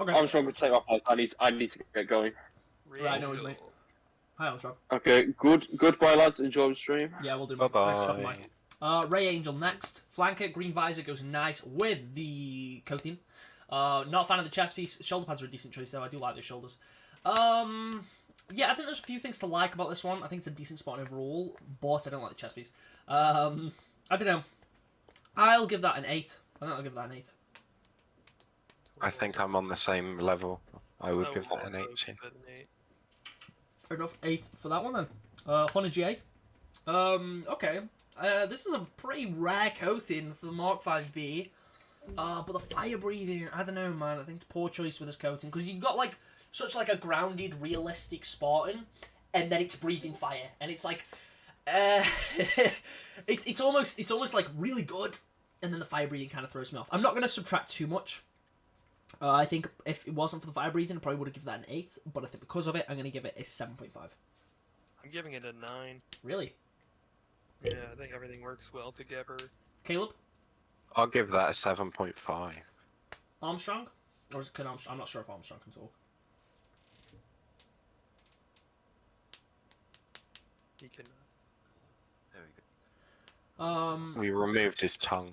Okay. Armstrong would take off. I need to get going. Right, I know his mate. Hi, Armstrong. Okay, goodbye, lads. Enjoy the stream. Yeah, we'll do. bye Thanks for stopping bye. by. Ray Angel next. Flanker, green visor goes nice with the coating. Not a fan of the chest piece. Shoulder pads are a decent choice though. I do like those shoulders. Yeah, I think there's a few things to like about this one. I think it's a decent spot overall, but I don't like the chest piece. I don't know. I'll give that an 8. I think I'll give that an 8. I think I'm on the same level. I would I give that an also 8 too. give it an 8. Fair enough. 8 for that one then. Honor GA. Okay. This is a pretty rare coating for the Mark 5B. But the fire breathing, I don't know, man. I think it's poor choice with this coating because you've got like such like a grounded, realistic Spartan, and then it's breathing fire, and it's like, it's almost like really good, and then the fire breathing kind of throws me off. I'm not gonna subtract too much. I think if it wasn't for the fire breathing, I probably would have given that an 8, but I think because of it, I'm gonna give it a 7.5. I'm giving it a 9. Really, Yeah, I think everything works well together. Caleb I'll give that a 7.5. Armstrong, or is it can Armstrong? I'm not sure if Armstrong can talk. He can. There we go. Um. We removed his tongue.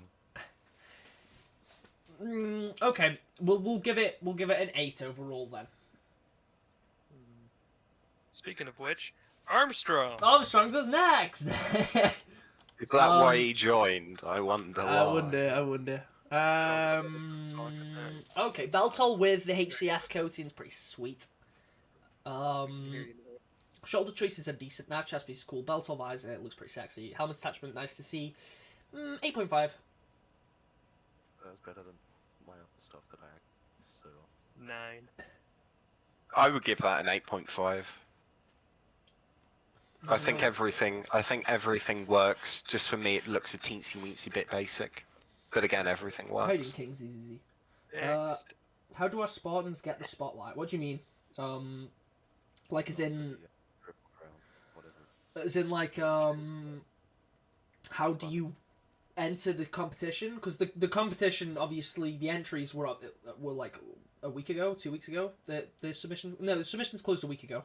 Okay, we'll give it an 8 overall then. Speaking of which, Armstrong. Armstrong's is next. Is that why he joined? I wonder why. I wonder. Okay, Beltol with the HCS coating is pretty sweet. Shoulder choices are decent. Nav chest piece is cool. Beltol visor, it looks pretty sexy. Helmet attachment, nice to see. 8.5. That's better than my other stuff that I so 9. I would give that an 8.5. I think everything works. Just for me, it looks a teensy weensy bit basic, but again, everything Hiding works. Kings is easy. Next. How do our Spartans get the spotlight? What do you mean? Like as in, Triple Crown, whatever. as in like, how do you enter the competition? Because the competition, obviously, the entries were like a week ago, 2 weeks ago. The submissions closed a week ago.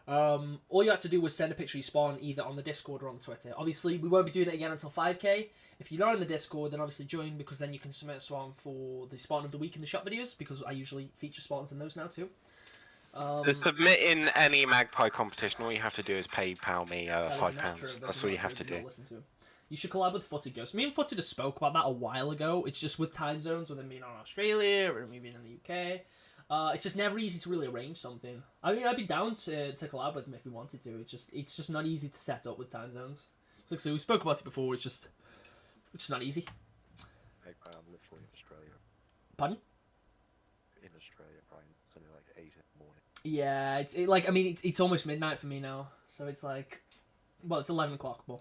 All you had to do was send a picture of your spawn either on the Discord or on the Twitter. Obviously, we won't be doing it again until 5k. If you're not in the Discord, then obviously join, because then you can submit a spawn for the spawn of the week in the shop videos, because I usually feature spawns in those now too. To submit in any Magpie competition, all you have to do is PayPal me That is £5. not true. That's all you have to Do not do. listen to him. You should collab with Footy Ghost. Me and Footy just spoke about that a while ago. It's just with time zones, with him being on Australia or me being in the UK. It's just never easy to really arrange something. I mean, I'd be down to collab with him if we wanted to. It's just not easy to set up with time zones. It's like, so we spoke about it before. It's just not easy. I'm literally in Australia. Pardon? In Australia, Brian. It's only like 8 in the morning. Yeah, it's almost midnight for me now. So it's like, well, it's 11 o'clock. But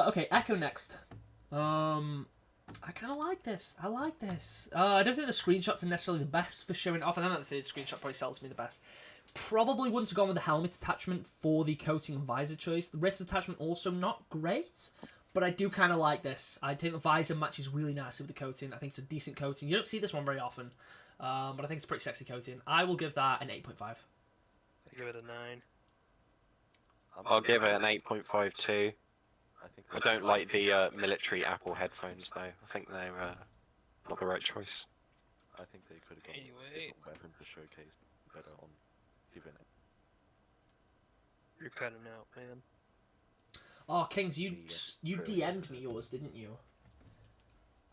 okay, Echo next. I kind of like this. I like this. I don't think the screenshots are necessarily the best for showing it off. I think that the third screenshot probably sells me the best. Probably wouldn't have gone with the helmet attachment for the coating and visor choice. The wrist attachment also not great, but I do kind of like this. I think the visor matches really nicely with the coating. I think it's a decent coating. You don't see this one very often, but I think it's a pretty sexy coating. I will give that an 8.5. I give it a 9. I'll give it an 8.52. I think don't like the military Apple headphones though. I think they're not the right choice. I think they could have got a Anyway. different weapon to showcase better on giving it. You're cutting out, man. Oh, Kings, you Really? DM'd me yours, didn't you?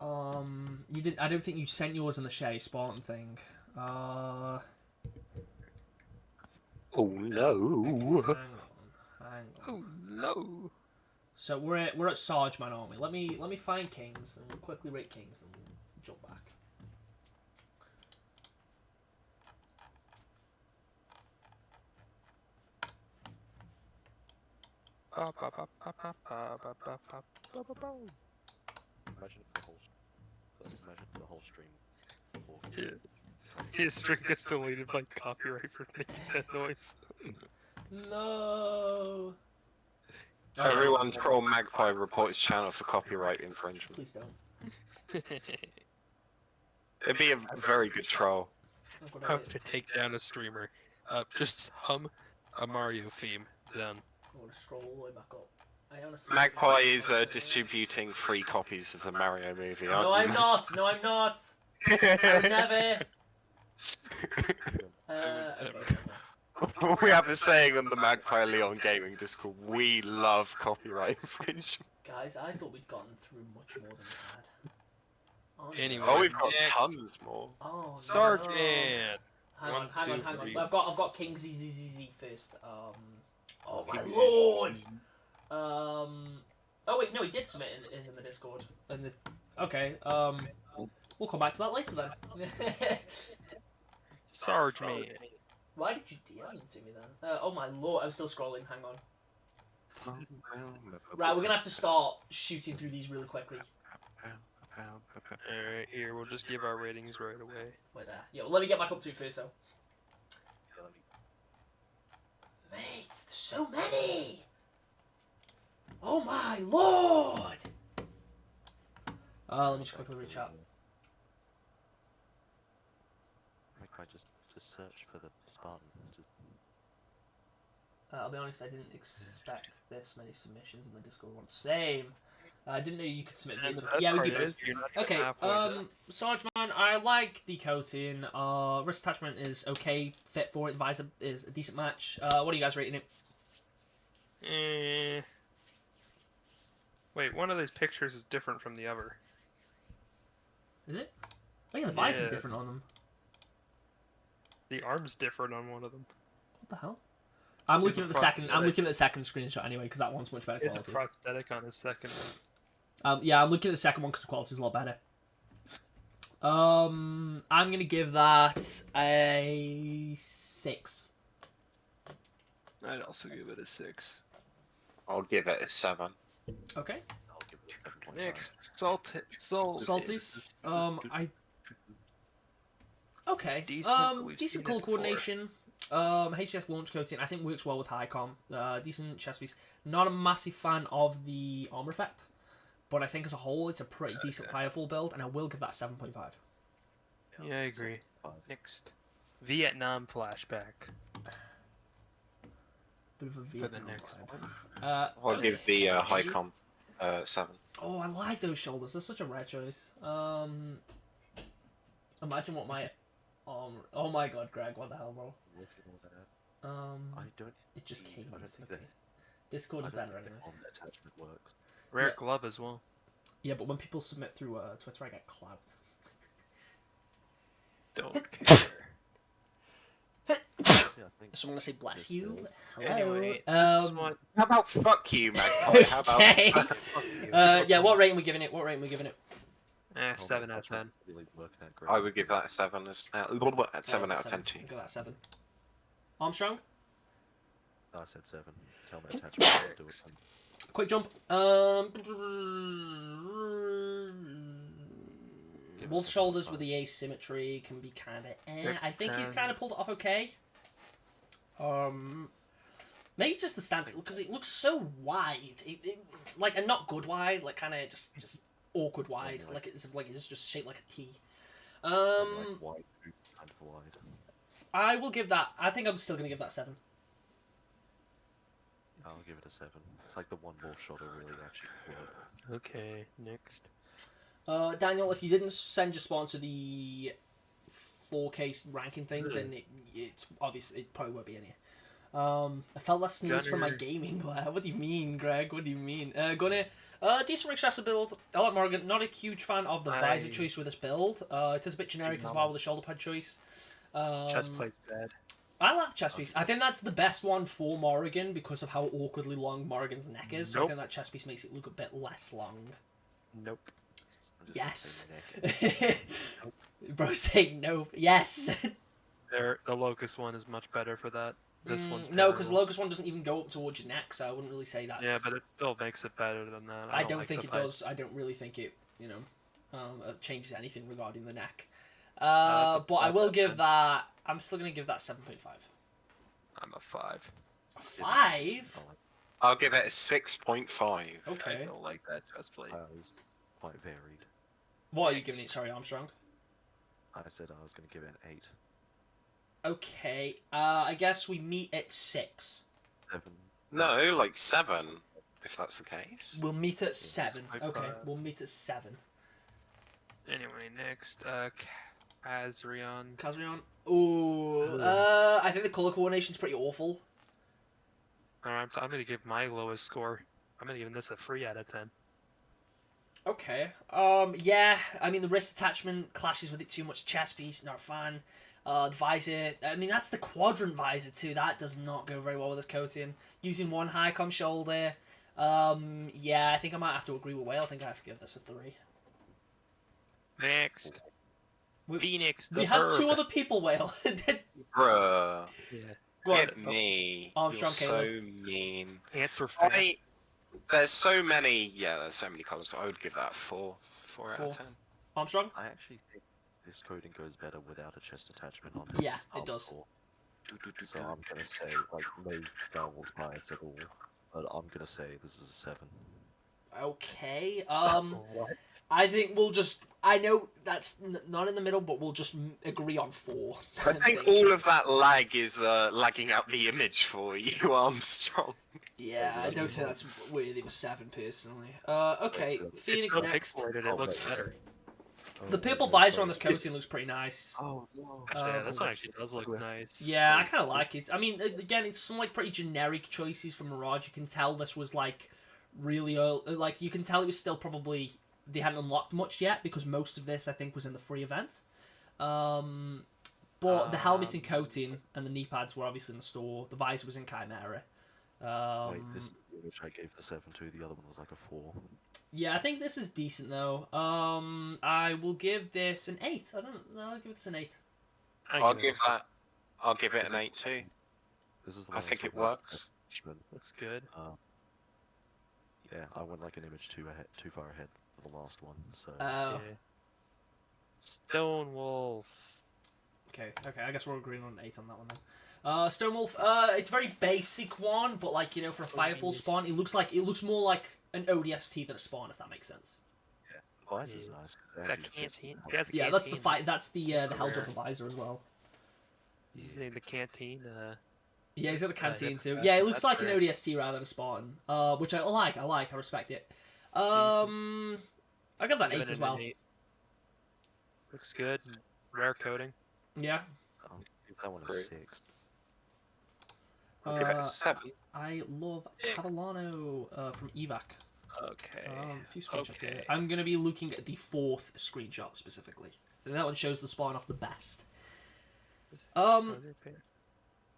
You didn't. I don't think you sent yours in the Shay Spartan thing. Oh no! Hang on. Oh no! So we're at Sarge Man, aren't we? Let me find Kings and we'll quickly rate Kings and we'll jump back. Imagine if the whole stream. Yeah. His string gets deleted by copyright for making that noise. No. Everyone troll Magpie reports channel for copyright infringement. Please don't. It'd be a very good troll. I've got How it. to take down a streamer. Just hum a Mario theme, then. I'm gonna scroll all the way back up. I honestly. Magpie is distributing free copies of the Mario movie, aren't No, you? I'm not. No, I'm not. I would never. Okay. We have a saying on the Magpie Leon Gaming Discord, we love copyright infringement. Guys, I thought we'd gotten through much more than we had. Oh, no. Anyway. Oh, we've got Next. tons more. Oh, no. Sergeant! Hang One, on, hang on, two, hang on. three. I've got King ZZZZ first. Oh my King lord. Oh wait, no, he did submit is in the Discord. Okay. We'll come back to that later then. Sarge man. Why did you DM them to me then? Oh my lord, I'm still scrolling. Hang on. Right, we're gonna have to start shooting through these really quickly. Alright, here, we'll just give our ratings right away. Wait there. Yo, let me get back up to it first though. Mates, there's so many! Oh my lord! Let me just quickly reach out. Magpie just search for the Spartan. Just I'll be honest, I didn't expect this many submissions in the Discord one. Same. I didn't know you could submit via Twitter. Yeah, we do both. Okay, Sarge Man, I like the coating. Wrist attachment is okay. Fit for it. Visor is a decent match. What are you guys rating it? Wait, one of these pictures is different from the other. Is it? I think the visor's Yeah. different on them. The arm's different on one of them. What the hell? I'm It's looking a at the second. I'm prosthetic. looking at the second screenshot anyway because that one's much better It's a quality. prosthetic on his second one. Yeah, I'm looking at the second one because the quality's a lot better. I'm gonna give that a 6. I'd also give it a 6. I'll give it a 7. Okay. I'll give it 7.5. Next, Salties. Okay. Decent, we've Decent seen color it before. coordination. HCS launch coating I think works well with Highcom. Decent chest piece. Not a massive fan of the armor effect, but I think as a whole it's a pretty decent Firefall build, and I will give that 7.5. Yeah, I agree. 5. Next, Vietnam flashback. Bit of a For Vietnam the next vibe. one. I'll give the Highcom 7. Oh, I like those shoulders. They're such a rare choice. Imagine what my arm. Oh my god, Greg, what the hell, bro? Look at all that. I don't. It just came. I don't think Okay. that. Discord I is don't better think anyway. the arm attachment works. Rare Yeah. glove as well. Yeah, but when people submit through Twitter, I get clout. Don't care. See, I think So I'm gonna say bless This you. will- Hello. Anyway, this is what How about fuck you, Magpie? How about Okay. fuck you? Yeah, what rating we giving it? What rating we giving it? 7 out of 10. Really work that great. I would give that a 7 as 7 out of 10 too. Give that 7. Armstrong. I said 7. Tell me attachment. I'll do it. Quick jump. Wolf shoulders with the asymmetry can be kind of. I think he's kind of pulled it off okay. Maybe it's just the stance because it looks so wide. Like a not good wide, like kind of just awkward wide, like it's just shaped like a T. Like wide, kind of wide. I will give that. I think I'm still gonna give that 7. I'll give it a 7. It's like the one more shot I really actually work. Okay, next. Daniel, if you didn't send your spawn to the 4K ranking thing, then it's obvious it probably won't be in here. I felt that sneeze from my Gunner. gaming glare. What do you mean, Greg? What do you mean? Gunner, decent Rickchester build. I like Morgan. Not a huge fan of the visor choice with this build. It is a bit generic as well with the shoulder pad choice. Chest plate's bad. I like the chest piece. I think that's the best one for Morrigan because of how awkwardly long Morrigan's neck is. So I Nope. think that chest piece makes it look a bit less long. Nope. I'm just Yes. gonna say the neck. Bro saying no. Yes. The locust one is much better for that. This one's no, because the terrible. locust one doesn't even go up towards your neck, so I wouldn't really say that. Yeah, but it still makes it better than that. I don't like think the it pipe. does. I don't really think it, changes anything regarding the neck. That's a But I will 5/10. give that. I'm still gonna give that 7.5. I'm a 5. A 5? I'll give it a 6.5. I Okay. don't like that chest plate. It's quite varied. What are you giving it? Sorry, Armstrong. I said I was going to give it an 8. Okay. I guess we meet at 6. 7. No, like 7, if that's the case. We'll meet at 7. Like Okay, five. we'll meet at 7. Anyway, next, Azrion. Kazrion. Ooh. I think the color coordination's pretty awful. Alright, I'm gonna give my lowest score. I'm gonna give this a 3 out of 10. Okay. Yeah. I mean, the wrist attachment clashes with it too much. Chest piece, not a fan. The visor. I mean, that's the quadrant visor too. That does not go very well with this coating. Using one high com shoulder. Yeah, I think I might have to agree with Whale. I think I have to give this a 3. Next, Phoenix. The We have Verb. 2 other people, Whale. Bruh. Yeah. Go on. Hit me. Armstrong, You're so mean. Answer fast. There's so many colours. So I would give that a 4. 4 out 4. of 10. Armstrong? I actually think this coating goes better without a chest attachment on this. Yeah, it does. core. So I'm going to say, like, no Star Wars bias at all. But I'm going to say this is a 7. Okay. What? I think we'll just. I know that's not in the middle, but we'll just agree on 4. I think all of that lag is lagging out the image for you, Armstrong. Yeah, I don't think that's worthy of a 7 personally. Okay, Phoenix It's so next. pixelated, it looks better. The purple visor on this coating looks pretty nice. Oh, no. Actually, yeah, this one actually does look nice. Yeah, I kind of like it. I mean, again, it's some like pretty generic choices from Mirage. You can tell this was like really early. Like you can tell it was still probably they hadn't unlocked much yet because most of this I think was in the free event. But the helmet and coating and the knee pads were obviously in the store. The visor was in Chimera. Wait, this is the which I gave the 7 to. The other one was like a 4. Yeah, I think this is decent though. I will give this an 8. I don't know. I'll give this an 8. I'll give it an 8 too. This is the I one think that's it got that works. attachment. Looks good. Yeah, I went like an image too far ahead for the last one. So Oh. Yeah. Stone Wolf. Okay, I guess we're agreeing on an 8 on that one then. Stonewolf, it's a very basic one, but like, for a Firefall spawn, it looks more like an ODST than a spawn, if that makes sense. Vice is nice. 'cause they Is that actually fit canteen? in. He has a Yeah, that's the canteen. that's the Helldrop visor as well. He's in the canteen. Yeah, he's got the canteen too. that's- Yeah, it looks that's like an rare. ODST rather than a spawn. Which I like, I respect it. I got that Give 8 it as an well. 8. Looks good. Rare coating. Yeah. I'll give that one a Great. 6. I'll give it Uh, a 7. I love Cavallano from Evac. Okay. A few screenshots here. Okay. I'm going to be looking at the 4th screenshot specifically. And that one shows the spawn off the best.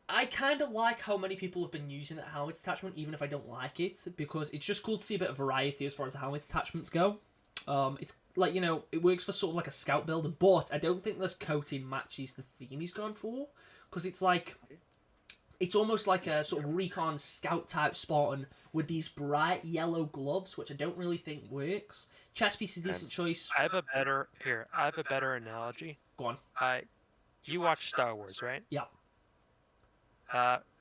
I kind of like how many people have been using that helmet attachment, even if I don't like it, because it's just cool to see a bit of variety as far as the helmet attachments go. It's like, it works for sort of like a scout builder, but I don't think this coating matches the theme he's gone for, because it's like, it's almost like a sort of recon scout type Spartan with these bright yellow gloves, which I don't really think works. Chest piece is a decent choice. I have a better analogy. Go on. You watch Star Wars, right? Yeah.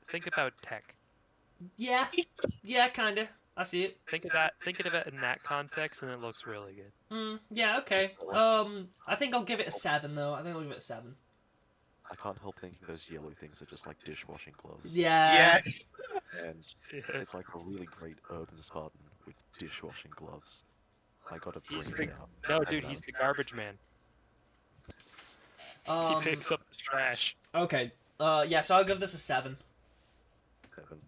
Think about tech. Yeah, kinda. I see it. Think of it in that context, and it looks really good. Yeah, okay. I think I'll give it a 7 though. I think I'll give it a 7. I can't help thinking those yellow things are just like dishwashing gloves. Yeah. And Yeah. it's like a really great urban Spartan with dishwashing gloves. I gotta bring He's it the- down. No, And dude, now- he's the garbage man. He Um. picks up the trash. Okay. Yeah. So I'll give this a 7. 7.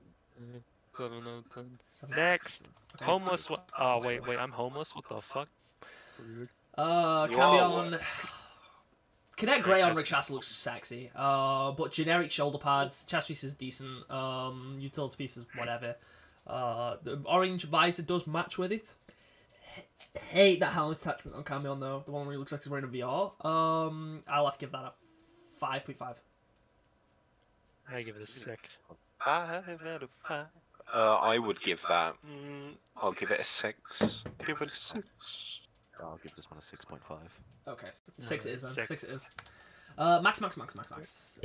7 out of 10. 7. Next, homeless. Oh wait, I'm homeless. What the fuck? Rude. You are Camion. Cadet Grey on Right, Rick Chassis looks sexy. But generic shoulder pads, chest piece is decent. Utility piece is whatever. The orange visor does match with it. Hate that helmet attachment on Camion though. The one where he looks like he's wearing a VR. I'll have to give that a 5.5. I give it a 6. 5 out of 5. I would give that. I'll give it a 6. Give it a 6. I'll give this one a 6.5. Okay, 6 it is then. 6. 6 it is. Max.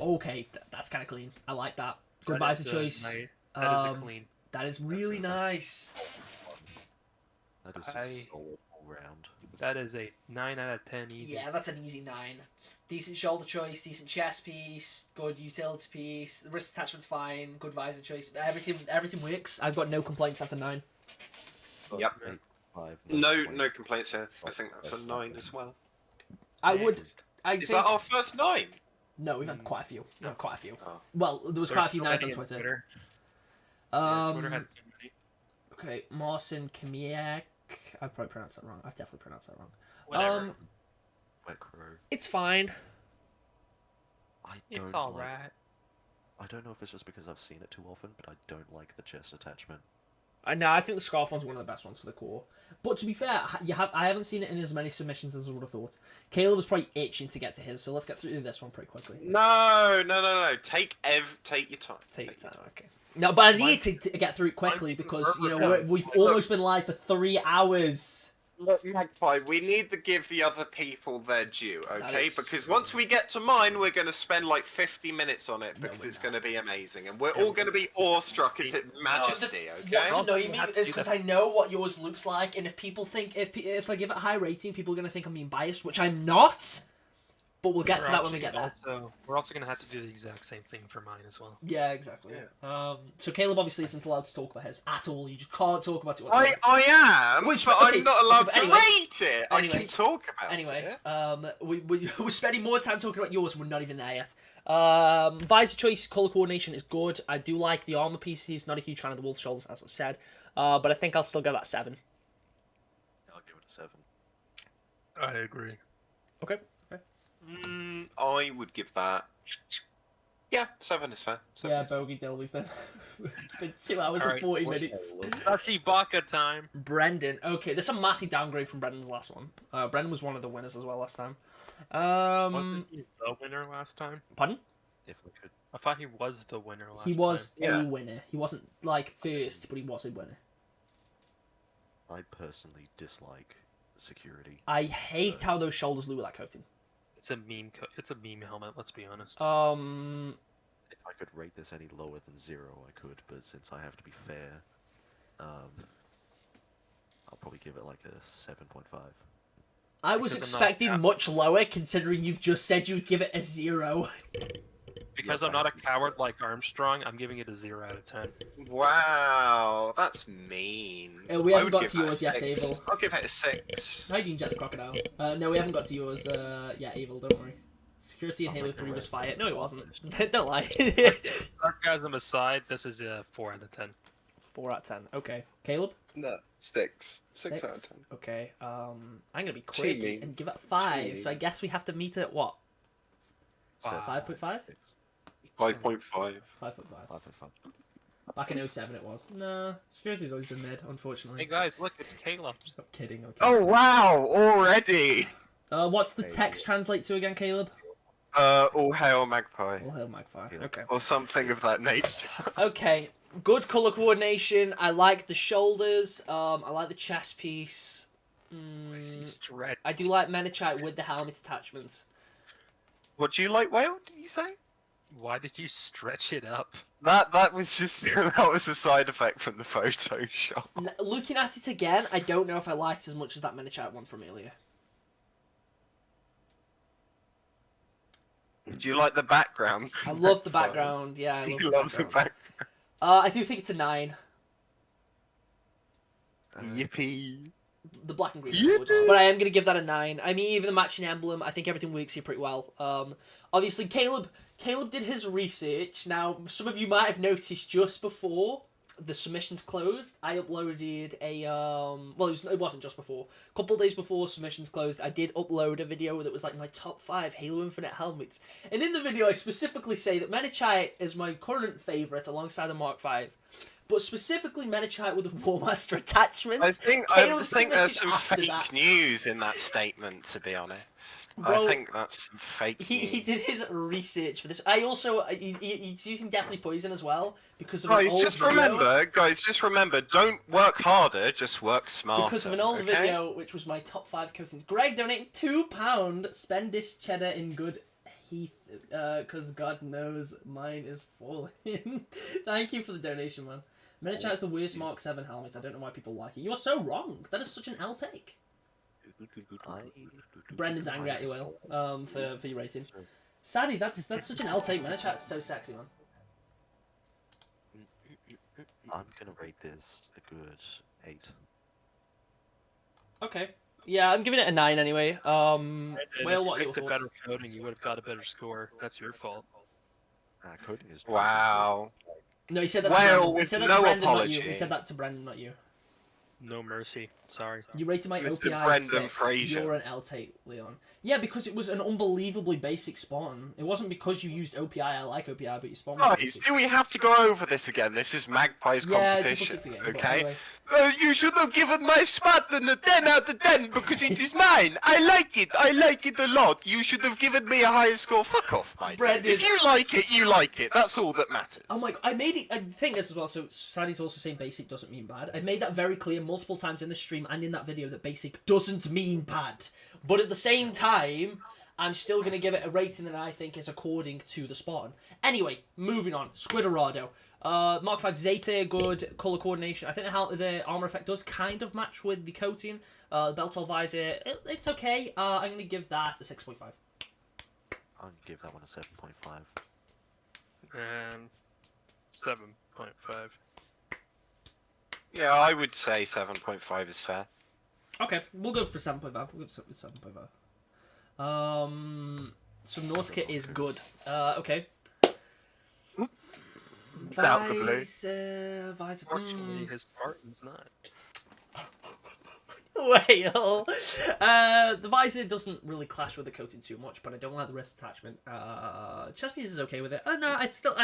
Okay, that's kind of clean. I like that. Good visor choice. That is a clean. That is really nice. That is just solid all round. That is a 9 out of 10 easy. Yeah, that's an easy 9. Decent shoulder choice, decent chest piece, good utility piece. The wrist attachment's fine. Good visor choice. Everything works. I've got no complaints. That's a 9. Yep. 5. No complaints here. I think that's a 9 as well. I would. I Is think. that our first 9? No, we've had quite a few. We've had quite a few. Oh. Well, there was quite a few 9s on Twitter. Yeah, Twitter had so many. Okay, Marcin Kamiak. I've probably pronounced that wrong. I've definitely pronounced that wrong. Whatever. Wet Crow. It's fine. I It's don't alright. I don't know if it's just because I've seen it too often, but I don't like the chest attachment. I think the scarf one's one of the best ones for the core. But to be fair, I haven't seen it in as many submissions as I would have thought. Caleb was probably itching to get to his, so let's get through this one pretty quickly. No. Take your time. Take your time, okay. No, but I need to get through it quickly because, you know, we've almost been live for 3 hours. Look, Magpie, we need to give the other people their due, okay? is Because true. once we get to mine, we're going to spend like 50 minutes on it because we're it's not. going to be amazing. And we're all going to be awestruck at its majesty, okay? What's annoying me have to is do because that. I know what yours looks like, and if people think, if I give it a high rating, people are going to think I'm being biased, which I'm not. But we'll get to that when we get there. We're also going to have to do the exact same thing for mine as well. Yeah, exactly. Yeah. So Caleb obviously isn't allowed to talk about his at all. You just can't talk about it whatsoever. I am, Which- but okay, I'm not allowed but to anyway- rate it. anyway- I can talk about Anyway, it. we're spending more time talking about yours, and we're not even there yet. Visor choice, colour coordination is good. I do like the armour pieces, not a huge fan of the wolf shoulders, as I've said. But I think I'll still go that 7. I'll give it a 7. I agree. Okay. I would give that... Yeah, 7 is fair. 7 Yeah, is Bogey Dill, we've been... it's been 2 hours Alright, and 40 minutes. That's Ibaka time. Brendan. Okay, this is a massive downgrade from Brendan's last one. Brendan was one of the winners as well last time. Wasn't he the winner last time? Pardon? If I could. I thought he was the winner last time. He was Yeah. a winner. He wasn't, like, first, but he was a winner. I personally dislike security. I hate how those shoulders look with that coating. It's a meme. It's a meme helmet. Let's be honest. If I could rate this any lower than 0, I could, but since I have to be fair, I'll probably give it like a 7.5. I was Because I'm not- expecting much lower, considering you've just said you'd give it a 0. Because I'm not a coward like Armstrong, I'm giving it a 0 out of 10. Wow, that's mean. We I haven't would got give to that a yours yet, 6. Abel. I'll give it a 6. How do you jet the crocodile? No, we haven't got to yours. Yeah, Evil, don't worry. Security in I'm Halo like a 3 was red fire. No, it wasn't. finished. Don't lie. Sarcasm aside, this is a 4 out of 10. 4 out of 10. Okay. Caleb? No, 6. 6 out of 10. Okay. I'm gonna be Too quick mean. and give it a 5. mean. So I guess we have to meet at what? 5.5? 5.5. 5.5. 5.5. Back in 07 it was. Nah, security's always been mid, unfortunately. Hey guys, look, it's Caleb. I'm kidding. Okay. Oh wow, already! What's the text translate to again, Caleb? All hail Magpie. All hail Magpie. Yeah. Okay. Or something of that nature. Okay. Good colour coordination. I like the shoulders. I like the chest piece. I see stretch. I do like Menachite with the helmet attachments. What do you like, Whale, did you say? Why did you stretch it up? That was just that was a side effect from the Photoshop. Looking at it again, I don't know if I liked it as much as that Menachite one from earlier. Do you like the background? I love the background. Yeah, I love You the love the background. back. I do think it's a 9. Yippee. The black and green is gorgeous, but I am going to give that a 9. I mean, even the matching emblem, I think everything works here pretty well. Obviously, Caleb did his research. Now, some of you might have noticed just before the submissions closed, I uploaded a well, it wasn't just before. A couple of days before submissions closed, I did upload a video that was like my top 5 Halo Infinite helmets. And in the video, I specifically say that Medichite is my current favourite alongside the Mark V. But specifically Medichite with the Warmaster attachment. I think Caleb there's submitted some after fake that. news in that statement, to be honest. Bro, I think that's some fake news. He did his research for this. I also he's using Deathly Poison as well because of Guys, an old video. just remember, don't work harder, just work smarter. Because of an old okay? video, which was my top 5 coatings. Greg donating £2. Spend this cheddar in good heath, because God knows mine is falling. Thank you for the donation, man. Medichite is the worst Mark 7 helmet. I don't know why people like it. You are so wrong. That is such an L take. Brendan's angry at you, Will, for your rating. Sadly, that's such an L take. Medichite's so sexy, man. I'm gonna rate this a good 8. Okay. Yeah, I'm giving it a 9 anyway. Will, what are your the thoughts? better coding, you would have got a better score. That's your fault. Coding is Wow. No, he said that to Well, Brendan. He with said that no to Brendan, not you. apology. He said that to Brendan, not you. No mercy. Sorry. You rated my Mr. OPI Brendan 6. Fraser. You're an L-Tate, Leon. Yeah, because it was an unbelievably basic spawn. It wasn't because you used OPI. I like OPI, but you spawned. Guys, do we have to go over this again? This is Magpie's competition, people keep forgetting, but okay? anyway. You should have given my Spartan a 10 out of 10 because it is mine. I like it a lot. You should have given me a higher score. Fuck off, mate. Brendan. If you like it, you like it. That's all that matters. Oh my god, I made it. I think this as well. So Sadie's also saying basic doesn't mean bad. I made that very clear multiple times in the stream and in that video that basic doesn't mean bad. But at the same time, I'm still going to give it a rating that I think is according to the spawn. Anyway, moving on. Squidorado. Mark 5 Zeta, good colour coordination. I think the armour effect does kind of match with the coating. The Beltol visor, it's okay. I'm going to give that a 6.5. I'm gonna give that one a 7.5. And 7.5. Yeah, I would say 7.5 is fair. Okay, we'll go for 7.5. We'll go for 7.5. Subnautica is good. Okay. It's out of the blue. Visor. Fortunately, his Spartan's not. Whale. The visor doesn't really clash with the coating too much, but I don't like the wrist attachment. Chest piece is okay with it. No, I still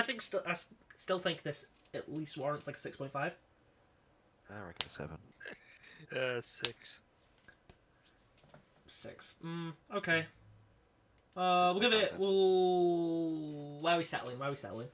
think this at least warrants like a 6.5. I reckon 7. 6. 6. Okay. We'll give it. Where are we settling? 6.5.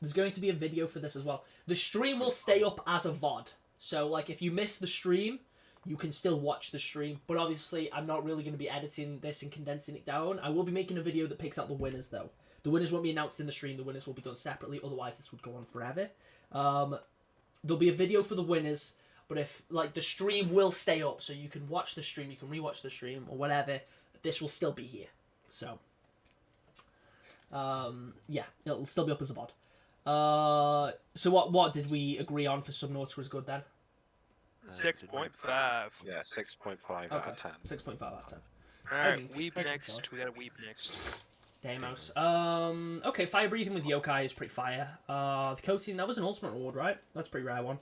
There's going to be a video for this as well. The stream will stay up as a VOD. So, like, if you miss the stream, you can still watch the stream. But obviously, I'm not really going to be editing this and condensing it down. I will be making a video that picks out the winners, though. The winners won't be announced in the stream. The winners will be done separately. Otherwise, this would go on forever. There'll be a video for the winners. But if, like, the stream will stay up. So you can watch the stream, you can rewatch the stream, or whatever. This will still be here. So, yeah, it'll still be up as a VOD. So what did we agree on for Subnautica was good then? 6.5. Yeah, 6.5 out of 10. 6.5 out of 10. Alright, Okay, Weeb okay, next. sorry. We got a Weeb next. Deimos. Okay, fire breathing with yokai is pretty fire. The coating, that was an ultimate reward, right? That's a pretty rare one.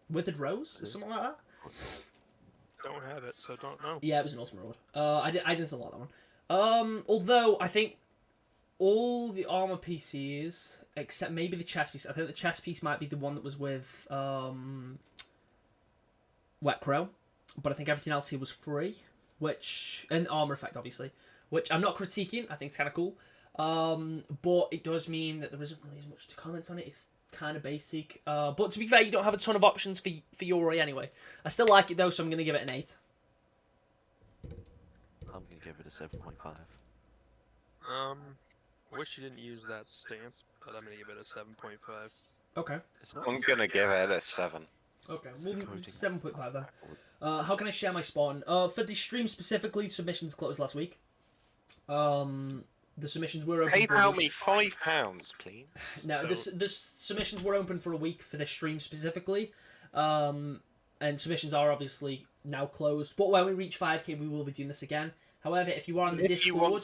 Withered Rose, something like that. Don't have it, so don't know. Yeah, it was an ultimate reward. I didn't like that one. Although I think all the armor PCs except maybe the chest piece. I think the chest piece might be the one that was with Wet Crow, but I think everything else here was free, and armor effect obviously, which I'm not critiquing. I think it's kind of cool, but it does mean that there isn't really as much to comment on it. It's kind of basic, but to be fair, you don't have a ton of options for Yuri anyway. I still like it though, so I'm gonna give it an 8. I'm gonna give it a 7.5. Wish you didn't use that stance, but I'm gonna give it a 7.5. Okay. It's not I'm gonna give it a 7. Okay, It's well, the coating. 7.5 then. How can I share my spawn? For the stream specifically, submissions closed last week. The submissions were open for a PayPal week. me £5, please. No, the submissions were open for a week for this stream specifically. And submissions are obviously now closed. But when we reach 5k, we will be doing this again. However, if you are on the Discord,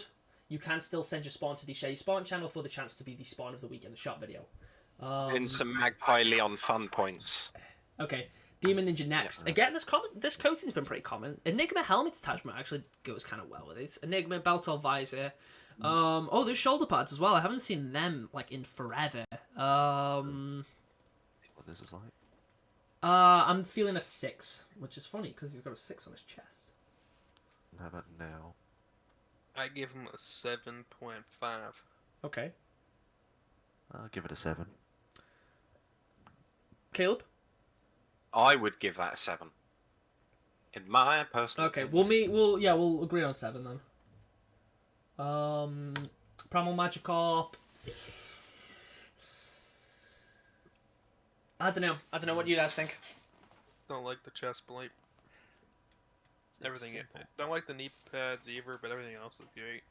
you can still send your spawn to the Shea Spawn channel for the chance to be the spawn of the week in the shot video. In some Magpie Leon fun points. Okay, Demon Ninja next. Yeah. Again, this coating's been pretty common. Enigma helmet attachment actually goes kind of well with it. Enigma belt or visor. Oh, there's shoulder pads as well. I haven't seen them like in forever. What this is like? I'm feeling a 6, which is funny because he's got a 6 on his chest. How about now? I give him a 7.5. Okay, I'll give it a 7. Caleb. I would give that a 7. In my personal Okay, opinion. we'll agree on 7 then. Primal Magikarp. I don't know what you guys think. Don't like the chest plate. It's Everything. simple. Don't like the knee pads either, but everything else is great.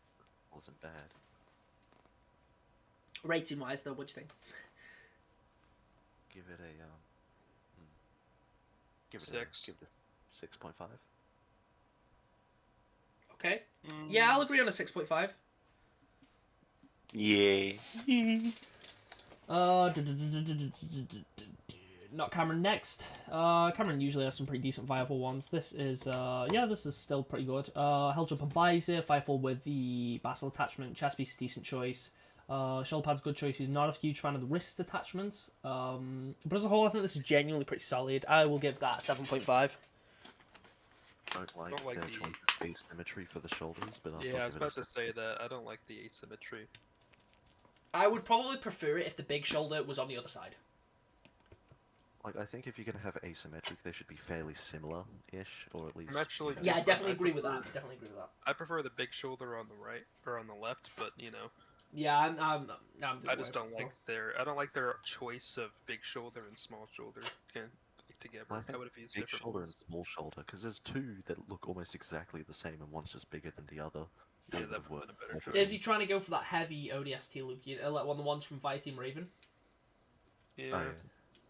Wasn't bad. Rating wise though, what do you think? Give it a Give it 6. give it a 6.5. Okay. Yeah, I'll agree on a 6.5. Yeah. Not Cameron next. Cameron usually has some pretty decent viable ones. This is this is still pretty good. Hell Jump and Visor, Firefall with the Basel attachment, chest piece, decent choice. Shoulder pads, good choice. He's not a huge fan of the wrist attachments. But as a whole, I think this is genuinely pretty solid. I will give that 7.5. Don't like Don't like their the- choice of asymmetry for the shoulders, but I'll still Yeah, I was give it a about to 7. say that. I don't like the asymmetry. I would probably prefer it if the big shoulder was on the other side. Like, I think if you're gonna have asymmetric, they should be fairly similar-ish, or at least. I'm actually. Yeah, I different. definitely agree with prefer- that. Definitely agree with that. I prefer the big shoulder on the right or on the left, but you know, Yeah, I'm I just don't like their choice of big shoulder and small shoulder together. I I think would have used big different shoulder ones. and small shoulder, because there's two that look almost exactly the same, and one's just bigger than the other. Yeah, It that would would've work been a better perfectly. Is he trying to go for that heavy ODST look? You know, like one of the ones from Fighting Raven? Yeah. Oh, yeah.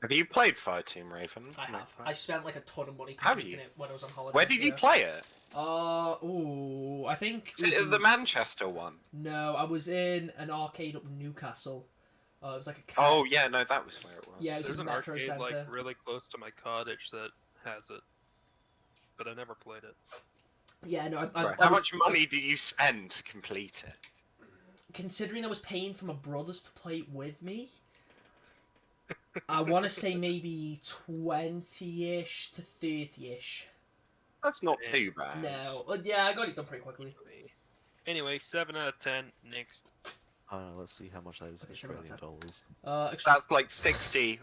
Have you played Fire Team Raven? I have. I spent like a ton of money Have completing you? it when I was on holiday. Where did you play it? I think. Is it was it the in- Manchester one? No, I was in an arcade up in Newcastle. It was like a. Oh yeah, no, that was where it was. Yeah, it was There's a an Metro arcade Centre. like really close to my cottage that has it, but I never played it. Yeah, no. Right. I How was- much money did you spend to complete it? Considering I was paying for my brothers to play it with me, I want to say maybe 20-ish to 30-ish. That's not too bad. No, yeah, I got it done pretty quickly. Anyway, 7 out of 10. Next. I don't know, let's see how much that is in Okay, so Australian that's dollars. That's like 60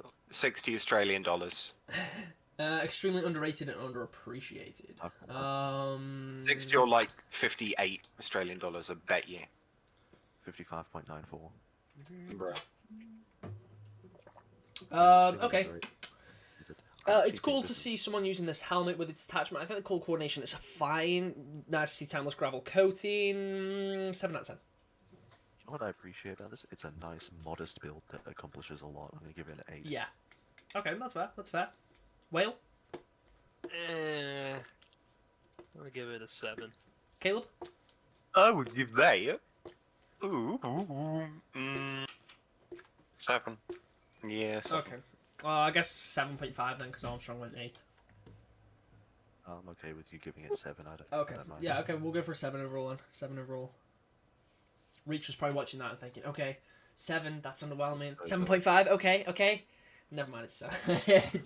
Australian dollars. Extremely underrated and underappreciated. 60 or like 58 Australian dollars, I bet you. 55.94. Bruh. Okay. It's cool to see someone using this helmet with its attachment. I think the color coordination is fine. Nice to see timeless gravel coating. 7 out of 10. You know what I appreciate about this? It's a nice, modest build that accomplishes a lot. I'm gonna give it an 8. Yeah. Okay, that's fair. That's fair. Whale? I'm gonna give it a 7. Caleb? I would give that. Ooh. 7. Yeah, 7. Okay. I guess 7.5 then, because Armstrong went 8. I'm okay with you giving it 7. I don't. Okay. I don't mind. Yeah, okay, we'll go for 7 overall then. 7 overall. Reach was probably watching that and thinking, okay, 7, that's underwhelming. 7.5, okay. Never mind, it's 7.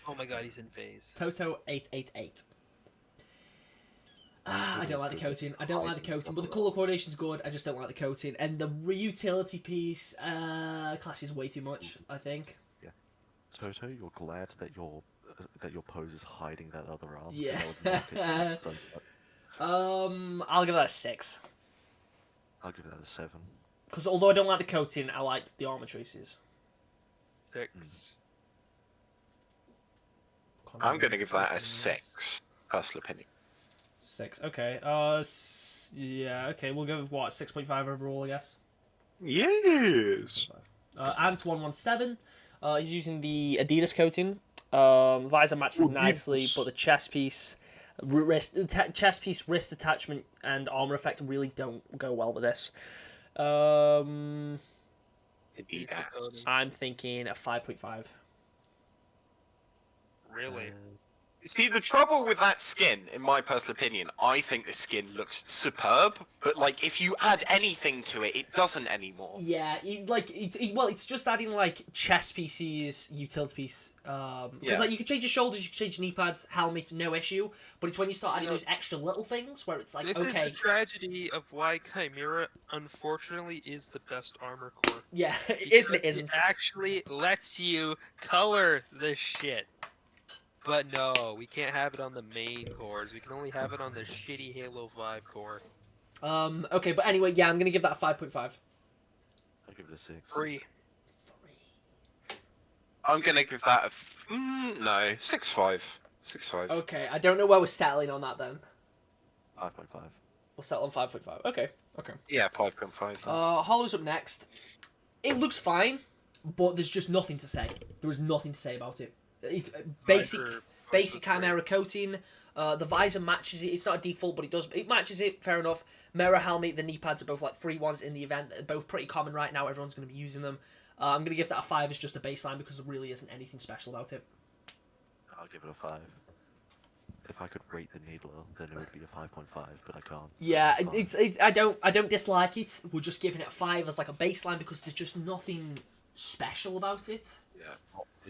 Oh my god, he's in phase. Toto 888. I don't like the coating. I don't like the coating, but the colour coordination's good. I just don't like the coating. And the utility piece clashes way too much, I think. Toto, you're glad that your pose is hiding that other arm. Yeah. That would make it so much. I'll give that a 6. I'll give that a 7. Because although I don't like the coating, I like the armour choices. 6. I'm going to give that a 6. Personal opinion. 6. Okay. Yeah. Okay. We'll go with what 6.5 overall, I guess. Yes. Ant117. He's using the Adidas coating. Visor matches nicely, but the chest piece, wrist attachment, and armor effect really don't go well with this. Yes. I'm thinking a 5.5. Really? See, the trouble with that skin, in my personal opinion, I think the skin looks superb, but like if you add anything to it, it doesn't anymore. Yeah, it's just adding like chest pieces, utility piece. Because like you can change your shoulders, you can change your knee pads, helmet, no issue. But it's when you start adding those extra little things where it's like, This okay, is the tragedy of why Chimera, unfortunately, is the best armor core. yeah, it isn't. It Because isn't. It actually lets you color the shit. But no, we can't have it on the main cores. We can only have it on the shitty Halo 5 core. Okay, but anyway, yeah, I'm gonna give that a 5.5. I'll give it a 6. 3. I'm gonna give that a no 6.5. 6.5. Okay, I don't know where we're settling on that then. 5.5. We'll settle on 5.5. Okay. Yeah, 5.5. Hollow's up next. It looks fine, but there's just nothing to say. There is nothing to say about it. It's basic Chimera coating. The visor matches it. It's not a default, but it matches it. Fair enough. Mirror helmet. The knee pads are both like free ones in the event. They're both pretty common right now. Everyone's going to be using them. I'm going to give that a 5 as just a baseline because there really isn't anything special about it. I'll give it a 5. If I could rate the Needler, then it would be a 5.5, but I can't. So Yeah, it's I don't dislike it. We're just giving it a 5 as like a baseline because there's just nothing special about it.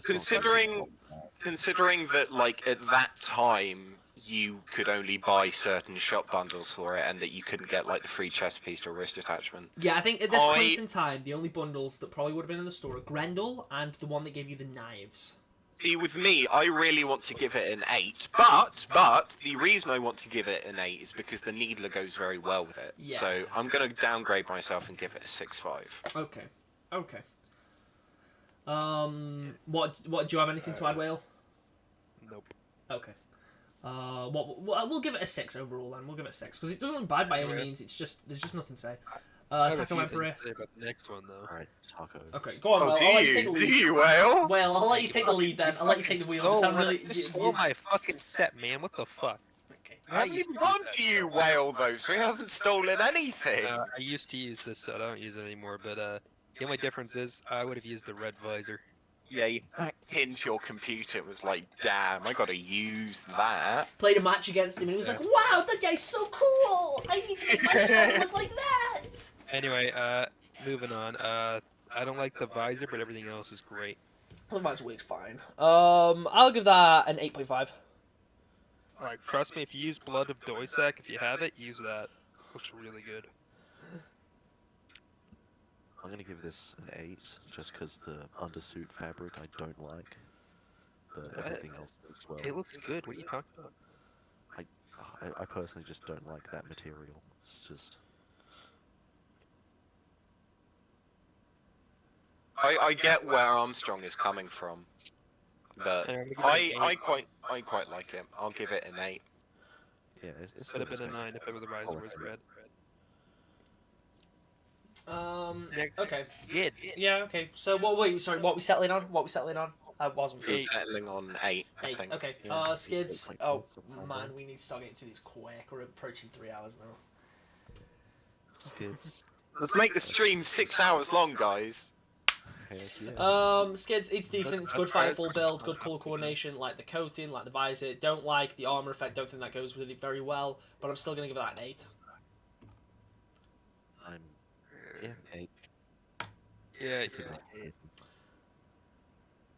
Considering that, like, at that time, you could only buy certain shop bundles for it, and that you couldn't get, like, the free chest piece or wrist attachment. Yeah, I think at this point in time, the only bundles that probably would have been in the store are Grendel and the one that gave you the knives. See, with me, I really want to give it an 8, but the reason I want to give it an 8 is because the Needler goes very well with it. Yeah. So I'm going to downgrade myself and give it a 6.5. Okay. What do you have anything to add, Whale? Nope. Okay. We'll give it a 6 overall then. We'll give it a 6 because it doesn't look bad by any means. It's just there's just nothing to say. Taco Emperor. Say about the next one though. Alright, Taco. Okay, go on, Whale. I'll let you take the Do lead. you, Whale? Well, I'll let you take the lead then. I'll let you take the wheel. Just I'm really. Stole my fucking set, man. What the fuck? Okay. I haven't even gone to you, Whale, though, so he hasn't stolen anything. I used to use this set. I don't use it anymore. But the only difference is I would have used the red visor. Yeah, you hacked into your computer and was like, damn, I gotta use that. Played a match against him and he was like, "Wow, that guy's so cool! I need to make my squad look like that." Anyway, moving on. I don't like the visor, but everything else is great. The visor works fine. I'll give that an 8.5. Like, trust me, if you use Blood of Doisak, if you have it, use that. Looks really good. I'm gonna give this an 8, just because the undersuit fabric I don't like. But everything else looks well. It looks good. What are you talking about? I personally just don't like that material. It's just... I get where Armstrong is coming from, but I quite like it. I'll give it an 8. Yeah, it's Could have been a respectable. 9 if ever the visor was red. Next. Okay. Skid. Yeah, okay. So what we settling on? I wasn't. We're settling on 8, I 8. think. Okay. Yeah. Skids. Like Oh something like man, that. we need to start getting to these quick. We're approaching 3 hours now. Skids. Let's make the stream 6 hours long, guys. Heck yeah. Skids, it's decent. It's good Firefall build, good color coordination, like the coating, like the visor. Don't like the armor effect. Don't think that goes with it very well. But I'm still gonna give that an 8. I'm... Yeah, 8. Yeah, It's a good hit.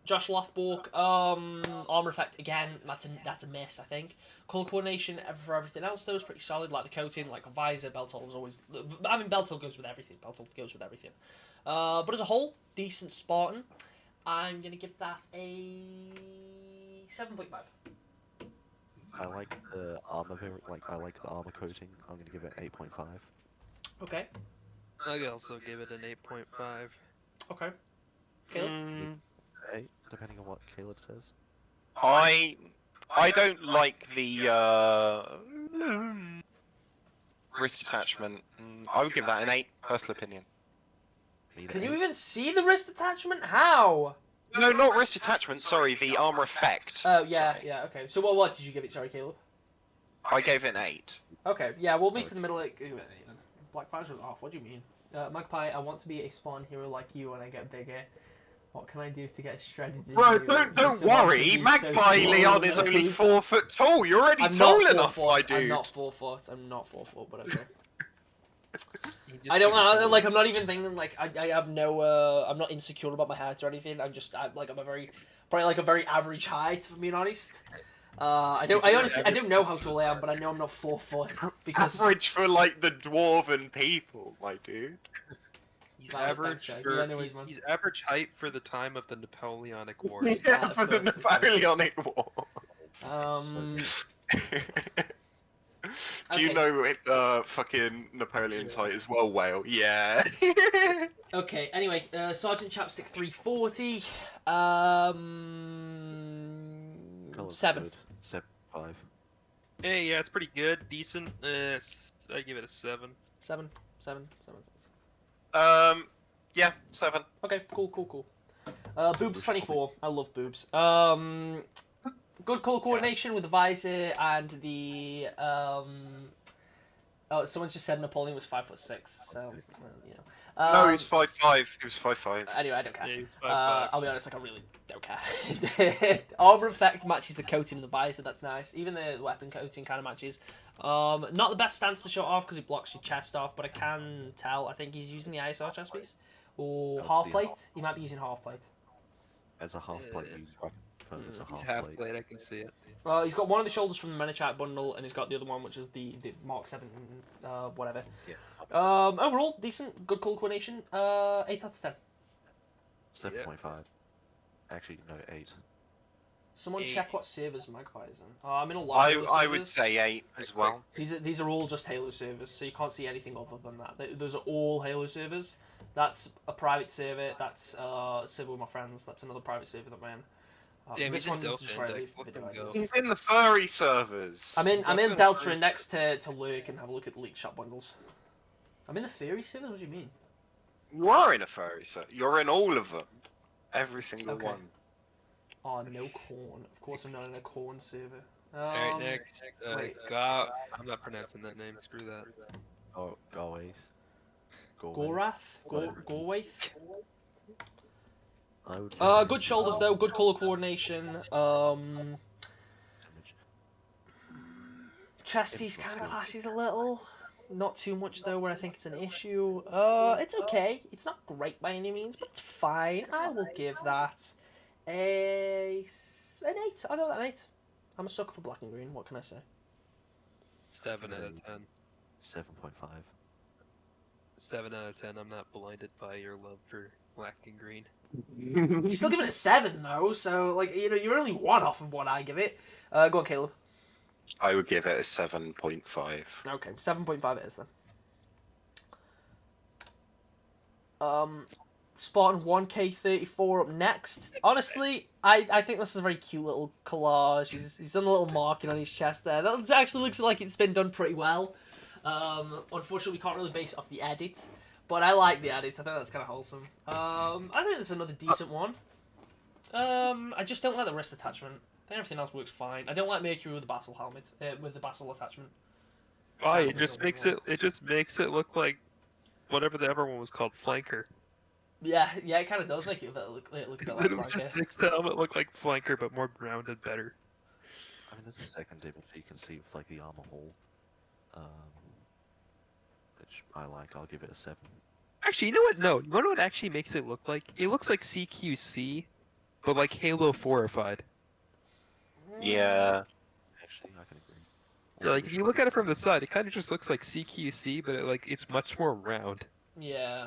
Josh Lothbork, armor effect again. That's a miss, I think. Color coordination for everything else though is pretty solid. Like the coating, like a visor, belt hole is always. I mean, belt hole goes with everything. But as a whole, decent Spartan. I'm gonna give that a 7.5. I like the armor, I like the armor coating. I'm gonna give it 8.5. Okay. I could also give it an 8.5. Okay. Caleb? 8, depending on what Caleb says. I don't like the Wrist attachment. I would give that an 8. Personal opinion. Can you even see the wrist attachment? How? No, not wrist attachment. Sorry, the armor effect. Oh, yeah, Sorry. yeah, okay. So what did you give it? Sorry, Caleb. I gave it an 8. Okay, yeah, we'll meet in the middle. Like, Blackfire's was off. What do you mean? Magpie, I want to be a spawn hero like you when I get bigger. What can I do to get shredded? Bro, don't worry. Magpie Leon is only 4 foot tall. You're already I'm tall not enough, 4 my foot. dude. I'm not 4 foot. I'm not 4 foot, but okay. I don't know. Like, I'm not even thinking. Like, I have no. I'm not insecure about my height or anything. I'm just like I'm probably a very average height, if I'm being honest. I honestly don't know how tall I am, but I know I'm not 4 foot because Average for like the dwarven people, my dude. He's average. He's average height for the time of the Napoleonic Wars. Yeah, for the Napoleonic Wars. Do you know fucking Napoleon's height as well, Whale? Yeah. Okay. Anyway, Sergeant Chapstick 340. 7. 7.5. Hey, yeah, it's pretty good, decent. I give it a 7. 7. Yeah, 7. Okay, cool. Boobs 24. I love boobs. Good color coordination with the visor and the Oh, someone just said Napoleon was 5'6", so you know. No, he's 5'5". He was 5'5". Anyway, I don't care. Yeah, he's 5'5". I'll be honest, like I really don't care. Armor effect matches the coating of the visor. That's nice. Even the weapon coating kind of matches. Not the best stance to show it off because it blocks your chest off, but I can tell. I think he's using the ISR chest piece or That's half the plate. He might be using half plate. As a half plate, he's as a He's half half plate. plate, I can see it. He's got one of the shoulders from the Minichite bundle, and he's got the other one, which is the Mark 7, whatever. Yeah. Overall, decent, good color coordination. 8 out of 10. 7.5. Actually, no, 8. Someone 8. check what servers Magpie is in. I'm in a lot of Halo I would servers. say 8 as well. These are all just Halo servers, so you can't see anything other than that. Those are all Halo servers. That's a private server. That's a server with my friends. That's another private server that I'm in. Damn, This he's in one is Delta just right Index, for let video him go. ideas. He's in the furry servers. I'm in also Delta furry. Index to lurk and have a look at the leaked shop bundles. I'm in the furry servers. What do you mean? You are in a furry server. You're in all of them. Every single Okay. one. Oh, no corn. Of course, I'm not in a corn server. Alright, next. wait. I'm not pronouncing that name, screw that. Oh, Galway. Gorath? Gorwaith? I would. Good shoulders though, good colour coordination. Chest piece kind of clashes a little. Not too much though, where I think it's an issue. It's okay. It's not great by any means, but it's fine. I will give that an 8. I'll give that an 8. I'm a sucker for black and green. What can I say? 7 out of 10. 7.5. 7 out of 10. I'm not blinded by your love for black and green. You still give it a 7 though, so like you're only one off of what I give it. Go on, Caleb. I would give it a 7.5. Okay, 7.5 it is then. Spartan 1K34 up next. Honestly, I think this is a very cute little collage. He's done a little marking on his chest there. That actually looks like it's been done pretty well. Unfortunately, we can't really base it off the edit, but I like the edit. I think that's kind of wholesome. I think it's another decent one. I just don't like the wrist attachment. I think everything else works fine. I don't like Mercury with the Basel helmet, with the Basel attachment. Why? It just makes it look like whatever the other one was called, Flanker. Yeah, it kind of does make it look a bit like It just Flanker. makes the helmet look like Flanker, but more rounded, better. I mean, there's a second image you can see with like the armor hole, which I like. I'll give it a 7. Actually, you know what? No, you know what actually makes it look like? It looks like CQC, but like Halo 4-ified. Yeah. Actually, I can agree. Yeah, like if you look at it from the side, it kind of just looks like CQC, but it's much more round. Yeah.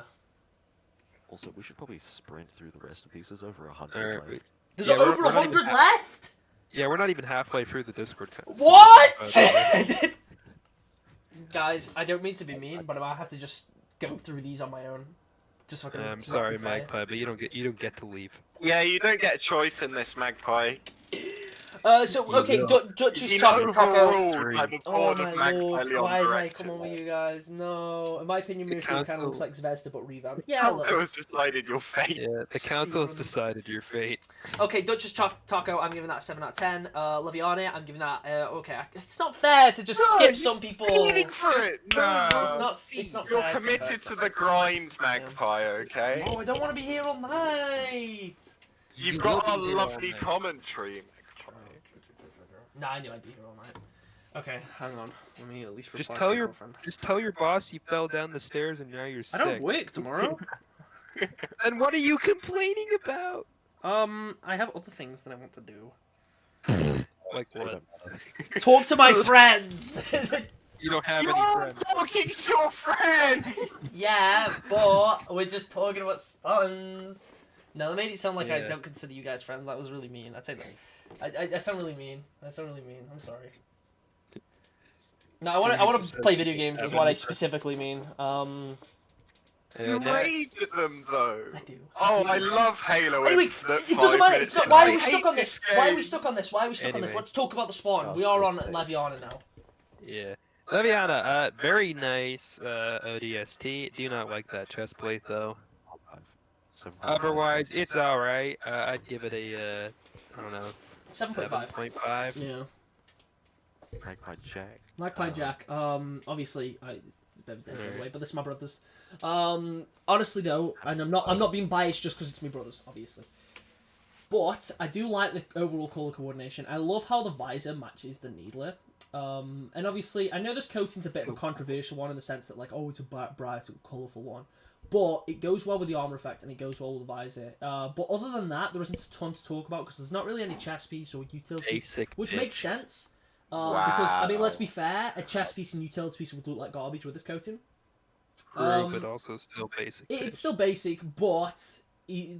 Also, we should probably sprint through the rest of these. There's over 100 Alright, left. There's Yeah, over we're not even 100 left? Yeah, we're not even halfway through the Discord. What? Guys, I don't mean to be mean, but I might have to just go through these on my own. Just fucking. I'm sorry, rapid fire. Magpie, but you don't get to leave. Yeah, you don't get a choice in this, Magpie. So You okay, will. Dutch's Been chocolate taco. overruled by the Oh board of my Magpie lord! Leon Why did I directors. come on with you guys? No, in my opinion, The Miracle kind of looks council- like Zvezda but revamped. Yeah, a Council little. has decided your fate. Yeah, the council has decided your fate. Okay, Dutch's taco. I'm giving that a 7 out of 10. Laviane, I'm giving that. Okay, it's not fair to just skip some people. Speeding for it. No. It's not. It's not You're fair. It's not committed fair. to the grind, Magpie. Okay. Oh, I don't want to be here all night. You've You got will our be here all lovely night. commentary, Magpie. Nah, I knew I'd be here all night. Okay, hang on. Let me at least reply Just to tell my your girlfriend. just tell your boss you fell down the stairs and now you're I sick. don't work tomorrow. Then what are you complaining about? I have other things that I want to do. Like what? Talk to my friends. You don't have any You're friends. talking to your friends. Yeah, but we're just talking about Spartans. No, that made it sound like I Yeah. don't consider you guys friends. That was really mean. I'd say that. I sound really mean. I sound really mean. I'm sorry. No, I want to play video games. Is what I specifically mean. You rage at them though. I do. Oh, I love Halo. Anyway, it doesn't matter. It's not, why are we stuck on this? Why are we stuck on this? Why are we stuck on this? Anyway. Let's talk about the Spartan. We are on Leviana now. Yeah. Leviana, very nice ODST. Do not like that chest plate though. Otherwise, it's alright. I'd give it a, I don't know, 7.5. 7.5. Yeah. Magpie Jack. Magpie Jack. Obviously, it's a bit of a dead giveaway, but this is my brothers. Honestly though, and I'm not being biased just because it's my brothers, obviously. But I do like the overall color coordination. I love how the visor matches the needler. And obviously, I know this coating's a bit of a controversial one in the sense that like, oh, it's a bright, colourful one. But it goes well with the armor effect and it goes well with the visor. But other than that, there isn't a ton to talk about because there's not really any chest piece or utility piece, Basic which bitch. makes sense. Because I mean, let's be fair, a chest piece and utility piece would look like garbage with this coating. But also still basic. It's still basic, but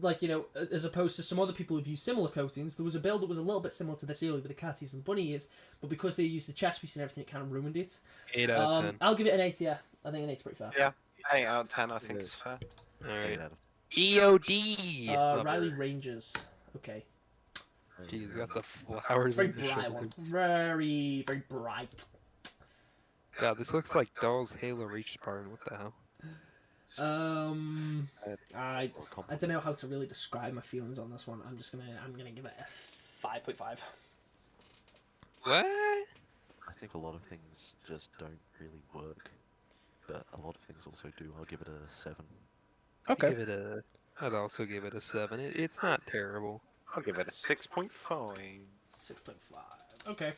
like, you know, as opposed to some other people who've used similar coatings, there was a build that was a little bit similar to this earlier with the cat ears and bunny ears, but because they used the chest piece and everything, it kind of ruined it. 8 out of 10. I'll give it an 8. Yeah, I think an 8's pretty fair. Yeah, 8 out of 10. I think is fair. Alright. 8 out of EOD! Lover. Riley Rangers. Okay. Jeez, got the flowers Very on the bright one. shoulders. Very, very bright. God, this looks like Doll's Halo Reach Spartan. What the hell? I don't know how to really describe my feelings on this one. I'm gonna give it a 5.5. What? I think a lot of things just don't really work, but a lot of things also do. I'll give it a 7. Give it a. I'd also give it a 7. It's not terrible. I'll give it a 6.5. 6.5. Okay.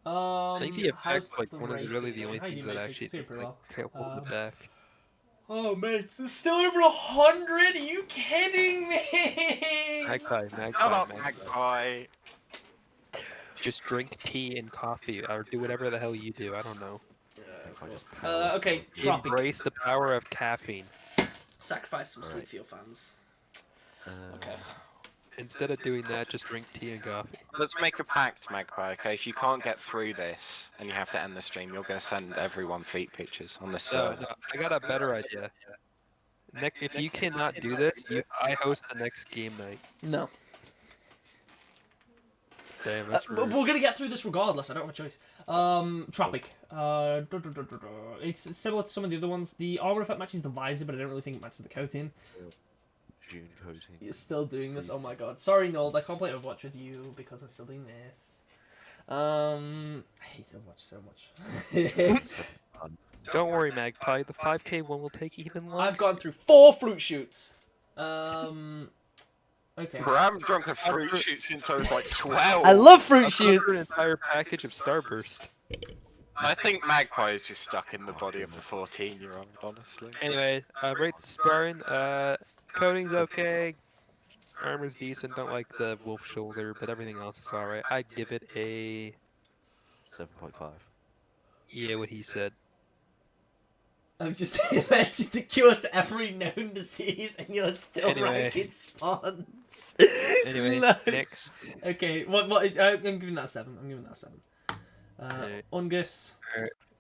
I think the how's effect, like, the one of really the rating? only How do things you that make it? actually It's doing pretty well. hold it back. Oh, mate, it's still over 100. Are you kidding me? Magpie. Shut up, Magpie. Just drink tea and coffee, or do whatever the hell you do. I don't know. If I just Okay, Tropic. Embrace the power of caffeine. Sacrifice some sleep Alright. for your fans. uh, Okay. Instead of doing that, just drink tea and coffee. Let's make a pact, Magpie. Okay, if you can't get through this and you have to end the stream, you're gonna send everyone feet pictures on the No, server. no, I got a better idea. Nick, if you cannot do this, I host the next game night. No. Damn, that's But rude. we're gonna get through this regardless. I don't have a choice. Tropic. It's similar to some of the other ones. The armor effect matches the visor, but I don't really think it matches the coating. June coating. You're still doing this. Oh my god. Sorry, Nold. I can't play Overwatch with you because I'm still doing this. I hate Overwatch so much. Don't worry, Magpie. The 5K one will take even longer. I've gone through 4 fruit shoots. Okay. Bro, I haven't drunk a fruit shoot since I was like 12. I love fruit I've gone through an shoots. entire package of Starburst. I think Magpie is just stuck in the body of the 14-year-old, honestly. Anyway, rate the Spartan. Coating's okay. Armor's decent. Don't like the wolf shoulder, but everything else is alright. I'd give it a 7.5. yeah, what he said. I've just invented the cure to every known disease, and you're still Anyway. ranking spawns. Anyway, No. next. Okay, what? I'm giving that a 7. I'm giving that a 7. Alright. Ungus.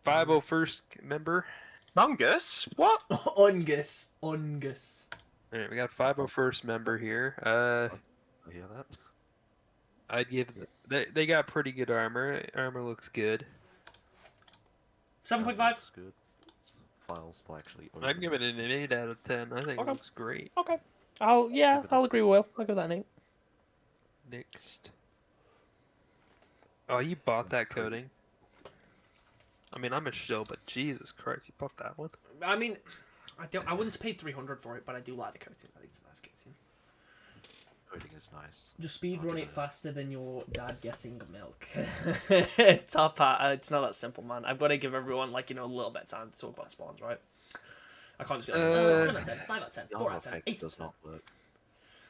501st member. Mungus? What? Ungus. Alright, we got a 501st member here. I hear that. I'd give they got pretty good armor. Armor looks good. 7.5. Looks good. Files to actually open. I'm giving it an 8 out of 10. I think Okay. it looks great. Okay. Give it a I'll agree with Will. I'll give that an 8. Next. Oh, you bought that coating? I mean, I'm a shill, but Jesus Christ, you bought that one? I mean, I wouldn't have paid 300 for it, but I do like the coating. I think it's a nice coating. Coating is nice. Just speed I'll run give it it a- faster than your dad getting milk. Top hat. It's not that simple, man. I've got to give everyone like a little bit of time to talk about spawns, right? I can't just be like, 7 out of 10, 5 out of 10, The 4 armor out of 10, effect 8 out of does 10. not work.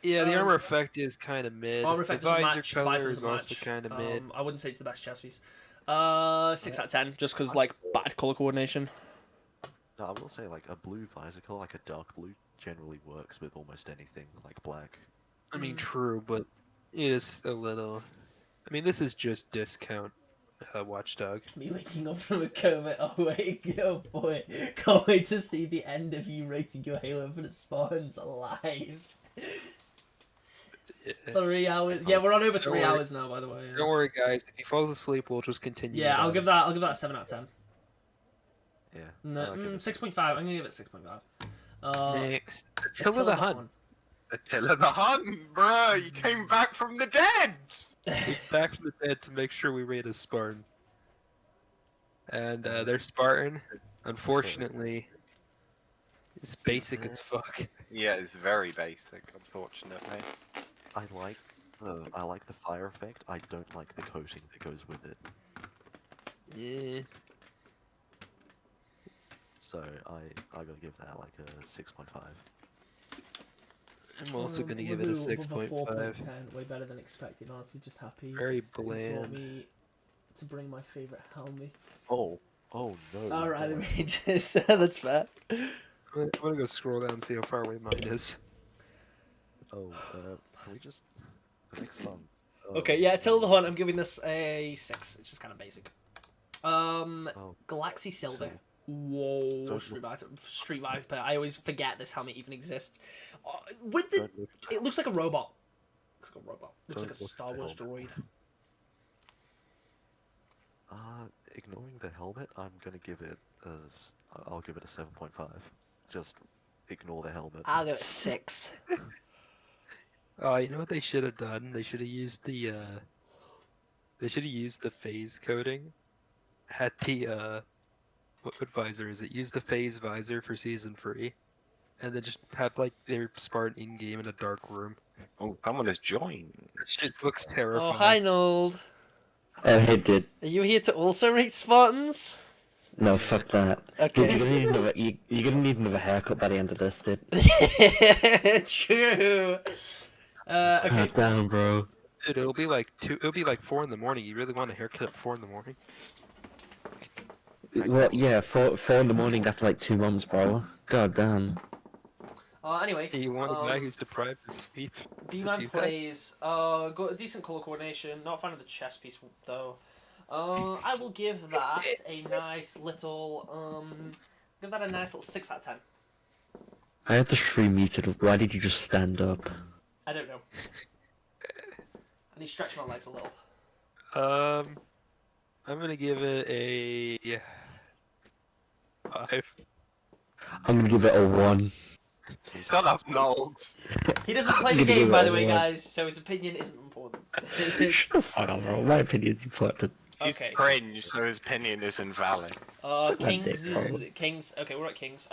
Yeah, the Um, armor effect is kind of mid. Armor effect the doesn't visor match. color Visor is doesn't also match. kind of mid. I wouldn't say it's the best chess piece. 6 out of 10, just because like bad color coordination. No, I will say like a blue visor color, like a dark blue, generally works with almost anything like black. I mean, true, but it is a little. I mean, this is just discount Watchdog. Me waking up from a coma. Oh wait, oh boy, can't wait to see the end of you rating your Halo Infinite Spartans alive. 3 hours. Yeah, we're on over 3 worry. hours now, by the way. Don't worry, guys. If he falls asleep, we'll just continue. Yeah, it I'll on. give that a 7 out of 10. Yeah. No, I'll give it 6.5. I'm gonna give it 6.5. Next, Attila the Hun. Attila the Hun, bro, you came back from the dead! He's back from the dead to make sure we rate a Spartan. And their Spartan, unfortunately, is basic as fuck. Yeah, it's very basic, unfortunately. I like the fire effect. I don't like the coating that goes with it. Yeah. So I gotta give that like a 6.5. I'm also gonna give it a Woohoo, above 6.5. 4.10, way better than expected. Honestly, just happy. Very You taught bland. me to bring my favorite helmet. Oh no. Alright, the no. Rangers. That's fair. I'm gonna go scroll down and see how far away mine is. Oh, can we just the next one? Okay, yeah, Attila the Hun, I'm giving this a 6. It's just kind of basic. Oh, Galaxy Silver. so- Whoa, so- Street Viper. I always forget this helmet even exists. With the, don't look at the it looks like a robot. Looks like a robot. Looks Don't like a look at Star the Wars droid. Ignoring the helmet, I'm gonna give it I'll give it a 7.5. Just ignore the helmet. I'll give it 6. Oh, you know what they should have done? They should have used the phase coding at the what visor is it? Use the phase visor for season 3. And then just have like their Spartan in game in a dark room. Oh, someone has joined. That shit looks terrifying. Oh, hi, Nold. Oh, hey, dude. Are you here to also rate Spartans? No, fuck that. Dude, Okay. you're gonna need another haircut by the end of this, dude. True. Okay. God damn, bro. Dude, it'll be like 4 in the morning. You really want a haircut at 4 in the morning? Well, yeah, 4 in the morning after like 2 months, bro. God damn. Anyway, You want a guy who's deprived of sleep? B-Man do that? plays. Got a decent color coordination. Not a fan of the chess piece though. I will give that a nice little. Give that a nice little 6 out of 10. I have the stream muted. Why did you just stand up? I don't know. I need to stretch my legs a little. I'm gonna give it a 5. I'm gonna give it a 1. Shut up, Knowles. He doesn't play the I'm gonna game, give by it the a way, 1. guys. So his opinion isn't important. Shut the fuck up, bro. My opinion's important. He's Okay. cringe, so his opinion is invalid. Suck my Kings dick, is bro. Kings. Okay, we're at Kings.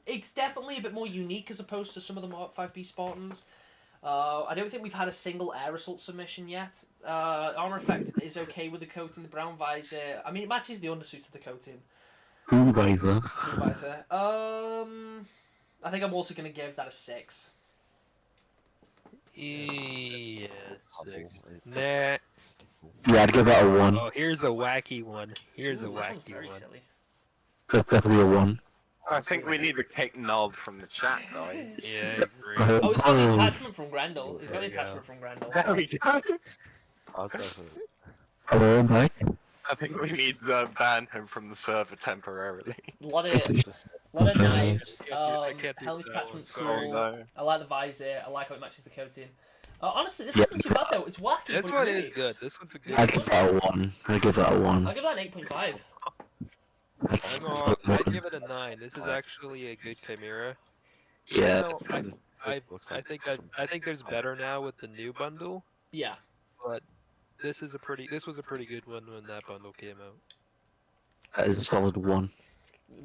It's definitely a bit more unique as opposed to some of the Mark 5B Spartans. I don't think we've had a single air assault submission yet. Armor effect is okay with the coating, the brown visor. I mean, it matches the undersuit of the coating. Who visor? Blue visor. I think I'm also gonna give that a 6. Yeah, 6. Next. Yeah, I'd give it a 1. Oh, here's a wacky one. Here's a Ooh, this one's wacky very one. silly. That's definitely a 1. I think we need to kick Knob from the chat, guys. Yeah, I agree. Oh, he's got the attachment from Grendel. He's got the There we go. attachment from Grendel. There we go. I was gonna say, Hello, Mike. I think we need to ban him from the server temporarily. A lot of knives. I can't do Helmet that one, attachment's sorry. cool. No. I like the visor. I like how it matches the coating. Honestly, this Yeah. isn't too bad though. It's wacky. This but it one is works. good. This one's a good. This I'd is give that a 1. I'd give that a 1. I'll give that an 8.5. That's I'd give it a 9. This is actually a good chimera. yeah. No, I think there's better now with the new bundle, Yeah. but this was a pretty good one when that bundle came out. That is a solid 1.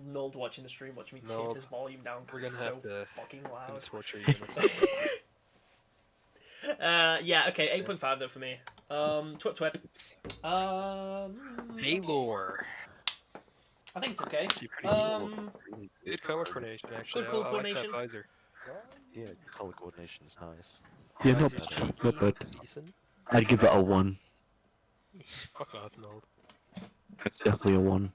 Nold watching the stream, watching me Nold, tape his volume down because we're it's gonna so have to fucking loud. torture you in a second. Yeah, okay, 8.5 though for me. Twip. Baylor. I think it's okay. Actually pretty good color coordination, actually. Good color I like that coordination. visor. Yeah, color coordination is nice. Yeah, not Visor's bad. cheeky, Not bad. it's decent. I'd give it a 1. Fuck off, no. It's definitely a 1.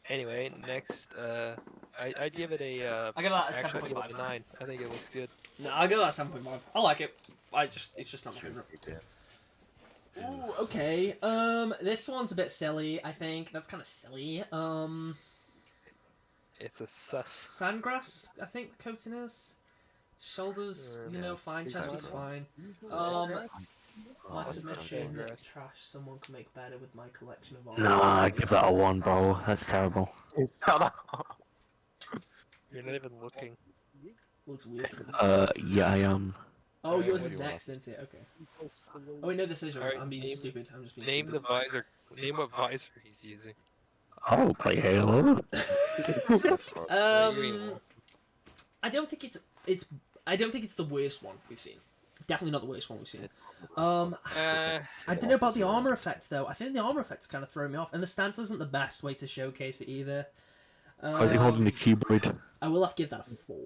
Anyway, next, I'd give it a, I give that a actually, I'd give it 7.5. a 9. I think it looks good. No, I give that a 7.5. I like it. It's just not my favorite. Yeah. Ooh, okay. This one's a bit silly. I think that's kind of silly. It's a sus. Sandgrass. I think the coating is. Shoulders, fine. Is Chest that was one? fine. My Oh, submission Sandgrass. is trash. Someone can make better with my collection of No, I'd give that a 1, bro. That's terrible. You're not even looking. Looks weird for this. Yeah, I am. Oh, Alright, yours what is do you next, isn't it? Okay. Oh, wait, no, this is yours. Alright, I'm being name- stupid. I'm just being Name the stupid. visor. Name what visor he's using. Oh, play Halo. I don't think it's the worst one we've seen. Definitely not the worst one we've seen. I don't know about the armor effect though. I think the armor effect's kind of throwing me off, and the stance isn't the best way to showcase it either. Are you holding the keyboard? I will have to give that a 4.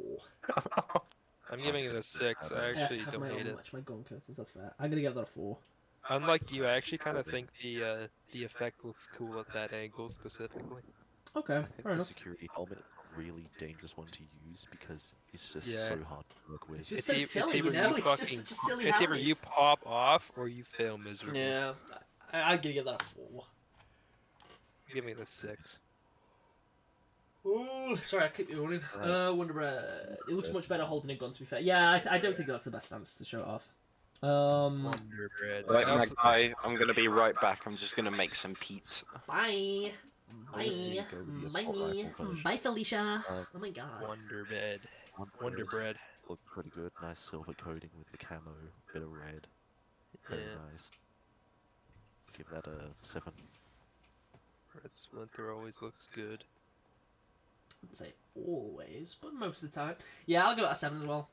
I'm giving it a 6. I I have to actually have don't my hate armor it. match my gun coatings. That's fair. I'm gonna give that a 4. Unlike you, I actually kind of think the effect looks cool at that angle specifically. Okay, I think fair the enough. security helmet is a really dangerous one to use because it's just Yeah. so hard to work with. It's just so silly, either you know? you It's fucking- just silly. It's either habits. you pop off or you fail miserably. Yeah, I'm gonna give that a 4. Give me the 6. Oh, sorry, I keep yawning. Wonder Bread. It looks much better holding a gun, to be fair. Yeah, I don't think that's the best stance to show it off. Wonder Bread. Right, Magpie, I'm gonna be right back. I'm just gonna make some pizza. Bye. There you Bye. go with the Bye. assault rifle version. Bye, Felicia. Uh, Oh my god. Wonder Bread. Wonder Wonder Bread. looked pretty good. Nice silver coating with the camo, bit of red. Very Yeah. nice. Give that a 7. Red Splinter always looks good. I'd say always, but most of the time. Yeah, I'll give it a 7 as well.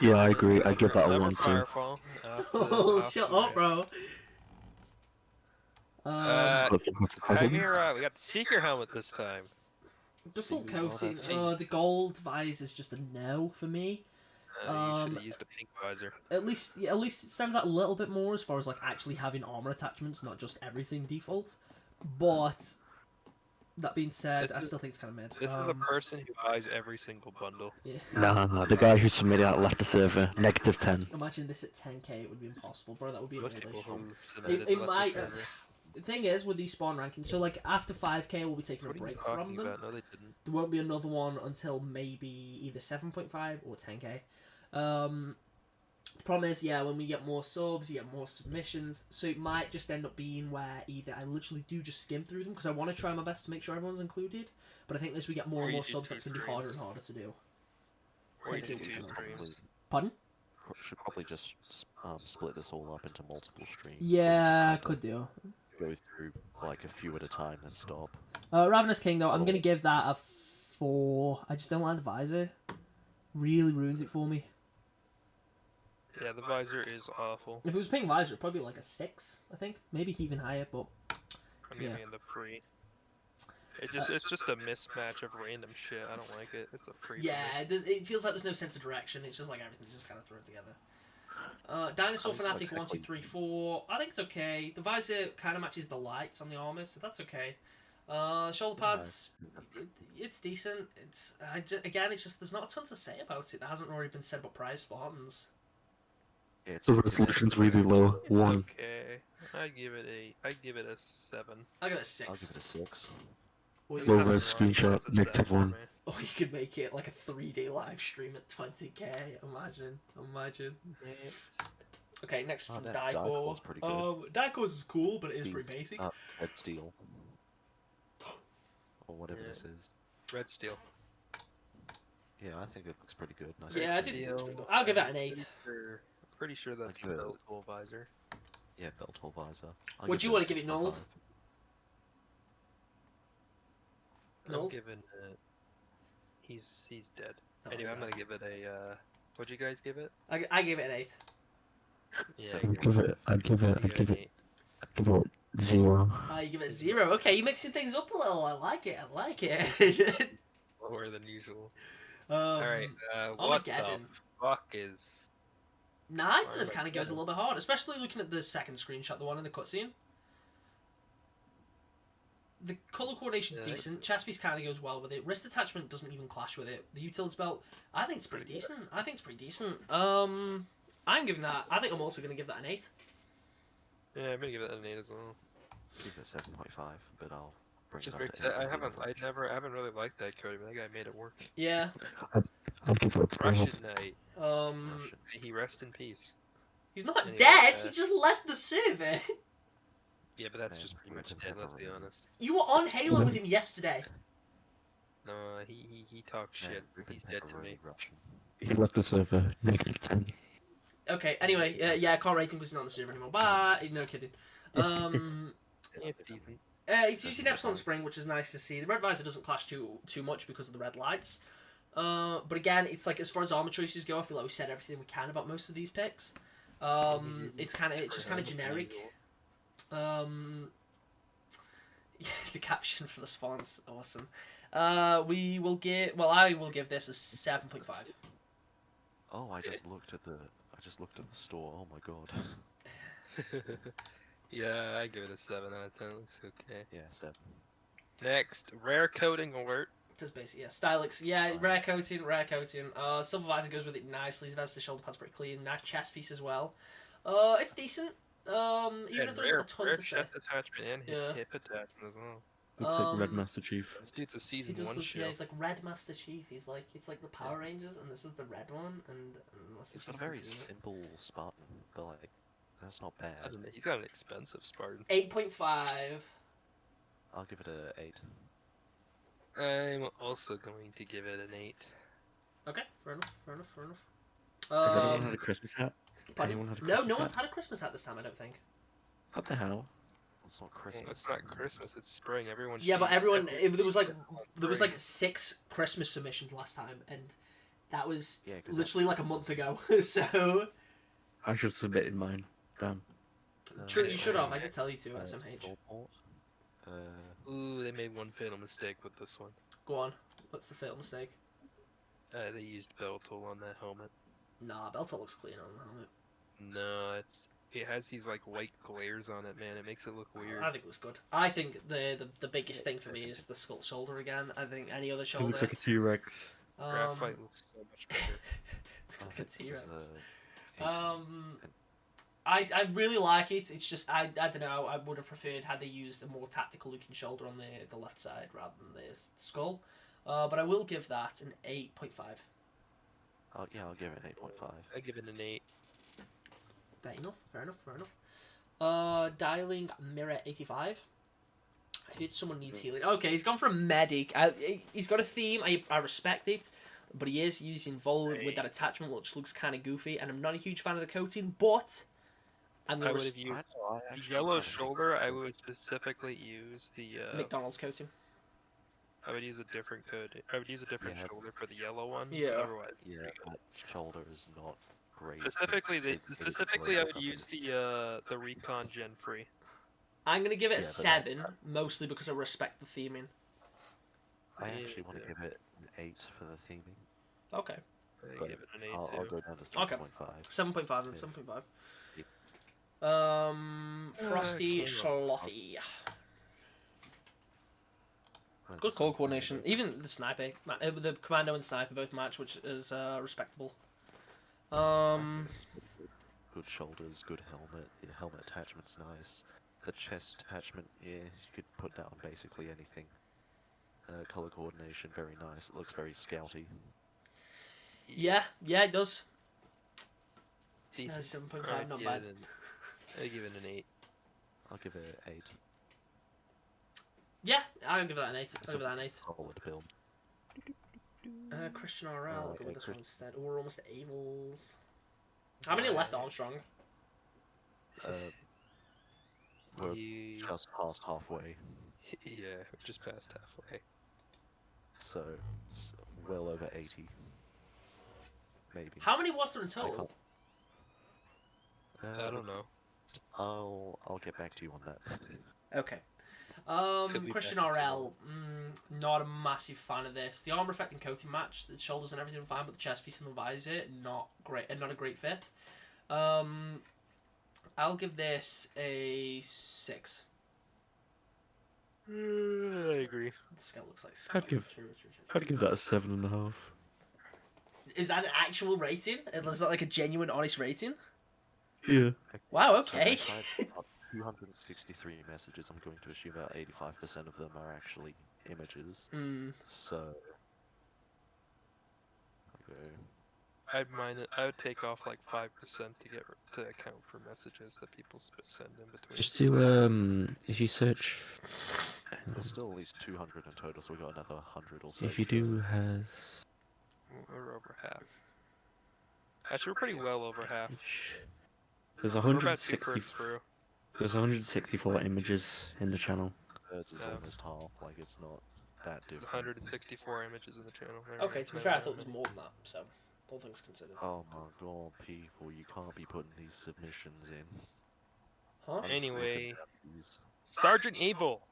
Yeah, I agree. I'd give that a Another 1 too. Firefall. Oh, shut up, bro. Chimera, we got the Seeker helmet this time. The full See, we all coating, have the gold visor is just a no for me. You should Um, have used a pink visor. At least it stands out a little bit more as far as like actually having armor attachments, not just everything default. But that being said, I still think it's kind of mid. This is the person who buys every single bundle. Yeah. Nah, the guy who submitted that left the server. -10. Imagine this at 10k, it would be impossible, bro. That would be an Most old people issue. who submitted It left might. the server. The thing is with these spawn rankings, so like after 5k, we'll be taking a What are you break talking from them. about? No, they didn't. There won't be another one until maybe either 7.5 or 10k. The problem is, when we get more subs, you get more submissions, so it might just end up being where either I literally do just skim through them because I want to try my best to make sure everyone's included, but I think as we get more Or and you more do subs, two that's going to be harder and streams. harder to do. Or you Take can it do with streams. Probably- Pardon? Should probably just split this all up into multiple streams. so Yeah, just could do. go through like a few at a time and stop. Ravenous King, though, I'm going to give that a 4. I just don't like the visor. Really ruins it for me. Yeah, the visor is awful. If it was pink visor, it'd probably be like a 6, I think. Maybe even higher, but I'm Yeah. giving it a 3. It's just a mismatch of random shit. I don't like it. It's a free. yeah, it feels like there's no sense of direction. It's just like everything's just kind of thrown together. Dinosaur I'm so Fanatic 1, 2, exactly- 3, 4. I think it's okay. The visor kind of matches the lights on the armor, so that's okay. Shoulder pads, it's decent. Again, it's just there's not a ton to say about it that hasn't already been said about prior Spartans. Yeah, it's The resolution's really low. It's 1. okay. I'd give it a 7. I'll give it a I'll 6. give it a 6. Or you, Just Over have a Mirage screenshot, as a set negative for one. me. or you could make it like a 3-day live stream at 20k. Imagine. Next. Okay, next Oh, from that Daikor. Daikor's pretty good. Daikor's is cool, but it is pretty Beats basic. up Red Steel. Or whatever Yeah. this is. Red Steel. Yeah, I think it looks pretty good. Nice Yeah, I and do think steel. it's pretty good. I'll give it an 8. Pretty sure that's give it a- belt hole visor. Yeah, belt hole visor. I'll Would you a wanna give it 6.5. nulled? I'm No? giving it. He's dead. Oh, Anyway, I'm yeah. gonna give it a. What'd you guys give it? I gave it an 8. Yeah, So- I'd give it. I'd give it. you I'd give an it. eight. I'd give it 0. You give it 0. Okay, you're mixing things up a little. I like it. Lower than usual. All Alright, what the Armageddon. fuck is. Nah, I think this kind of goes a Armageddon. little bit hard, especially looking at the second screenshot, the one in the cutscene. The colour coordination's Yeah. decent. Chest piece kind of goes well with it. Wrist attachment doesn't even clash with it. The utility belt, I think it's pretty decent. I'm giving that. I think I'm also going to give that an 8. Yeah, I'm gonna give it an 8 as well. Give it 7.5, but I'll bring Just it very up to sad. 8 I for the haven't really liked that code, but that guy made it work. Yeah. I'd give it a 12. Russian Knight. Um, He rest in peace. he's not Anyway, dead. He just left the server. Yeah, but that's Man, just pretty we much can dead. have Let's a be room. honest. You were on Halo with him yesterday. No, he talked Man, shit. we've been He's dead to pepperoni me. Russian. He left the server. -10. Okay. Anyway, yeah, I can't rate him because he's not on the server anymore. Bye. No kidding. It's decent. It's using Epsilon Spring, which is nice to see. The red visor doesn't clash too much because of the red lights. But again, it's like as far as armor choices go, I feel like we said everything we can about most of these picks. It's just kind of generic. The caption for the Spartans, awesome. I will give this a 7.5. Oh, I just looked at the store. Oh my god. Yeah, I give it a 7 out of 10. Looks okay. Yeah, 7. Next, rare coding alert. Just basically, yeah. Stylix, yeah, rare coating. Silver visor goes with it nicely. Vest, the shoulder pad's pretty clean. Nice chest piece as well. It's decent. Even if there's rare, not a ton rare to say. chest attachment and Yeah. hip attachment as well. Looks like Red Um, Master Chief. This dude's a He season does 1 look, show. yeah, he's like Red Master Chief. It's like the Power Rangers, and this is the red one, and Master It's got Chief's a very the green one. simple Spartan, but like, that's not I bad. don't know, he's got an expensive Spartan. 8.5. I'll give it a 8. I'm also going to give it an 8. Okay, fair enough. Has anyone had a Christmas hat? pardon? Anyone had a No, Christmas no hat? one's had a Christmas hat this time, I don't think. What the hell? It's not Well, Christmas. it's not Christmas, it's spring. Everyone should Yeah, but be- everyone, there was like Spring. 6 Christmas submissions last time, and that was Yeah, 'cause literally like a month ago. So I should have submitted mine. Damn. true, you should have. I did tell you to at SMH. Stormport. Ooh, they made one fatal mistake with this one. Go on. What's the fatal mistake? They used Beltal on that helmet. Nah, Belta looks clean on the helmet. No, it has these like white glares on it, man. It makes it look weird. I think it looks good. I think the biggest thing for me is the skull shoulder again. I think any other It shoulder. looks like a T-Rex. Graphite looks so much better. like a This is, T-Rex. ancient. I really like it. It's just I don't know. I would have preferred had they used a more tactical looking shoulder on the left side rather than the skull. But I will give that an 8.5. Yeah, I'll give it an 8.5. I give it an 8. Fair enough. Dialing Mirror 85. I heard someone needs healing. Okay, he's gone for a medic. He's got a theme. I respect it. But he is using Vol with that attachment, which looks kind of goofy. And I'm not a huge fan of the coating, but I'm I going would to have used I actually yellow kinda shoulder. think I it's would specifically use the. McDonald's coating. I would use a different code. I would use a different Yeah. shoulder for the yellow one. Yeah. Otherwise, Yeah, that shoulder is not great. specifically, It is specifically, I great would for use the Recon Gen Free. I'm going to give it a Yeah, but 7, mostly because I respect the theming. I actually want Yeah. to give it an 8 for the theming. Okay. I But give it an 8 I'll too. go down to Okay. 7.5. 7.5 and Yeah. 7.5. Yep. Frosty Okay. Schlothy. That's Good call something coordination. that- Even the sniper, the commando and sniper both match, which is respectable. I think it's good shoulders, good helmet. The helmet attachment's nice. The chest attachment, yeah, you could put that on basically anything. color coordination, very nice. It looks very scouty. Yeah, it does. Decent. 7.5, not bad. I'd give it an 8. I'll give it 8. Yeah, I'll give that an 8. I'll give that an 8. Solid build. Christian RL, I'll go with this one Chris- instead. Oh, we're almost at Abel's. How many left, Armstrong? We're He's- just past halfway, Yeah, we're just past halfway. so it's well over 80. Maybe. How many was there in I total? can't- I don't know. I'll get back to you on that. Okay. Could be Christian better RL, not a massive fan of this. The armor effect and coating match, the shoulders and everything fine, but the chest piece and the visor, not great, and not a great fit. I'll give this a 6. I agree. The scale looks like I'd give- True. I'd give that a 7.5. Is that an actual rating? Is that like a genuine, honest rating? Yeah. Wow. So Okay. if I have 263 messages, I'm going to assume about 85% of them are actually images. So. Okay. I would take off like 5% to account for messages that people send in between. Just do if you search, There's still at least 200 in total, so we got another 100 or so. if you do has, We're over half. Actually, we're pretty well over half. there's We're about 160. 2/3 through. There's 164 images in the channel. Thirds is Yeah. almost half, like it's not that different. 164 images in the channel. Okay. To be fair, I thought it was more than that. So, all things considered. Oh my god, people, you can't be putting these submissions in. Huh? I'm just Anyway. looking at these. Sergeant Evil!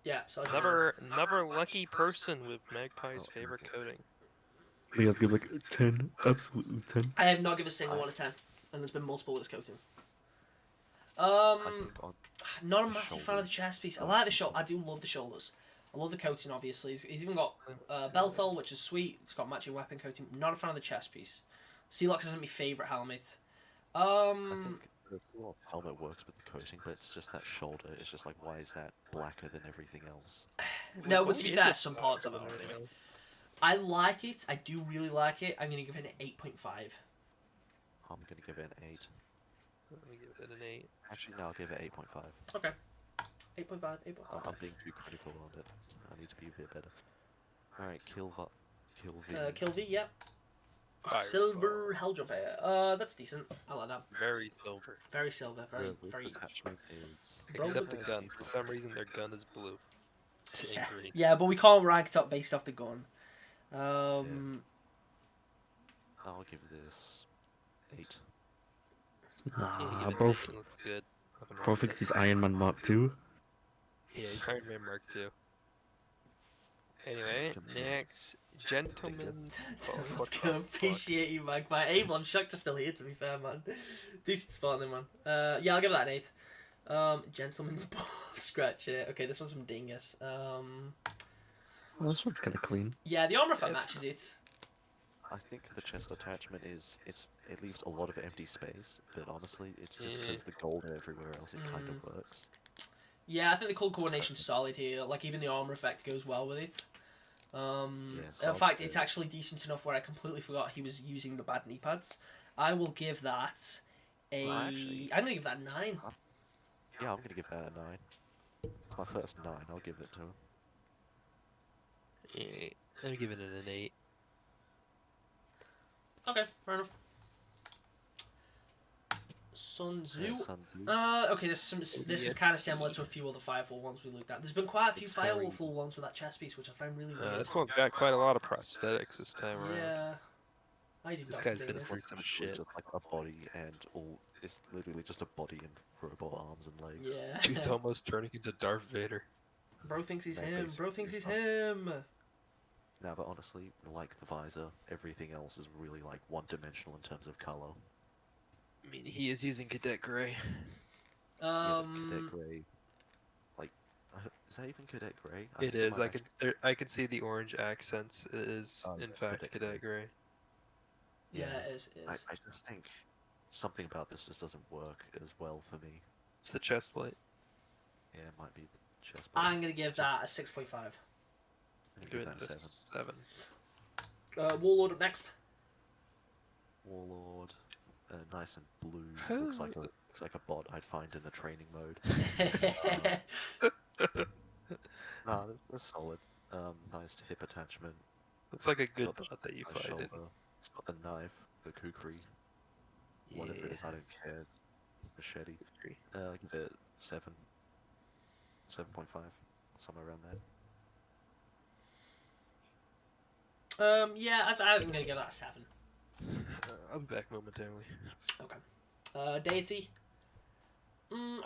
Yeah. So Another lucky person with Magpie's Oh, favorite okay. coding. I think I'd give like a 10, absolutely 10. I have not given a single one a 10, and there's been multiple with this coating. I think on Not a the massive fan of the chest piece. I like the shoulder. I do love the shoulders. I love the coating, obviously. He's even got belt hole, which is sweet. It's got matching weapon coating. Not a fan of the chest piece. Sealox isn't my favourite helmet. I think the sort of helmet works with the coating, but it's just that shoulder. It's just like, why is that blacker than everything else? No, but Why to be is fair, it some parts of it blacker are than anyway. else? I like it. I do really like it. I'm going to give it an 8.5. I'm gonna give it an 8. Let me give it an 8. Actually, no, I'll give it 8.5. Okay. 8.5, 8.5. I'm being too critical on it. I need to be a bit better. Alright, Kill V. Kill V, yep. Fire Silver hell jumper. That's decent. I like that. Very silver. Very silver. Very, The very. attachment is. Bro, Except the but- gun. For some reason, their gun is blue. It's Yeah. green. Yeah, but we can't rank it up based off the gun. I'll give this 8. Nah, both Looks good. think he's Iron Man Mark II. Yeah, he's Iron Man Mark II. Anyway, next, Gentleman. Let's go. Appreciate you, Magpie. Abel, I'm shocked you're still here, to be fair, man. Decent Spartan, man. Yeah, I'll give that an 8. Gentleman's Ball Scratcher. Okay, this one's from Dingus. Well, this one's kind of clean. Yeah, the armor effect Yes. matches it. I think the chest attachment it leaves a lot of empty space, but honestly, it's just because the gold everywhere else, it kind of works. Yeah, I think the color coordination's solid here. Like, even the armor effect goes well with it. In solid fact, good. it's actually decent enough where I completely forgot he was using the bad knee pads. I will give that a... Well, actually- I'm going to give that a 9. Yeah, I'm gonna give that a 9. My first 9, I'll give it to him. Yeah, I'm giving it an 8. Okay, fair enough. Sun Tzu. Sun Tzu. Okay, this is Yes. kind of similar to a few other Firefall ones we looked at. There's been quite a few It's very- Firefall ones with that chest piece, which I find really weird. This one's got quite a lot of prosthetics this time around. Yeah. I did This not guy's do been this. through some Literally shit. just like a body and all. It's literally just a body and robot arms and legs. Yeah. Dude's almost turning into Darth Vader. Bro thinks he's That him. basically Bro thinks he's is not- him. Now, but honestly, like the visor, everything else is really like one-dimensional in terms of color. I mean, he is using Cadet Gray. Yeah, but Cadet Gray, like, is that even Cadet Gray? It think is. might I can see the orange accents. It is Oh, in yeah, fact Cadet Cadet Gray. Yeah, it is. It I is. just think something about this just doesn't work as well for me. It's the chest plate. Yeah, it might be the chest. I'm going to give Just- that a 6.5. I'm Give gonna it give that a 7. 7. Warlord up next. Warlord, nice and blue. Who- Looks like a bot I'd find in the training mode. Nah, that's solid. Nice hip attachment. Looks like a good Got the bot that you nice find in. shoulder. It's got the knife, the kukri, whatever it is. I don't care. Machete. Agree. I'll give it 7, 7.5, somewhere around there. Yeah, I think I'm gonna give that a 7. I'll be back momentarily. Okay. Deity.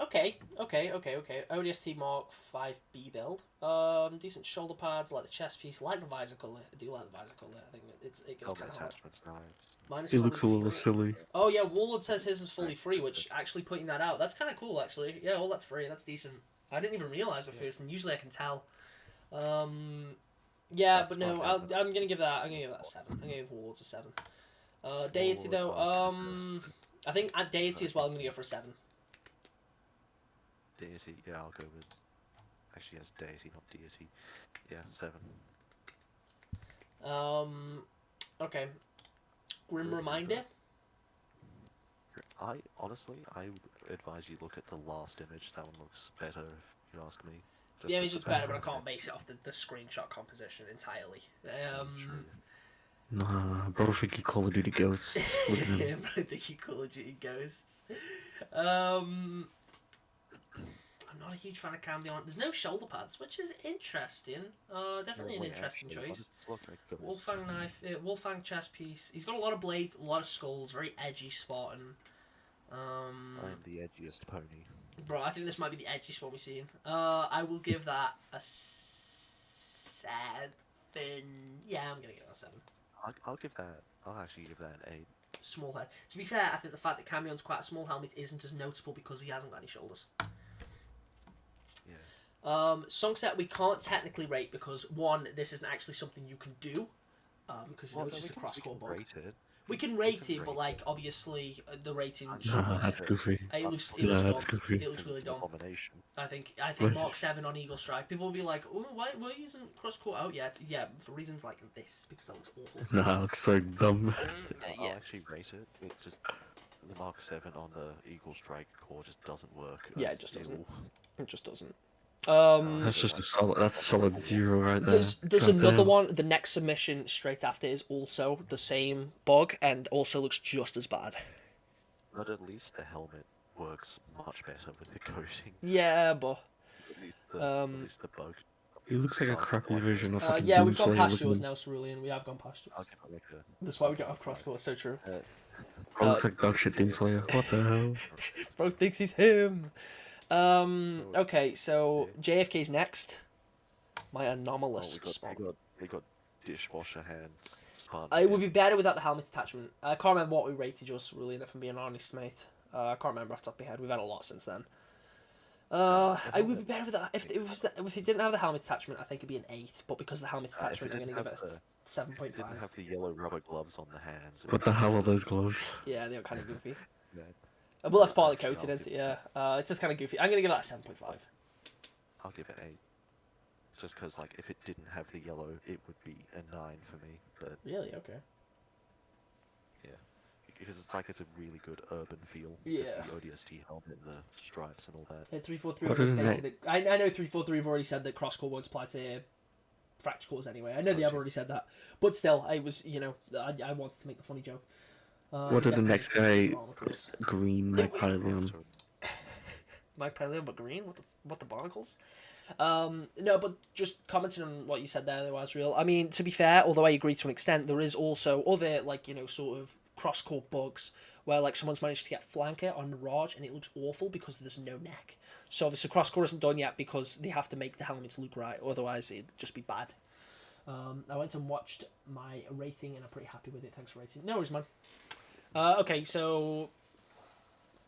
Okay. ODST Mark 5B build. Decent shoulder pads, like the chest piece, like the visor colour. I do like the visor colour. I think it goes Helmet kind of hard. attachment's nice. Mine is It looks a fully little free. silly. Oh yeah, Warlord says his is fully free, which actually pointing that out, that's kind of cool actually. Yeah, well that's free. That's decent. I didn't even realise at first, and usually I can tell. Yeah, That's but no, my favourite. I'm gonna give that a 7. I'm gonna give Warlords a 7. Deity though, Warlord, I think at Deity as well, I'm gonna go for a 7. Deity, yeah, I'll go with. Actually, yes, deity, not deity. Yeah, 7. Okay. Grim Grim Reminder. I honestly, I would advise you look at the last image. That one looks better, if you ask me. The image with looks better, but I can't base it off the screenshot composition entirely. True. Nah, bro, think he Call of Duty Ghosts. Look at him. I think he Call of Duty Ghosts. I'm not a huge fan of Cambion. There's no shoulder pads, which is interesting. Definitely an Wait, interesting actually, what choice. does it look like those? Wolfang knife, Wolfang chest piece. He's got a lot of blades, a lot of skulls, very edgy Spartan. I'm the edgiest pony. Bro, I think this might be the edgiest one we've seen. I will give that a 7. Yeah, I'm gonna give that a 7. I'll give that. I'll actually give that an 8. Small head. To be fair, I think the fact that Camion's quite a small helmet isn't as noticeable because he hasn't got any shoulders. Yeah. Song set we can't technically rate because one, this isn't actually something you can do. Because you know it's just a cross-core bug. Rate it. We can rate it, but like obviously the rating. Nah, that's goofy. It looks Nah, that's dumb. goofy. It looks really dumb. Abomination. I think What? Mark 7 on Eagle Strike. People will be like, "Oh, why are you using cross-core?" Oh yeah, yeah, for reasons like this because that looks awful. Nah, it looks so dumb. I'll Yeah. actually rate it. It just the Mark 7 on the Eagle Strike core just doesn't work. Yeah, it It's just doesn't. evil. It just doesn't. That's just a solid. That's a solid 0 right there. There's God another damn. one. The next submission straight after is also the same bug and also looks just as bad. But at least the helmet works much better with the coating. Yeah, but At least the bug. He looks like a crappy version of fucking yeah, we've gone Doomslayer past looking. yours now, Cerulean. We have gone past I'll yours. give it like a. That's why we don't have crosscore. It's so true. Bro, looks like dog shit Doomslayer. What the hell? Bro thinks he's him. Okay, so JFK's next. My anomalous spawn. We got dishwasher hands. Spartan. It would be better without the helmet attachment. I can't remember what we rated yours, Cerulean, if I'm being honest, mate. I can't remember off the top of my head. We've had a lot since then. I would be better with that. If it didn't have the helmet attachment, I think it'd be an 8. But because of the helmet attachment, I'm didn't gonna give it have a It 7.5. didn't have the yellow rubber gloves on the hands. What the hell are those gloves? Yeah, they were kind of goofy. Yeah. Well, that's partly Actually, coated, I'll isn't it? Yeah. It's just kind of goofy. I'm gonna give that a 7.5. I'll give it 8. Just because, like, if it didn't have the yellow, it would be a 9 for me. But Really? Okay. yeah, because it's like it's a really good urban feel. Yeah. With the ODST helmet, the stripes, and all that. Yeah, 343 What already is it? stated that. I know 343 have already said that crosscore won't apply to fracture cores anyway. I know they have already said that, but still, I was I wanted to make the funny joke. What did the definitely next just guy? barnacles. Green Mypylium. Mike Palin, but green. What the barnacles? No, but just commenting on what you said there, though, Asriel. I mean, to be fair, although I agree to an extent, there is also other sort of cross-core bugs where someone's managed to get flanker on Mirage and it looks awful because there's no neck. So obviously cross-core isn't done yet because they have to make the helmets look right, otherwise it'd just be bad. I went and watched my rating and I'm pretty happy with it. Thanks for rating. No worries, man. Okay, so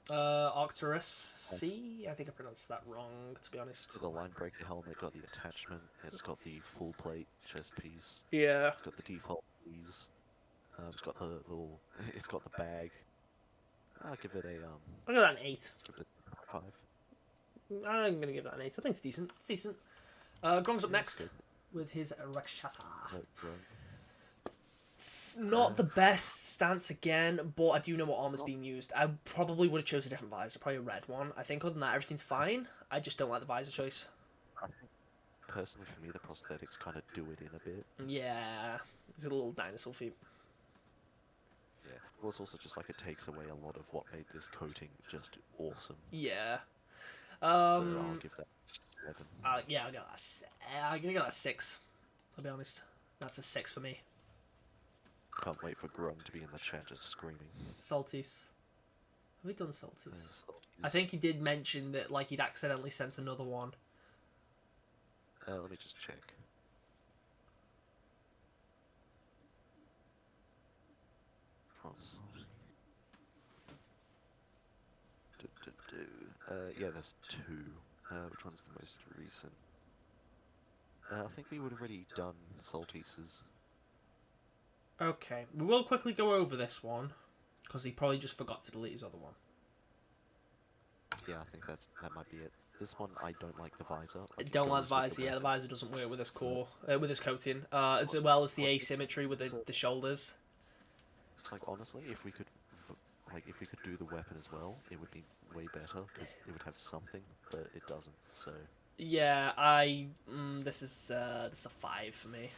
Arcturus C. I think I pronounced that wrong, to be honest. So the line breaker helmet got the attachment. It's got the full plate chest piece. Yeah. It's got the default piece. It's got the little. It's got the bag. I'll give it a I'll give that an 8. Give it a 5. I'm gonna give that an 8. I think it's decent. It's decent. Grong's up next. Good. with his Rakshasa. No, bro. Not the best stance again, but I do know what armor's being used. I probably would have chose a different visor, probably a red one. I think other than that, everything's fine. I just don't like the visor choice. I think personally for me the prosthetics kind of do it in a bit. Yeah, it's a little dinosaur feet. Yeah. Well, it's also just like it takes away a lot of what made this coating just awesome. Yeah. So I'll give that 7. Yeah, I'll give that. I'm gonna give that 6. I'll be honest. That's a 6 for me. Can't wait for Grum to be in the chat just screaming. Salties. Have we done Salties? Salties. I think he did mention that like he'd accidentally sent another one. Let me just check. Yeah, there's 2. Which one's the most recent? I think we would have already done Saltice's. Okay, we will quickly go over this one because he probably just forgot to delete his other one. Yeah, I think that might be it. This one, I don't like the visor. I don't like the visor. Yeah, the visor doesn't work with this core, with this coating, as well as the asymmetry with the shoulders. It's like honestly, if we could do the weapon as well, it would be way better because it would have something, but it doesn't. So yeah, this is a 5 for me.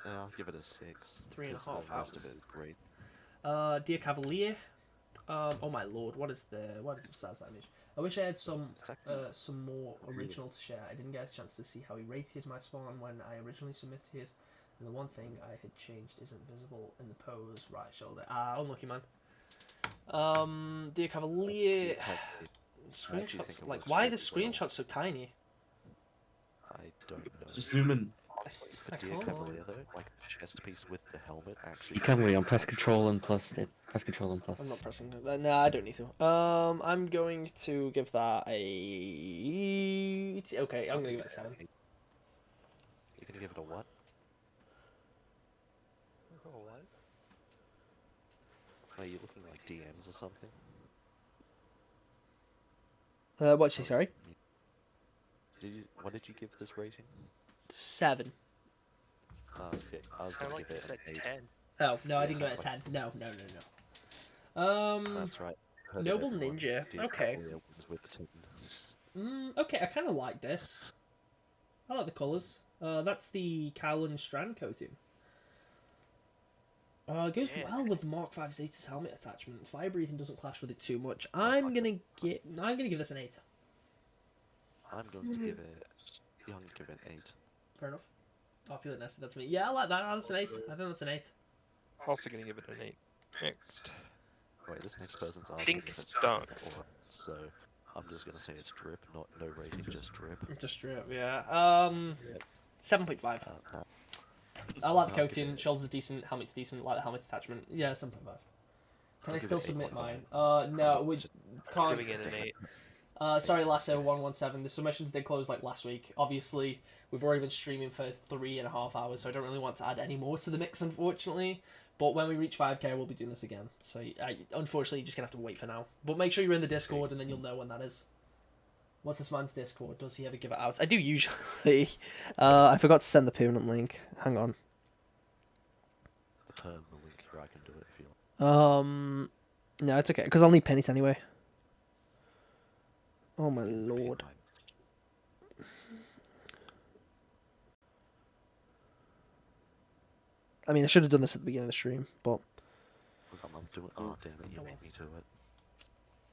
I'll give it a 6. 3.5 The rest out. of it is great. Dear Cavalier. Oh my lord, what is the size damage? I wish I had some more original to share. I didn't get a chance to see how he rated my spawn when I originally submitted, and the one thing I had changed isn't visible in the pose right shoulder. Unlucky man. Dear Cavalier, screenshots like why are the screenshots so tiny? I don't know. Just zoom in. For Dear Cavalier though, like the chest piece with the helmet actually. You can really on press control and plus it. Press control and plus. I'm not pressing. No, I don't need to. I'm going to give that a. Okay, I'm gonna give it a 7. You're gonna give it a what? What? Are you looking like DMs or something? What's he? Sorry. What did you give this rating? 7. Oh, okay. I was Sound gonna like give you it said an 8. 10. Oh no, I Yeah, didn't give it a something 10. No. That's right. Heard Noble everyone. Ninja. Dear Okay. Cavalier was with 10. Okay, I kind of like this. I like the colours. That's the cowl and strand coating. It goes well with Mark V Zeta's helmet attachment. Fire breathing doesn't clash with it too much. I'm gonna give this an 8. I'm going to give it. Yeah, I'm gonna give it an 8. Fair enough. Oh, I feel it nested. That's me. Yeah, I like that. That's an 8. I think that's an 8. Also gonna give it an 8. Next. Wait, this next person's asking Think if it's stunk. drip or so I'm just gonna say it's drip, not no rating, just drip. Just straight, yeah. 7.5. I like the coating. Shoulders are decent. Helmet's decent. Like the helmet attachment. Yeah, 7.5. Can I'll I give still it submit 8.5. mine? No, we can't. Giving it an 8. Sorry, Lasso117. The submissions did close like last week. Obviously, we've already been streaming for 3.5 hours, so I don't really want to add any more to the mix, unfortunately. But when we reach 5k, we'll be doing this again. So, unfortunately, you're just going to have to wait for now. But make sure you're in the Discord, and then you'll know when that is. What's this man's Discord? Does he ever give it out? I do usually. I forgot to send the permanent link. Hang on. The permanent link here, I can do it if you like. No, it's okay, because I'll need pennies anyway. Oh my lord. I mean, I should have done this at the beginning of the stream, but... I'm doing. Oh damn it! You made me do it.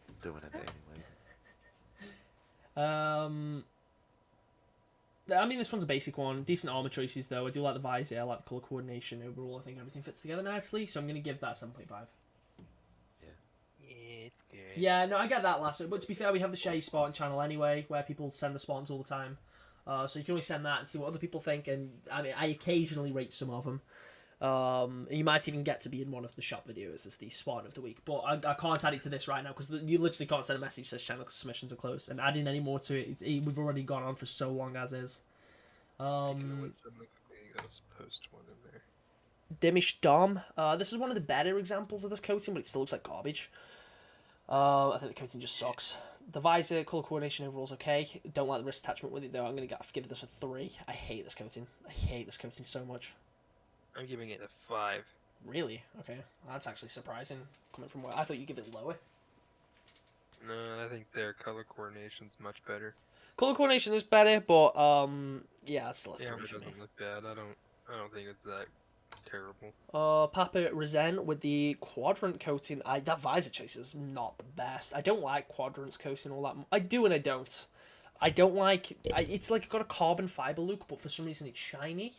I'm doing it anyway. I mean, this one's a basic one. Decent armor choices, though. I do like the visor. I like the color coordination. Overall, I think everything fits together nicely. So I'm going to give that 7.5. Yeah, it's good. Yeah, no, I get that last. But to be fair, we have the Shea Spartan channel anyway, where people send the Spartans all the time. So you can always send that and see what other people think. And I mean, I occasionally rate some of them. You might even get to be in one of the shop videos as the Spartan of the week. But I can't add it to this right now because you literally can't send a message to this channel because submissions are closed. And adding any more to it, we've already gone on for so long as is. Post one in there. Dimish Dom. This is one of the better examples of this coating, but it still looks like garbage. I think the coating just sucks. The visor, colour coordination overall's okay. Don't like the wrist attachment with it though. I'm going to give this a 3. I hate this coating. I hate this coating so much. I'm giving it a 5. Really? Okay. That's actually surprising coming from where I thought you'd give it lower. No, I think their color coordination's much better. Colour coordination is better, but yeah, it's still a 3 Yeah, it for me. doesn't look bad. I don't think it's that terrible. Papa Resent with the quadrant coating. That visor chase is not the best. I don't like quadrants coating all that. I do and I don't. I don't like. It's like got a carbon fiber look, but for some reason it's shiny,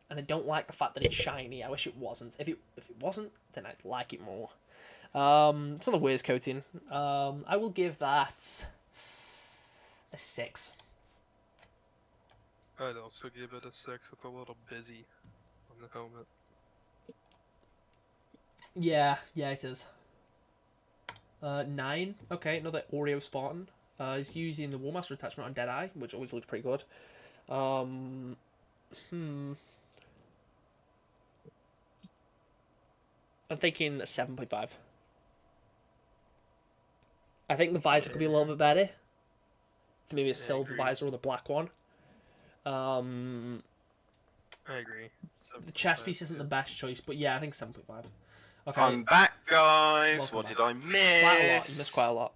and I don't like the fact that it's shiny. I wish it wasn't. If it wasn't, then I'd like it more. It's not the worst coating. I will give that a 6. I'd also give it a 6. It's a little busy on the helmet. Yeah, it is. 9. Okay, another Oreo Spartan. He's using the Warmaster attachment on Deadeye, which always looks pretty good. I'm thinking a 7.5. I think the visor could be a little bit better. Maybe a silver visor or the black one. I agree. The chest piece isn't the best choice, but yeah, I think 7.5. Okay. I'm back, guys. Welcome What back. did I miss? Quite a lot. You missed quite a lot.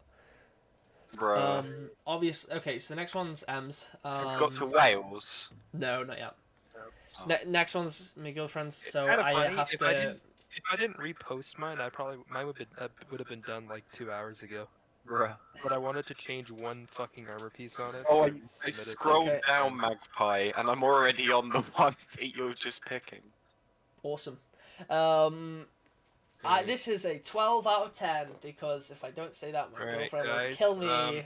Bruh. Obviously, okay, so the next one's Ems. I've got to Wales. No, not yet. Oh. Next one's my girlfriend's, so Kinda I funny, have if to... If I didn't repost mine, mine would have been done like 2 hours ago. Bruh. But I wanted to change one fucking armor piece on it. Oh, so I submitted it. scrolled Okay. down, Magpie, and I'm already on the one that you're just picking. Awesome. Alright. This is a 12 out of 10, because if I don't say that, my Alright, girlfriend will guys, kill me. How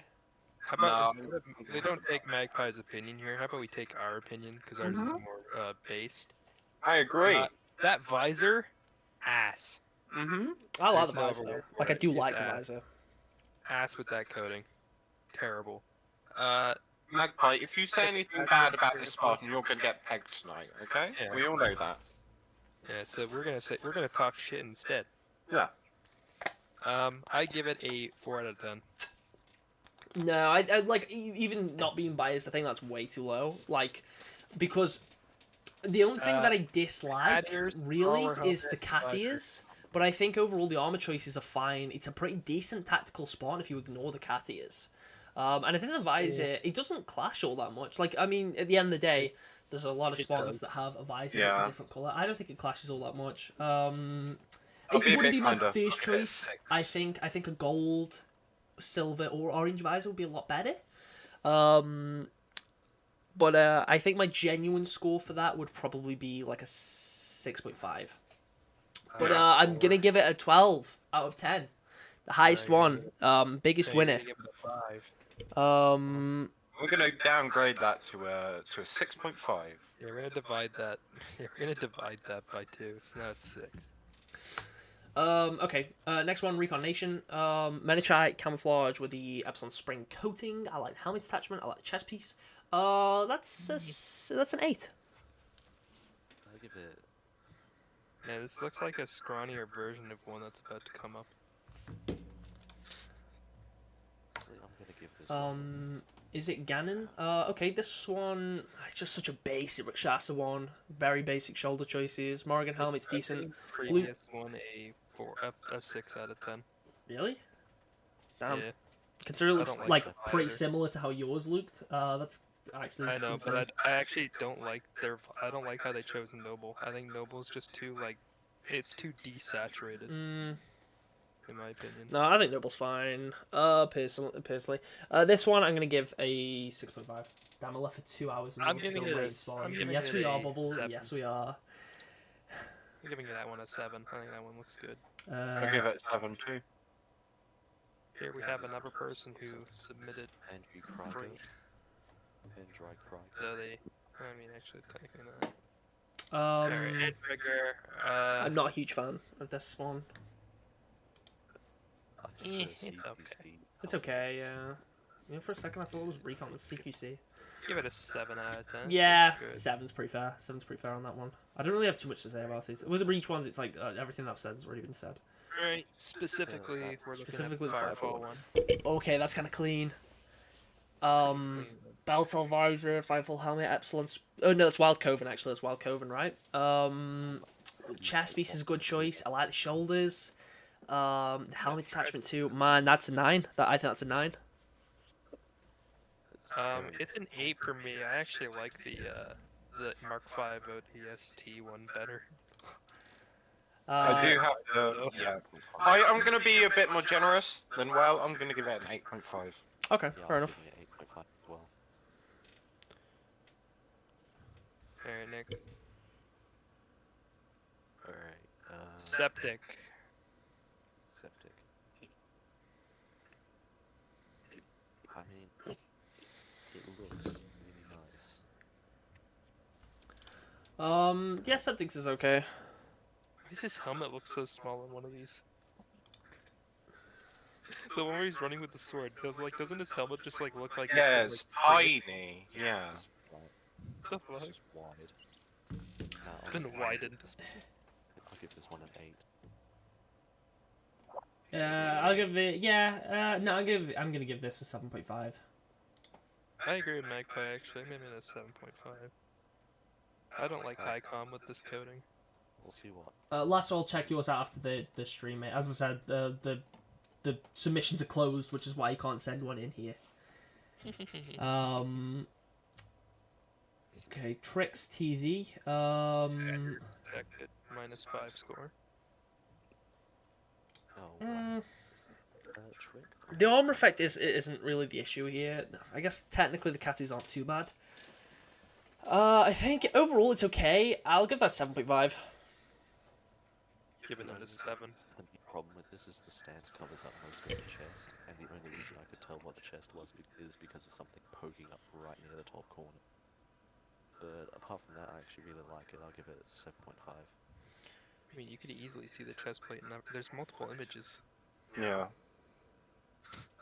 about No. they don't take Magpie's opinion here? How about we take our opinion because ours is more based. I agree. That visor, ass, Mm-hmm. I like the there's no visor, other though. word for Like, I it. do It's like the ass. visor. ass with that coating, terrible. Magpie, if you say anything bad about this Spartan, you're gonna get pegged tonight, okay? Yeah. We all know that. Yeah, so we're gonna talk shit instead. Yeah. I give it a 4 out of 10. No, I like, even not being biased, I think that's way too low. Like, because the only thing that I dislike, Adders, really, armor is the helmet, cat ears. But I think overall the armor choices are fine. It's a pretty decent tactical Spartan if you ignore the cat ears. And I think the visor, it doesn't clash all that much. Like, I mean, at the end of the day, there's a lot of It Spartans does. that have a visor that's a Yeah. different colour. I don't think it clashes all that much. I'll It give wouldn't it be my kinda- first I'll give it a choice. 6. I think a gold, silver, or orange visor would be a lot better. But I think my genuine score for that would probably be like a 6.5. But I'm gonna give it a 12 out of 10, the highest one, biggest So you're winner. gonna give it a 5. We're gonna downgrade that to a 6.5. Yeah, we're gonna divide that. We're gonna divide that by 2, so now it's 6. Okay. Next one, Recon Nation. Miniature camouflage with the Epsilon spring coating. I like the helmet attachment. I like the chest piece. That's an 8. I give it. Yeah, this looks like a scrawnier version of one that's about to come up. Honestly, I'm gonna give this. One. Is it Ganon? Okay, this one, it's just such a basic Rakshasa one. Very basic shoulder choices. Morrigan helmet's I decent. gave the previous one a 6 out of 10. Really? Damn. Yeah, Considering it I looks don't like like the pretty visor. similar to how yours looked. That's actually I know, insane. but I actually don't like I don't like how they chose Noble. I think Noble's just too it's too desaturated in my opinion. No, I think Noble's fine. Personally, this one I'm gonna give a 6.5. Damn, I left for 2 hours. And I'm we're giving still it a rating s- Spartans. I'm giving Yes, it we are, a Bubble. 7. Yes, we are. I'm giving that one a 7. I think that one looks good. I'll give it 7 too. Here we have another person who submitted Andrew Kryger. 3. Andrew Kryger. So they, I mean, actually technically not. Um, Alright, Ed Trigger. I'm not a huge fan of this one. I think the it's okay. CPC It's okay, yeah. You know, for a second I thought it was Recon with CQC. Give it a 7 out of 10. Yeah, It's good. 7's pretty fair. 7's pretty fair on that one. I don't really have too much to say about it. With the Breach ones, it's like everything I've said has already been said. Right, specifically, we're Specifically looking the at the Firefall Firefall. one. Okay, that's kind of clean. Belt or visor, Firefall helmet, Epsilon. Oh no, that's Wild Coven actually. That's Wild Coven, right? Chest piece is a good choice. I like the shoulders. The helmet attachment too. Man, that's a 9. I think that's a 9. It's an 8 for me. I actually like the Mark V ODST one better. I do have the yeah. I'm gonna be a bit more generous than well. I'm gonna give it an 8.5. Okay, Yeah, fair I'm enough. giving it 8.5 as well. Alright, next. Alright, Septic. Septic. I mean, it looks really nice. Yeah, Septics is okay. His helmet looks so small on one of these. The one where he's running with the sword, doesn't his helmet just like look like Yeah, it's it's like, tiny. Yeah. It's wide. the fuck? It's just wide. Now, It's been widened. I'll give this one an 8. I'll give it. Yeah. No, I'm gonna give this a 7.5. I agree with Magpie actually. Maybe that's 7.5. I don't like high com with this coating. We'll see what. Last, I'll check yours out after the stream, mate. As I said, the submissions are closed, which is why you can't send one in here. Okay, Trix TZ. Detected. -5 score. No, trick. The armor effect isn't really the issue here. I guess technically the catties aren't too bad. I think overall it's okay. I'll give that 7.5. Give it a 7. The problem with this is the stance covers up most of the chest, and the only reason I could tell what the chest was is because of something poking up right near the top corner. But apart from that, I actually really like it. I'll give it 7.5. I mean, you could easily see the chest plate, and there's multiple images. Yeah.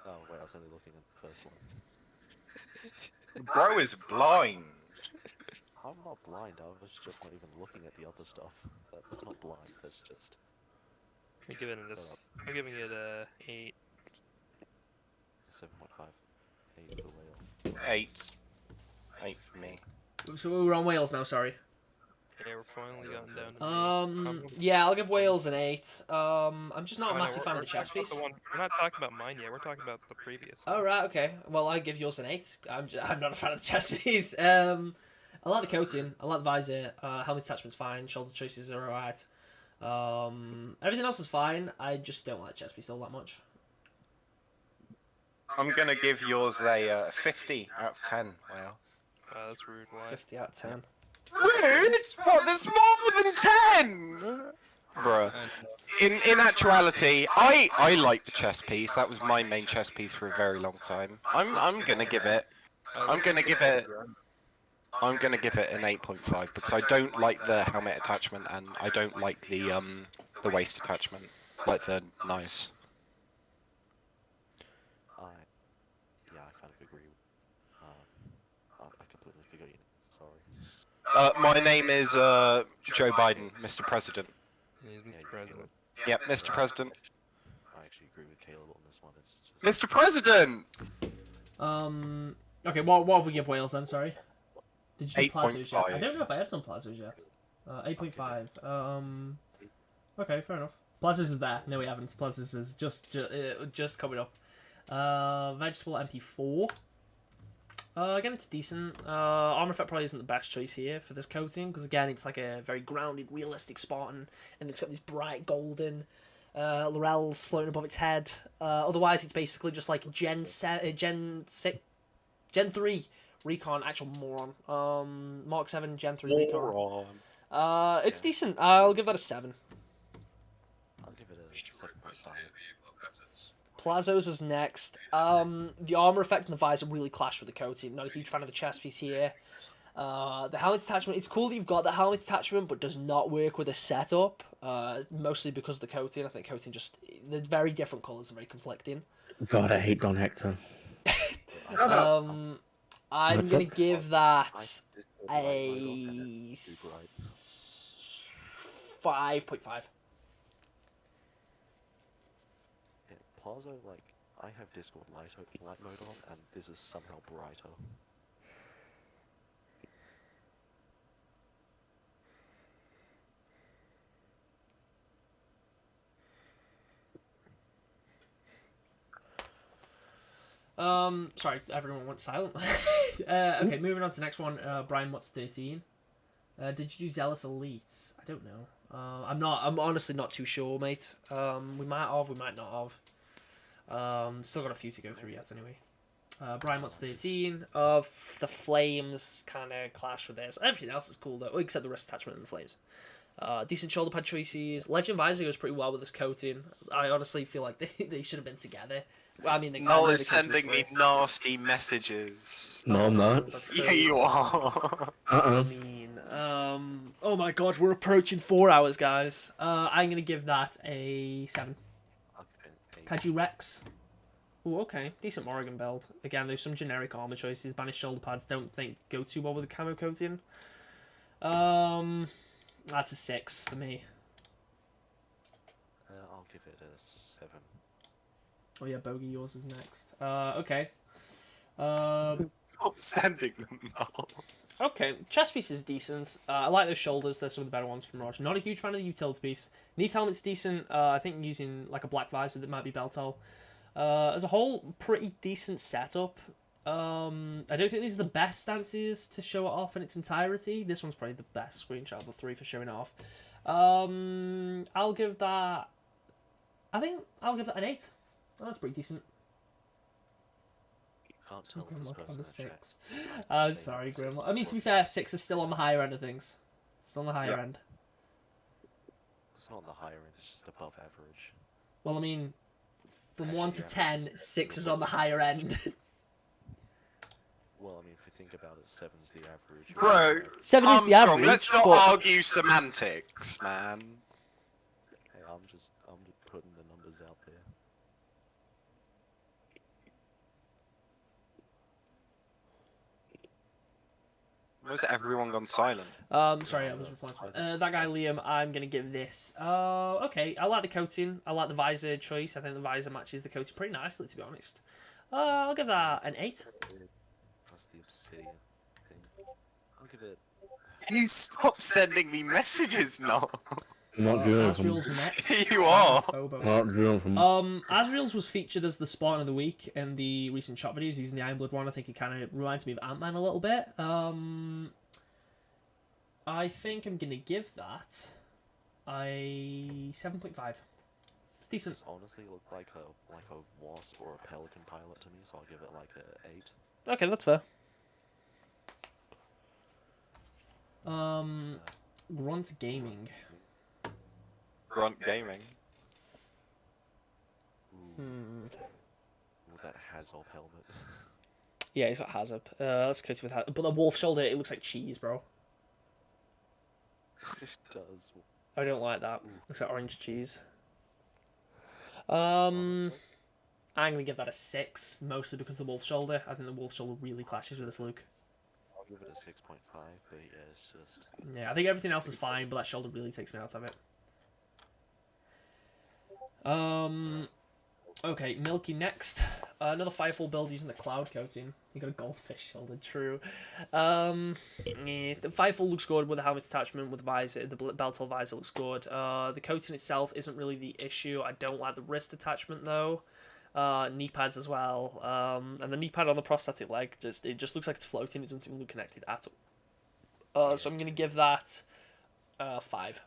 Oh wait, I was only looking at the first one. Bro is blind. I'm not blind, I was just not even looking at the other stuff. That's not blind, that's just... I'm giving it I'm giving it a 8. 7.5. 8 for whale. 8. 8 for me. So we're on Wales now. Sorry. Yeah, we're finally gotten down to Yeah, I'll give Wales an 8. I'm just not a no, massive fan of we're the chest talking about piece. the one- We're not talking about mine yet, we're talking about the previous one. Oh right, okay. Well, I give yours an 8. I'm not a fan of the chest piece. I like the coating. I like the visor. Helmet attachment's fine. Shoulder choices are alright. Everything else is fine. I just don't like chest piece all that much. I'm gonna give yours a 50 out of 10. Wow. That's rude, why? 50 out of 10. Rude? What? There's more than 10! Bruh. In actuality, I like the chest piece. That was my main chest piece for a very long time. I'm gonna give it an 8.5 because I don't like the helmet attachment and I don't like the waist attachment, like the knives. Yeah, I kind of agree. I completely forgot you. Sorry. My name is Joe Biden, Mr. President. He's Yeah, Mr. you President. Yep, Mr. President. I actually agree with Caleb on this one. It's just... Mr. President. Okay, what have we give Wales then? Sorry. Did you do Plazos yet? 8.5. I don't know if I have done Plazos yet. 8.5. Okay, fair enough. Plazos is there. No, we haven't. Plazos is just coming up. Vegetable MP4. Again, it's decent. Armor effect probably isn't the best choice here for this coating because again, it's like a very grounded, realistic Spartan, and it's got these bright golden laurels floating above its head. Otherwise, it's basically just like Gen 3 recon, actual moron. Mark 7 Gen 3 recon. It's decent. I'll give that a 7. I'll give it a 7.5. Plazos is next. The armor effect and the visor really clash with the coating. Not a huge fan of the chest piece here. The helmet attachment, it's cool that you've got the helmet attachment, but does not work with the setup. Mostly because of the coating. I think coating just, they're very different colours and very conflicting. God, I hate Don Hector. I'm What's gonna up? give that a Too bright. 5.5. Yeah, Plaza, like, I have Discord light mode on, and this is somehow brighter. Sorry, everyone went silent. Okay, moving on to the next one. Brian, what's 13? Did you do Zealous Elites? I don't know. I'm honestly not too sure, mate. We might have, we might not have. Still got a few to go through yet, anyway. Brian, what's 13? The flames kind of clash with this. Everything else is cool, though, except the wrist attachment and the flames. Decent shoulder pad choices. Legend Visor goes pretty well with this coating. I honestly feel like they should have been together. I mean, Noel is sending me nasty messages. No, I'm not. Yeah, you are. So mean. Oh my god, we're approaching 4 hours, guys. I'm gonna give that a 7. Okay. Kaiju Rex. Oh, okay. Decent Morrigan belt. Again, there's some generic armor choices. Banished shoulder pads don't think go too well with the camo coating. That's a 6 for me. I'll give it a 7. Oh yeah, Bogey, yours is next. Okay. Stop sending them now. Okay, chest piece is decent. I like those shoulders. They're some of the better ones from Raj. Not a huge fan of the utility piece. Neath helmet's decent. I think using like a black visor that might be Beltel. As a whole, pretty decent setup. I don't think these are the best stances to show it off in its entirety. This one's probably the best screenshot of the 3 for showing it off. I'll give that... I think I'll give that an 8. Oh, that's pretty decent. Can't tell if this Grimlock on person the in chat 6. is Sorry, saying Grimlock. I mean, to be fair, 6 is still on the higher end of things. Still on the higher end. It's not on the higher end, it's just above average. Well, I mean, from Actually, 1 to yeah, 10, it's- 6 is on the higher end. Well, I mean, if you think about it, 7's the average. Bro, 7 is the Armstrong, average, let's not but... argue semantics, man. Hey, I'm just putting the numbers out there. Where's everyone gone silent? Sorry, I was replying to that guy Liam. I'm gonna give this. Okay, I like the coating. I like the visor choice. I think the visor matches the coating pretty nicely, to be honest. I'll give that an 8. Plus the obsidian thing. I'll give it. You stop sending me messages now. I'm not doing it from. Asriel's next. You are. Phobos. I'm not doing it from. Asriel's was featured as the Spartan of the week in the recent shot videos using the Ironblood one. I think it kind of reminds me of Ant-Man a little bit. I think I'm gonna give that a 7.5. It's decent. This honestly looked like a wasp or a pelican pilot to me, so I'll give it like a 8. Okay, that's fair. Grunt Gaming. Grunt Gaming. Ooh, that Hazop helmet. Yeah, he's got Hazard. Let's go with Hazard. But the wolf shoulder, it looks like cheese, bro. It does. I don't like that. Looks like orange cheese. I'm gonna give that a 6, mostly because of the wolf shoulder. I think the wolf shoulder really clashes with this look. I'll give it a 6.5, but yeah, it's just. Yeah, I think everything else is fine, but that shoulder really takes me out of it. Okay, Milky next. Another Firefall build using the cloud coating. You got a goldfish shoulder, true. The Firefall looks good with the helmet attachment, with the visor. The Beltel visor looks good. The coating itself isn't really the issue. I don't like the wrist attachment though. Knee pads as well. And the knee pad on the prosthetic leg, it just looks like it's floating. It doesn't even look connected at all. So I'm gonna give that 5.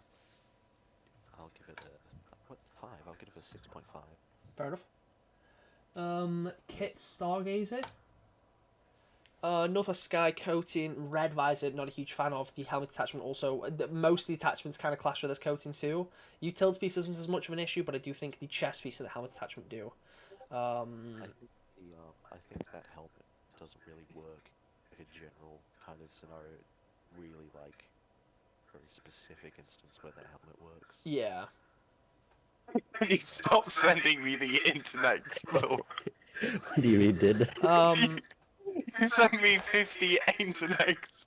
I'll give it a. What? 5? I'll give it a 6.5. Fair enough. Kit Stargazer. Northwest Sky coating, red visor, not a huge fan of. The helmet attachment also, most of the attachments kind of clash with this coating too. Utility piece isn't as much of an issue, but I do think the chest piece and the helmet attachment do. I think that helmet doesn't really work in a general kind of scenario. Really like very specific instance where that helmet works. Yeah. You stop sending me the internet explorer. What do you mean, did? You sent me 50 aims and eggs.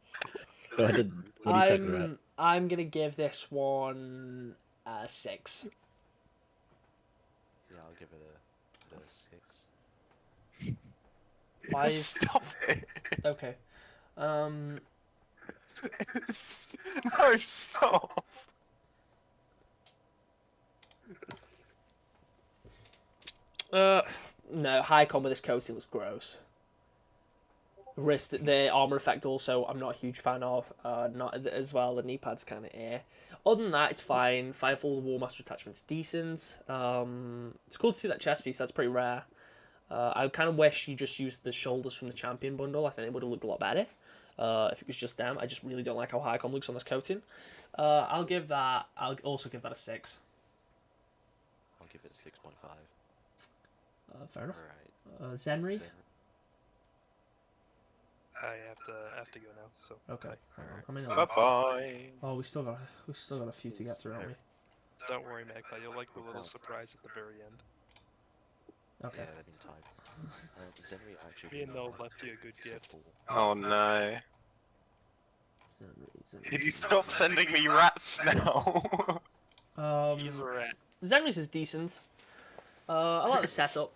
No, I didn't. What are you talking about? I'm gonna give this one a 6. Yeah, I'll give it a 6. Why is- Stop it. Okay. No, stop. No, high con with this coating looks gross. The armor effect also, I'm not a huge fan of. Not as well. The knee pad's kind of air. Other than that, it's fine. Firefall War Master attachment's decent. It's cool to see that chest piece. That's pretty rare. I kind of wish you just used the shoulders from the champion bundle. I think it would have looked a lot better. If it was just them. I just really don't like how high con looks on this coating. I'll also give that a 6. I'll give it 6.5. Fair enough. Alright. Zenry. I have to go now. So Okay. I mean, Bye bye. oh, we still got a few to get through, haven't we? don't worry, Magpie. You'll like the little surprise at the very end. Okay. Yeah, they've been tied. Zenry actually. Me and Noel left you a good gift. Oh no. Can you stop sending me rats now? He's a rat. Zenris is decent. I like the setup.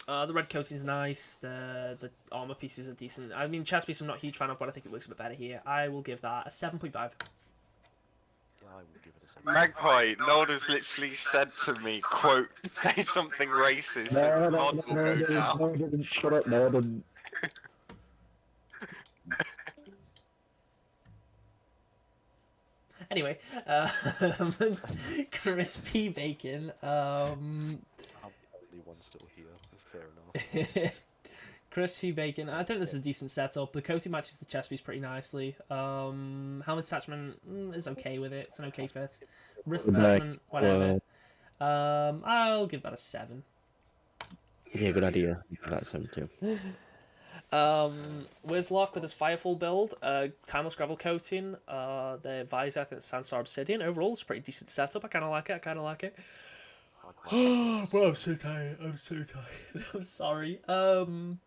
The red coating's nice. The armor pieces are decent. I mean, chest piece I'm not a huge fan of, but I think it works a bit better here. I will give that a 7.5. Yeah, I will give it a 7. Magpie, Noel has literally said to me, quote, say something racist and VOD will go down. no, I didn't. Shut up, no, I didn't. Anyway, crispy bacon. I'm the only one still here. Fair enough. Crispy bacon. I think this is a decent setup. The coating matches the chest piece pretty nicely. Helmet attachment is okay with it. It's an okay fit. Wrist attachment, whatever. I'll give that a 7. Yeah, good idea. That's 7 too. Wizlock with his Firefall build, timeless gravel coating, the visor, I think it's Sansar Obsidian. Overall, it's a pretty decent setup. I kind of like it. Bro, I'm so tired. I'm sorry. I'm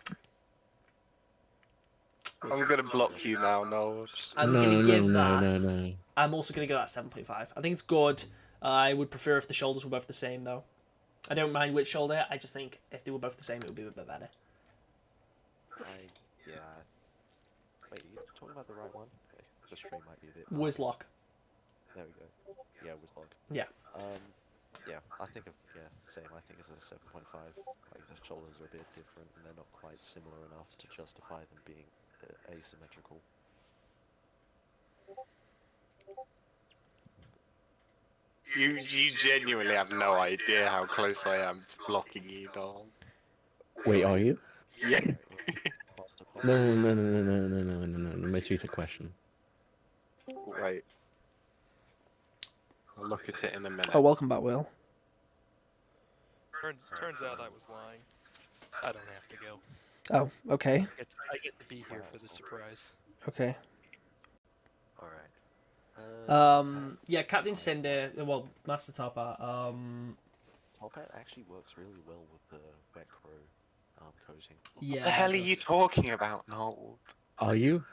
gonna block you now, Noel. I'm gonna give that. No. I'm also gonna give that 7.5. I think it's good. I would prefer if the shoulders were both the same, though. I don't mind which shoulder. I just think if they were both the same, it would be a bit better. Yeah. Wait, you talking about the right one? Okay, the stream might be a bit. Wizlock. There we go. Yeah, Wizlog. Yeah. Yeah, I think same. I think it's a 7.5. Like the shoulders are a bit different, and they're not quite similar enough to justify them being asymmetrical. You genuinely have no idea how close I am to blocking you, Noel. Wait, are you? Yeah. No. Most recent question. Wait. I'll look at it in a minute. Oh, welcome back, Will. Turns out I was lying. I don't have to go. Oh, okay. I get to be here for the surprise. Okay. Alright. Yeah, Captain Cinder, well, Master Topper, Top Hat actually works really well with the Wet Crow coating. yeah. What the hell are you talking about, Noel? Are you?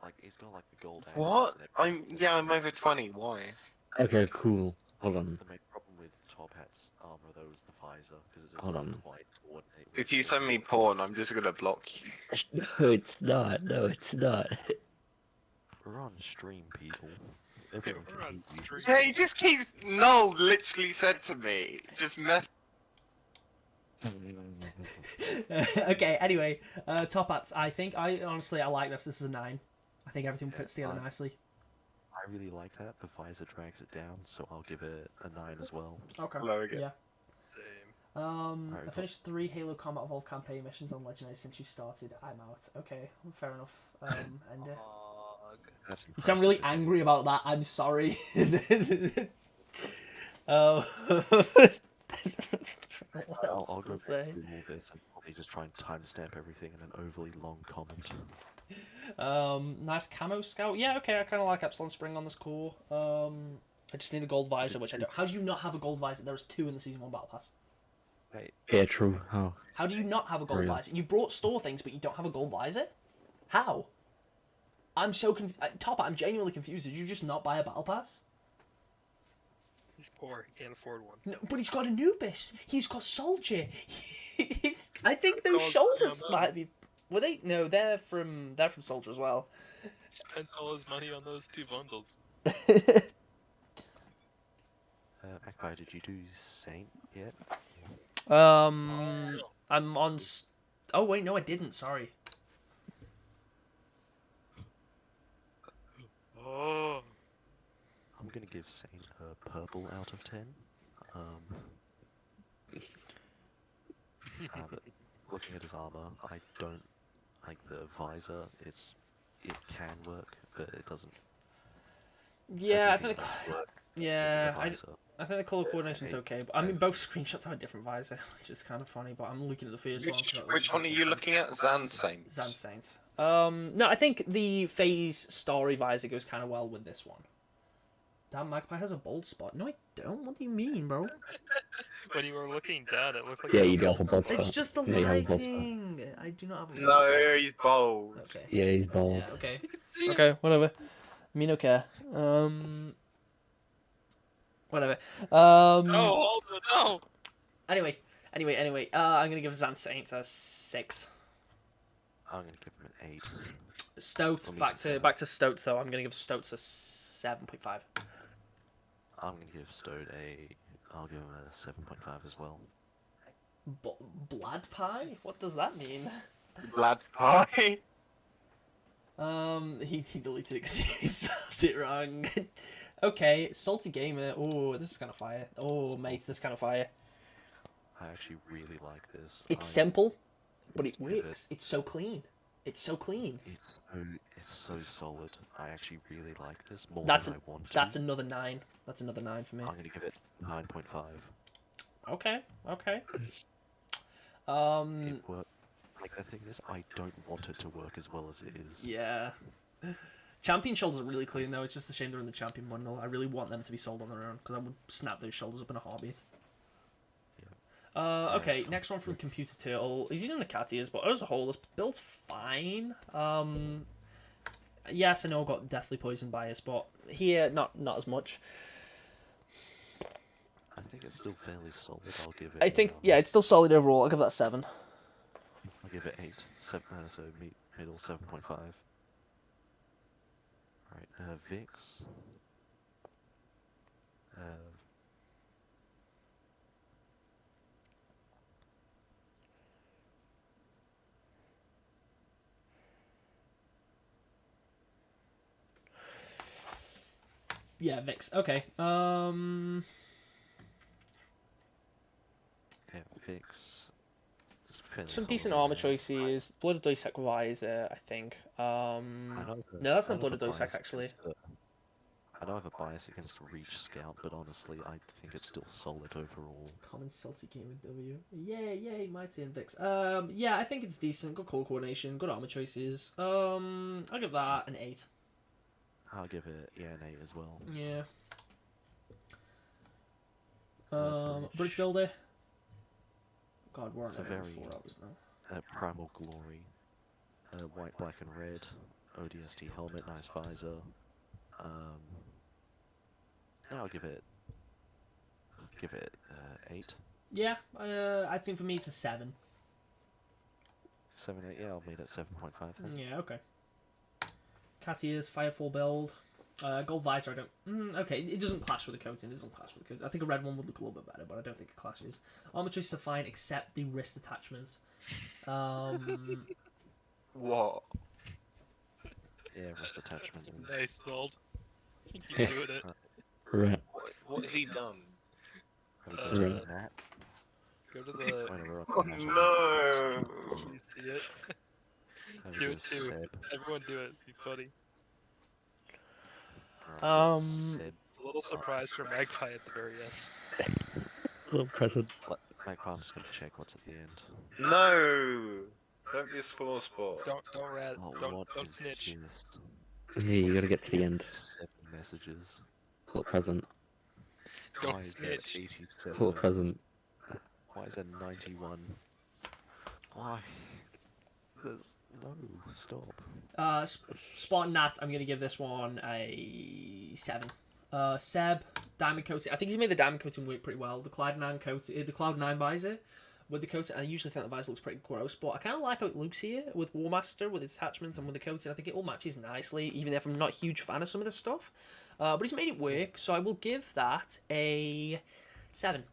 Like, he's got like the gold angles What? and everything. I'm over 20. Why? Okay, cool. Hold on. The main problem with Top Hat's armor though is the visor, because it just Hold doesn't on. quite coordinate with If you the- send me porn, I'm just gonna block you. No, it's not. No, it's not. We're on stream, people. Everyone we're can on hear you. stream. Yeah, he just keeps. Noel literally said to me, just mess. Okay, anyway, Top Hats, I honestly like this. This is a 9. I think everything fits together nicely. I really like that. The visor drags it down, so I'll give it a 9 as well. Okay. Hello again. Yeah. Same. I finished 3 Halo Combat Evolved campaign missions on Legendary since you started. I'm out. Okay, fair enough. Ender. That's You sound really impressive. angry about that. I'm sorry. What I'll else go to back say? through all this and probably just try and timestamp everything in an overly long comment. Nice camo scout. Yeah, okay, I kind of like Epsilon Spring on this core. I just need a gold visor, which I don't. How do you not have a gold visor? There was 2 in the Season 1 Battle Pass. Wait, Yeah, true. How? How do you not have a gold Real. visor? You brought store things, but you don't have a gold visor? How? I'm so Topper, I'm genuinely confused. Did you just not buy a battle pass? He's poor. He can't afford one. No, but he's got Anubis. He's got Soldier. I think That's those all shoulders on them. might be. Were they? No, they're from Soldier as well. He spent all his money on those 2 bundles. Magpie, did you do Saint yet? I'm on. Oh wait, no, I didn't. Sorry. Oh. I'm gonna give Saint a purple out of 10. But looking at his armor, I don't like the visor. It can work, but it doesn't. Yeah, I everything think. else work Yeah, with the I visor. think the color coordination's okay. But I mean, both screenshots have a different visor, which is kind of funny. But I'm looking at the first one. 'cause that was Which one are you looking at? Zan Saint. Zan Saint. No, I think the phase story visor goes kind of well with this one. Damn, Magpie has a bold spot. No, I don't. What do you mean, bro? When you were looking down, it looked like Yeah, a you do have a bald bold spot. It's spot. just the Yeah, you have a bold spot. lighting. I do not have a bold No, he's bold. spot. Okay. Yeah, he's bald. Yeah. Okay. You can see it. Okay. Whatever. Me no care. Whatever. No, hold on, no. Anyway. I'm gonna give Zan Saint a 6. I'm gonna give him an 8. Stoat. Let me Back just to say back to Stoat though. I'm gonna give Stoat a 7.5. I'm gonna give Stode I'll give him a 7.5 as well. Blood pie? What does that mean? Blood pie. He deleted it because he spelled it wrong. Okay, Salty Gamer. Oh, this is kind of fire. Oh, mate, this is kind of fire. I actually really like this. It's I- simple, but it give it- works. It's so clean. It's so clean. It's so solid. I actually really like this more That's than I want to. That's another 9. That's another 9 for me. I'm gonna give it 9.5. Okay. It worked. Like the thing is, I don't want it to work as well as it is. Yeah. Champion shoulders are really clean though. It's just a shame they're in the champion bundle. I really want them to be sold on their own because I would snap those shoulders up in a heartbeat. Okay, next one from Computer Turtle. He's using the cat ears, but as a whole, this build's fine. Yes, I know I've got Deathly Poison bias, but here, not as much. I think it's still fairly solid. I'll give it. I think, yeah, it's still solid overall. I'll give that 7. I'll give it 8. So middle 7.5. Right, Vix. Yeah, Vix. Okay. Yeah, Vix. It's fairly Some solid decent overall. armor choices. Blood of Doisek Visor, I think. I No, know that's I not know Blood of the Doisek, bias actually. against the- I know I have a bias against Reach Scout, but honestly, I think it's still solid overall. Common Salty Gamer W. Yay, my turn, Vix. Yeah, I think it's decent. Good color coordination, good armor choices. I'll give that an 8. I'll give it an 8 as well. Yeah. Bridge. Bridge Builder. God, we're on It's a it for very- 4 hours now. Primal Glory. White, black, and red. ODST helmet, nice visor. Yeah, I'll give it 8. Yeah, I think for me it's a 7. 7, 8, yeah, I'll meet at 7.5 then. Yeah, okay. Cat ears, Firefall build. Gold visor, I don't... okay, it doesn't clash with the coating. It doesn't clash with the coating. I think a red one would look a little bit better, but I don't think it clashes. Armor choices are fine, except the wrist attachments. What? Yeah, wrist attachment is... Nice, Dold. Keep doing it. Right. What has he done? Have we got Right. to that? Go to the... When we're up Oh to that, no! Can you see it? have we Do got it too. Seb. Everyone do it. It's be funny. Alright, Um, Seb. A little surprise for Magpie at the very end. Little present. Magpie, I'm just gonna check what's at the end. No! Don't be a sport. Don't rat. Oh, Don't what is snitch. this? Yeah, you gotta get to the end. 7 messages. Little present. Don't Why is there snitch. 87? Little present. Why is there 91? Why? There's no stop. Spartan Nat, I'm gonna give this one a 7. Seb, diamond coating. I think he's made the diamond coating work pretty well. The Cloud9 coating, the Cloud9 visor with the coating. I usually think the visor looks pretty gross, but I kind of like how it looks here with Warmaster, with its attachments and with the coating. I think it all matches nicely, even if I'm not a huge fan of some of this stuff. But he's made it work, so I will give that a 7.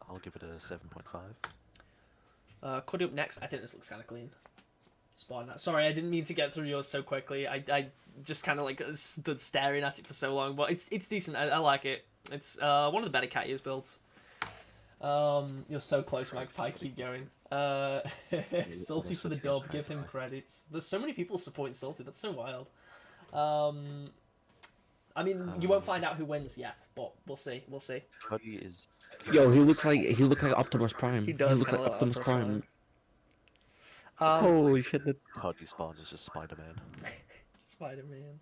I'll give it a 7.5. Cuddy up next. I think this looks kind of clean. Spartan Nat. Sorry, I didn't mean to get through yours so quickly. I just kind of like stood staring at it for so long, but it's decent. I like it. It's one of the better cat ears builds. You're so close, Magpie. Keep going. Salty for the dub. Give him credits. There's so many people supporting Salty. That's so wild. I mean, you won't find out who wins yet, but we'll see. We'll see. Cuddy is. Yo, he looks like Optimus Prime. He does look like kinda look Optimus like Prime. Optimus Holy shit! Cuddy Spawn is just Spider-Man. Spider-Man.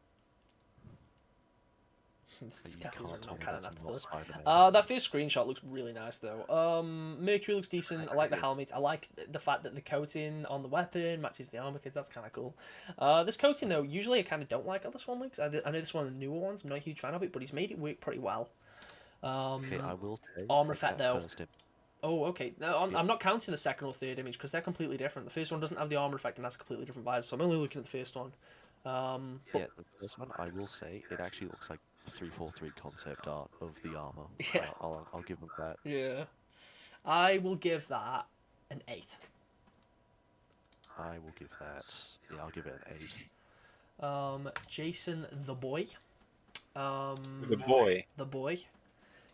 This You cat is can't really tell me kind of that's nuts. not This. Spider-Man. That first screenshot looks really nice though. Mercury looks decent. I like the helmet. I like the fact that the coating on the weapon matches the armor, because that's kind of cool. This coating though, usually I kind of don't like how this one looks. I know this is one of the newer ones. I'm not a huge fan of it, but he's made it work pretty well. Okay, I will say. armor that effect, though. first Oh, okay. No, I'm not counting the second or third image because they're completely different. The first one doesn't have the armor effect and that's a completely different visor, so I'm only looking at the first one. But Yeah, the first one, I will say, it actually looks like 343 concept art of the armor. Yeah. I'll give them that. yeah, I will give that an 8. I will give that. Yeah, I'll give it an 8. Jason the boy. The boy. The boy.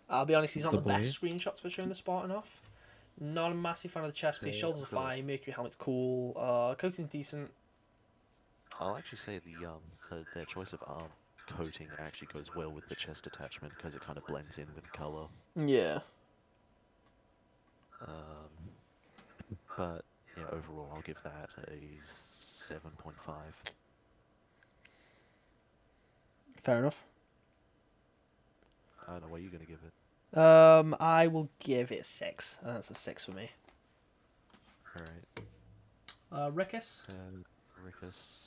I'll be honest, he's not The the best screenshots for showing the Spartan off. Not a massive fan of the chest piece. Yeah, Shoulders are cool. fine. Mercury helmet's cool. Coating's decent. I'll actually say their choice of arm coating actually goes well with the chest attachment because it kind of blends in with color. Yeah. But yeah, overall, I'll give that a 7.5. Fair enough. I don't know what you're gonna give it. I will give it a 6. That's a 6 for me. Alright. Rickus. Rickus.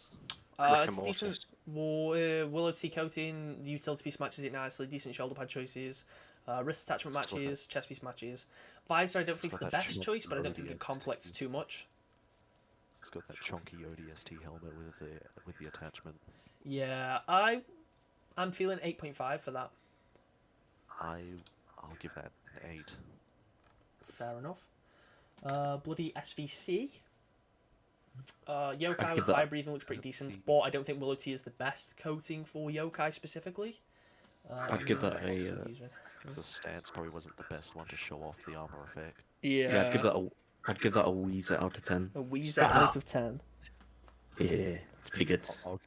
It's and decent. Willow T coating. The utility piece matches it nicely. Decent shoulder pad choices. Wrist attachment It's got matches. Chest piece matches. Visor, I don't think it's got the that best chunk choice, but I don't think it ODST. conflicts too much. It's got that chunky ODST helmet with the attachment. Yeah, I'm feeling 8.5 for that. I'll give that an 8. Fair enough. Bloody SVC. Yokai I'd with give that- fire breathing looks pretty decent, but I don't think Willow T is the best coating for Yokai specifically. I'd give that a, Excuse me. The stance probably wasn't the best one to show off the armor effect. Yeah, I'd give that a Weezer out of 10. A Weezer out of 10. Yeah, it's pretty good. I'll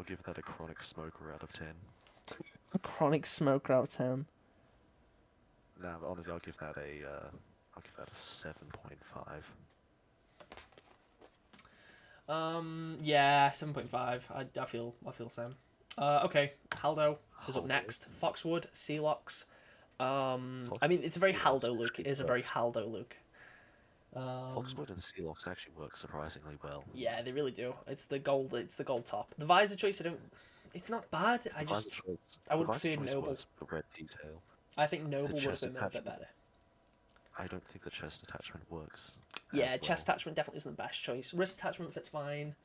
give that a chronic smoker out of 10. A chronic smoker out of 10. Nah, but honestly, I'll give that a 7.5. Yeah, 7.5. I feel the same. Okay, Haldo is up next. Foxwood, Sealox. I mean, it's a very Haldo look. It is a very Haldo look. Foxwood and Sealox actually work surprisingly well. Yeah, they really do. It's the gold. It's the gold top. The visor choice, I don't. It's not bad. I would prefer Noble. The red detail. I think Noble would have chest been a bit attachment. better. I don't think the chest attachment works. Yeah, as chest well. attachment definitely isn't the best choice. Wrist attachment fits fine.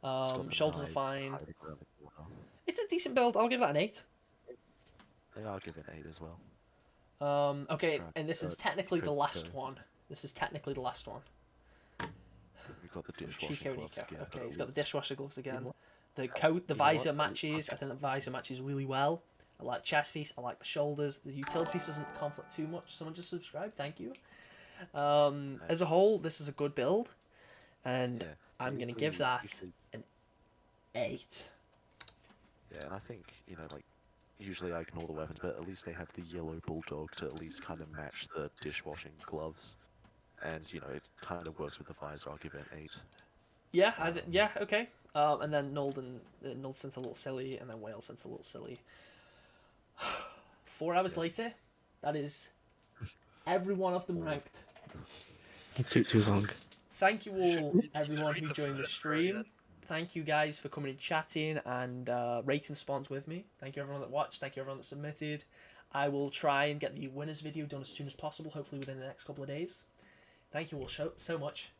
It's got the Shoulders are knife, fine. hiding around the corner. It's a decent build. I'll give that an 8. Yeah, I'll give it an 8 as well. Okay, Right, and this is good, technically the good, last good. one. This is technically the last one. We've got the dishwashing Chico gloves Nico. again. Okay, he's got the dishwasher gloves again. what? The coat, the You know what? visor matches. I think the visor matches really well. I like the chest piece. I like the shoulders. The utility piece doesn't conflict too much. Someone just subscribed. Thank you. As a whole, this is a good build, and Yeah, I'm gonna usually- give that usually- an 8. Yeah, and I think, like, usually I ignore the weapons, but at least they have the yellow bulldog to at least kind of match the dishwashing gloves. And, it kind of works with the visor. I'll give it an 8. Yeah, yeah, okay. And then Nold sent a little silly, and then Whale sent a little silly. 4 hours later, that is Every one of them ranked. It took too long. Thank you all, should everyone read who the joined the first stream. part. Thank you guys for coming and chatting and rating spawns with me. Thank you everyone that watched. Thank you everyone that submitted. I will try and get the winners video done as soon as possible, hopefully within the next couple of days. Thank you all so much.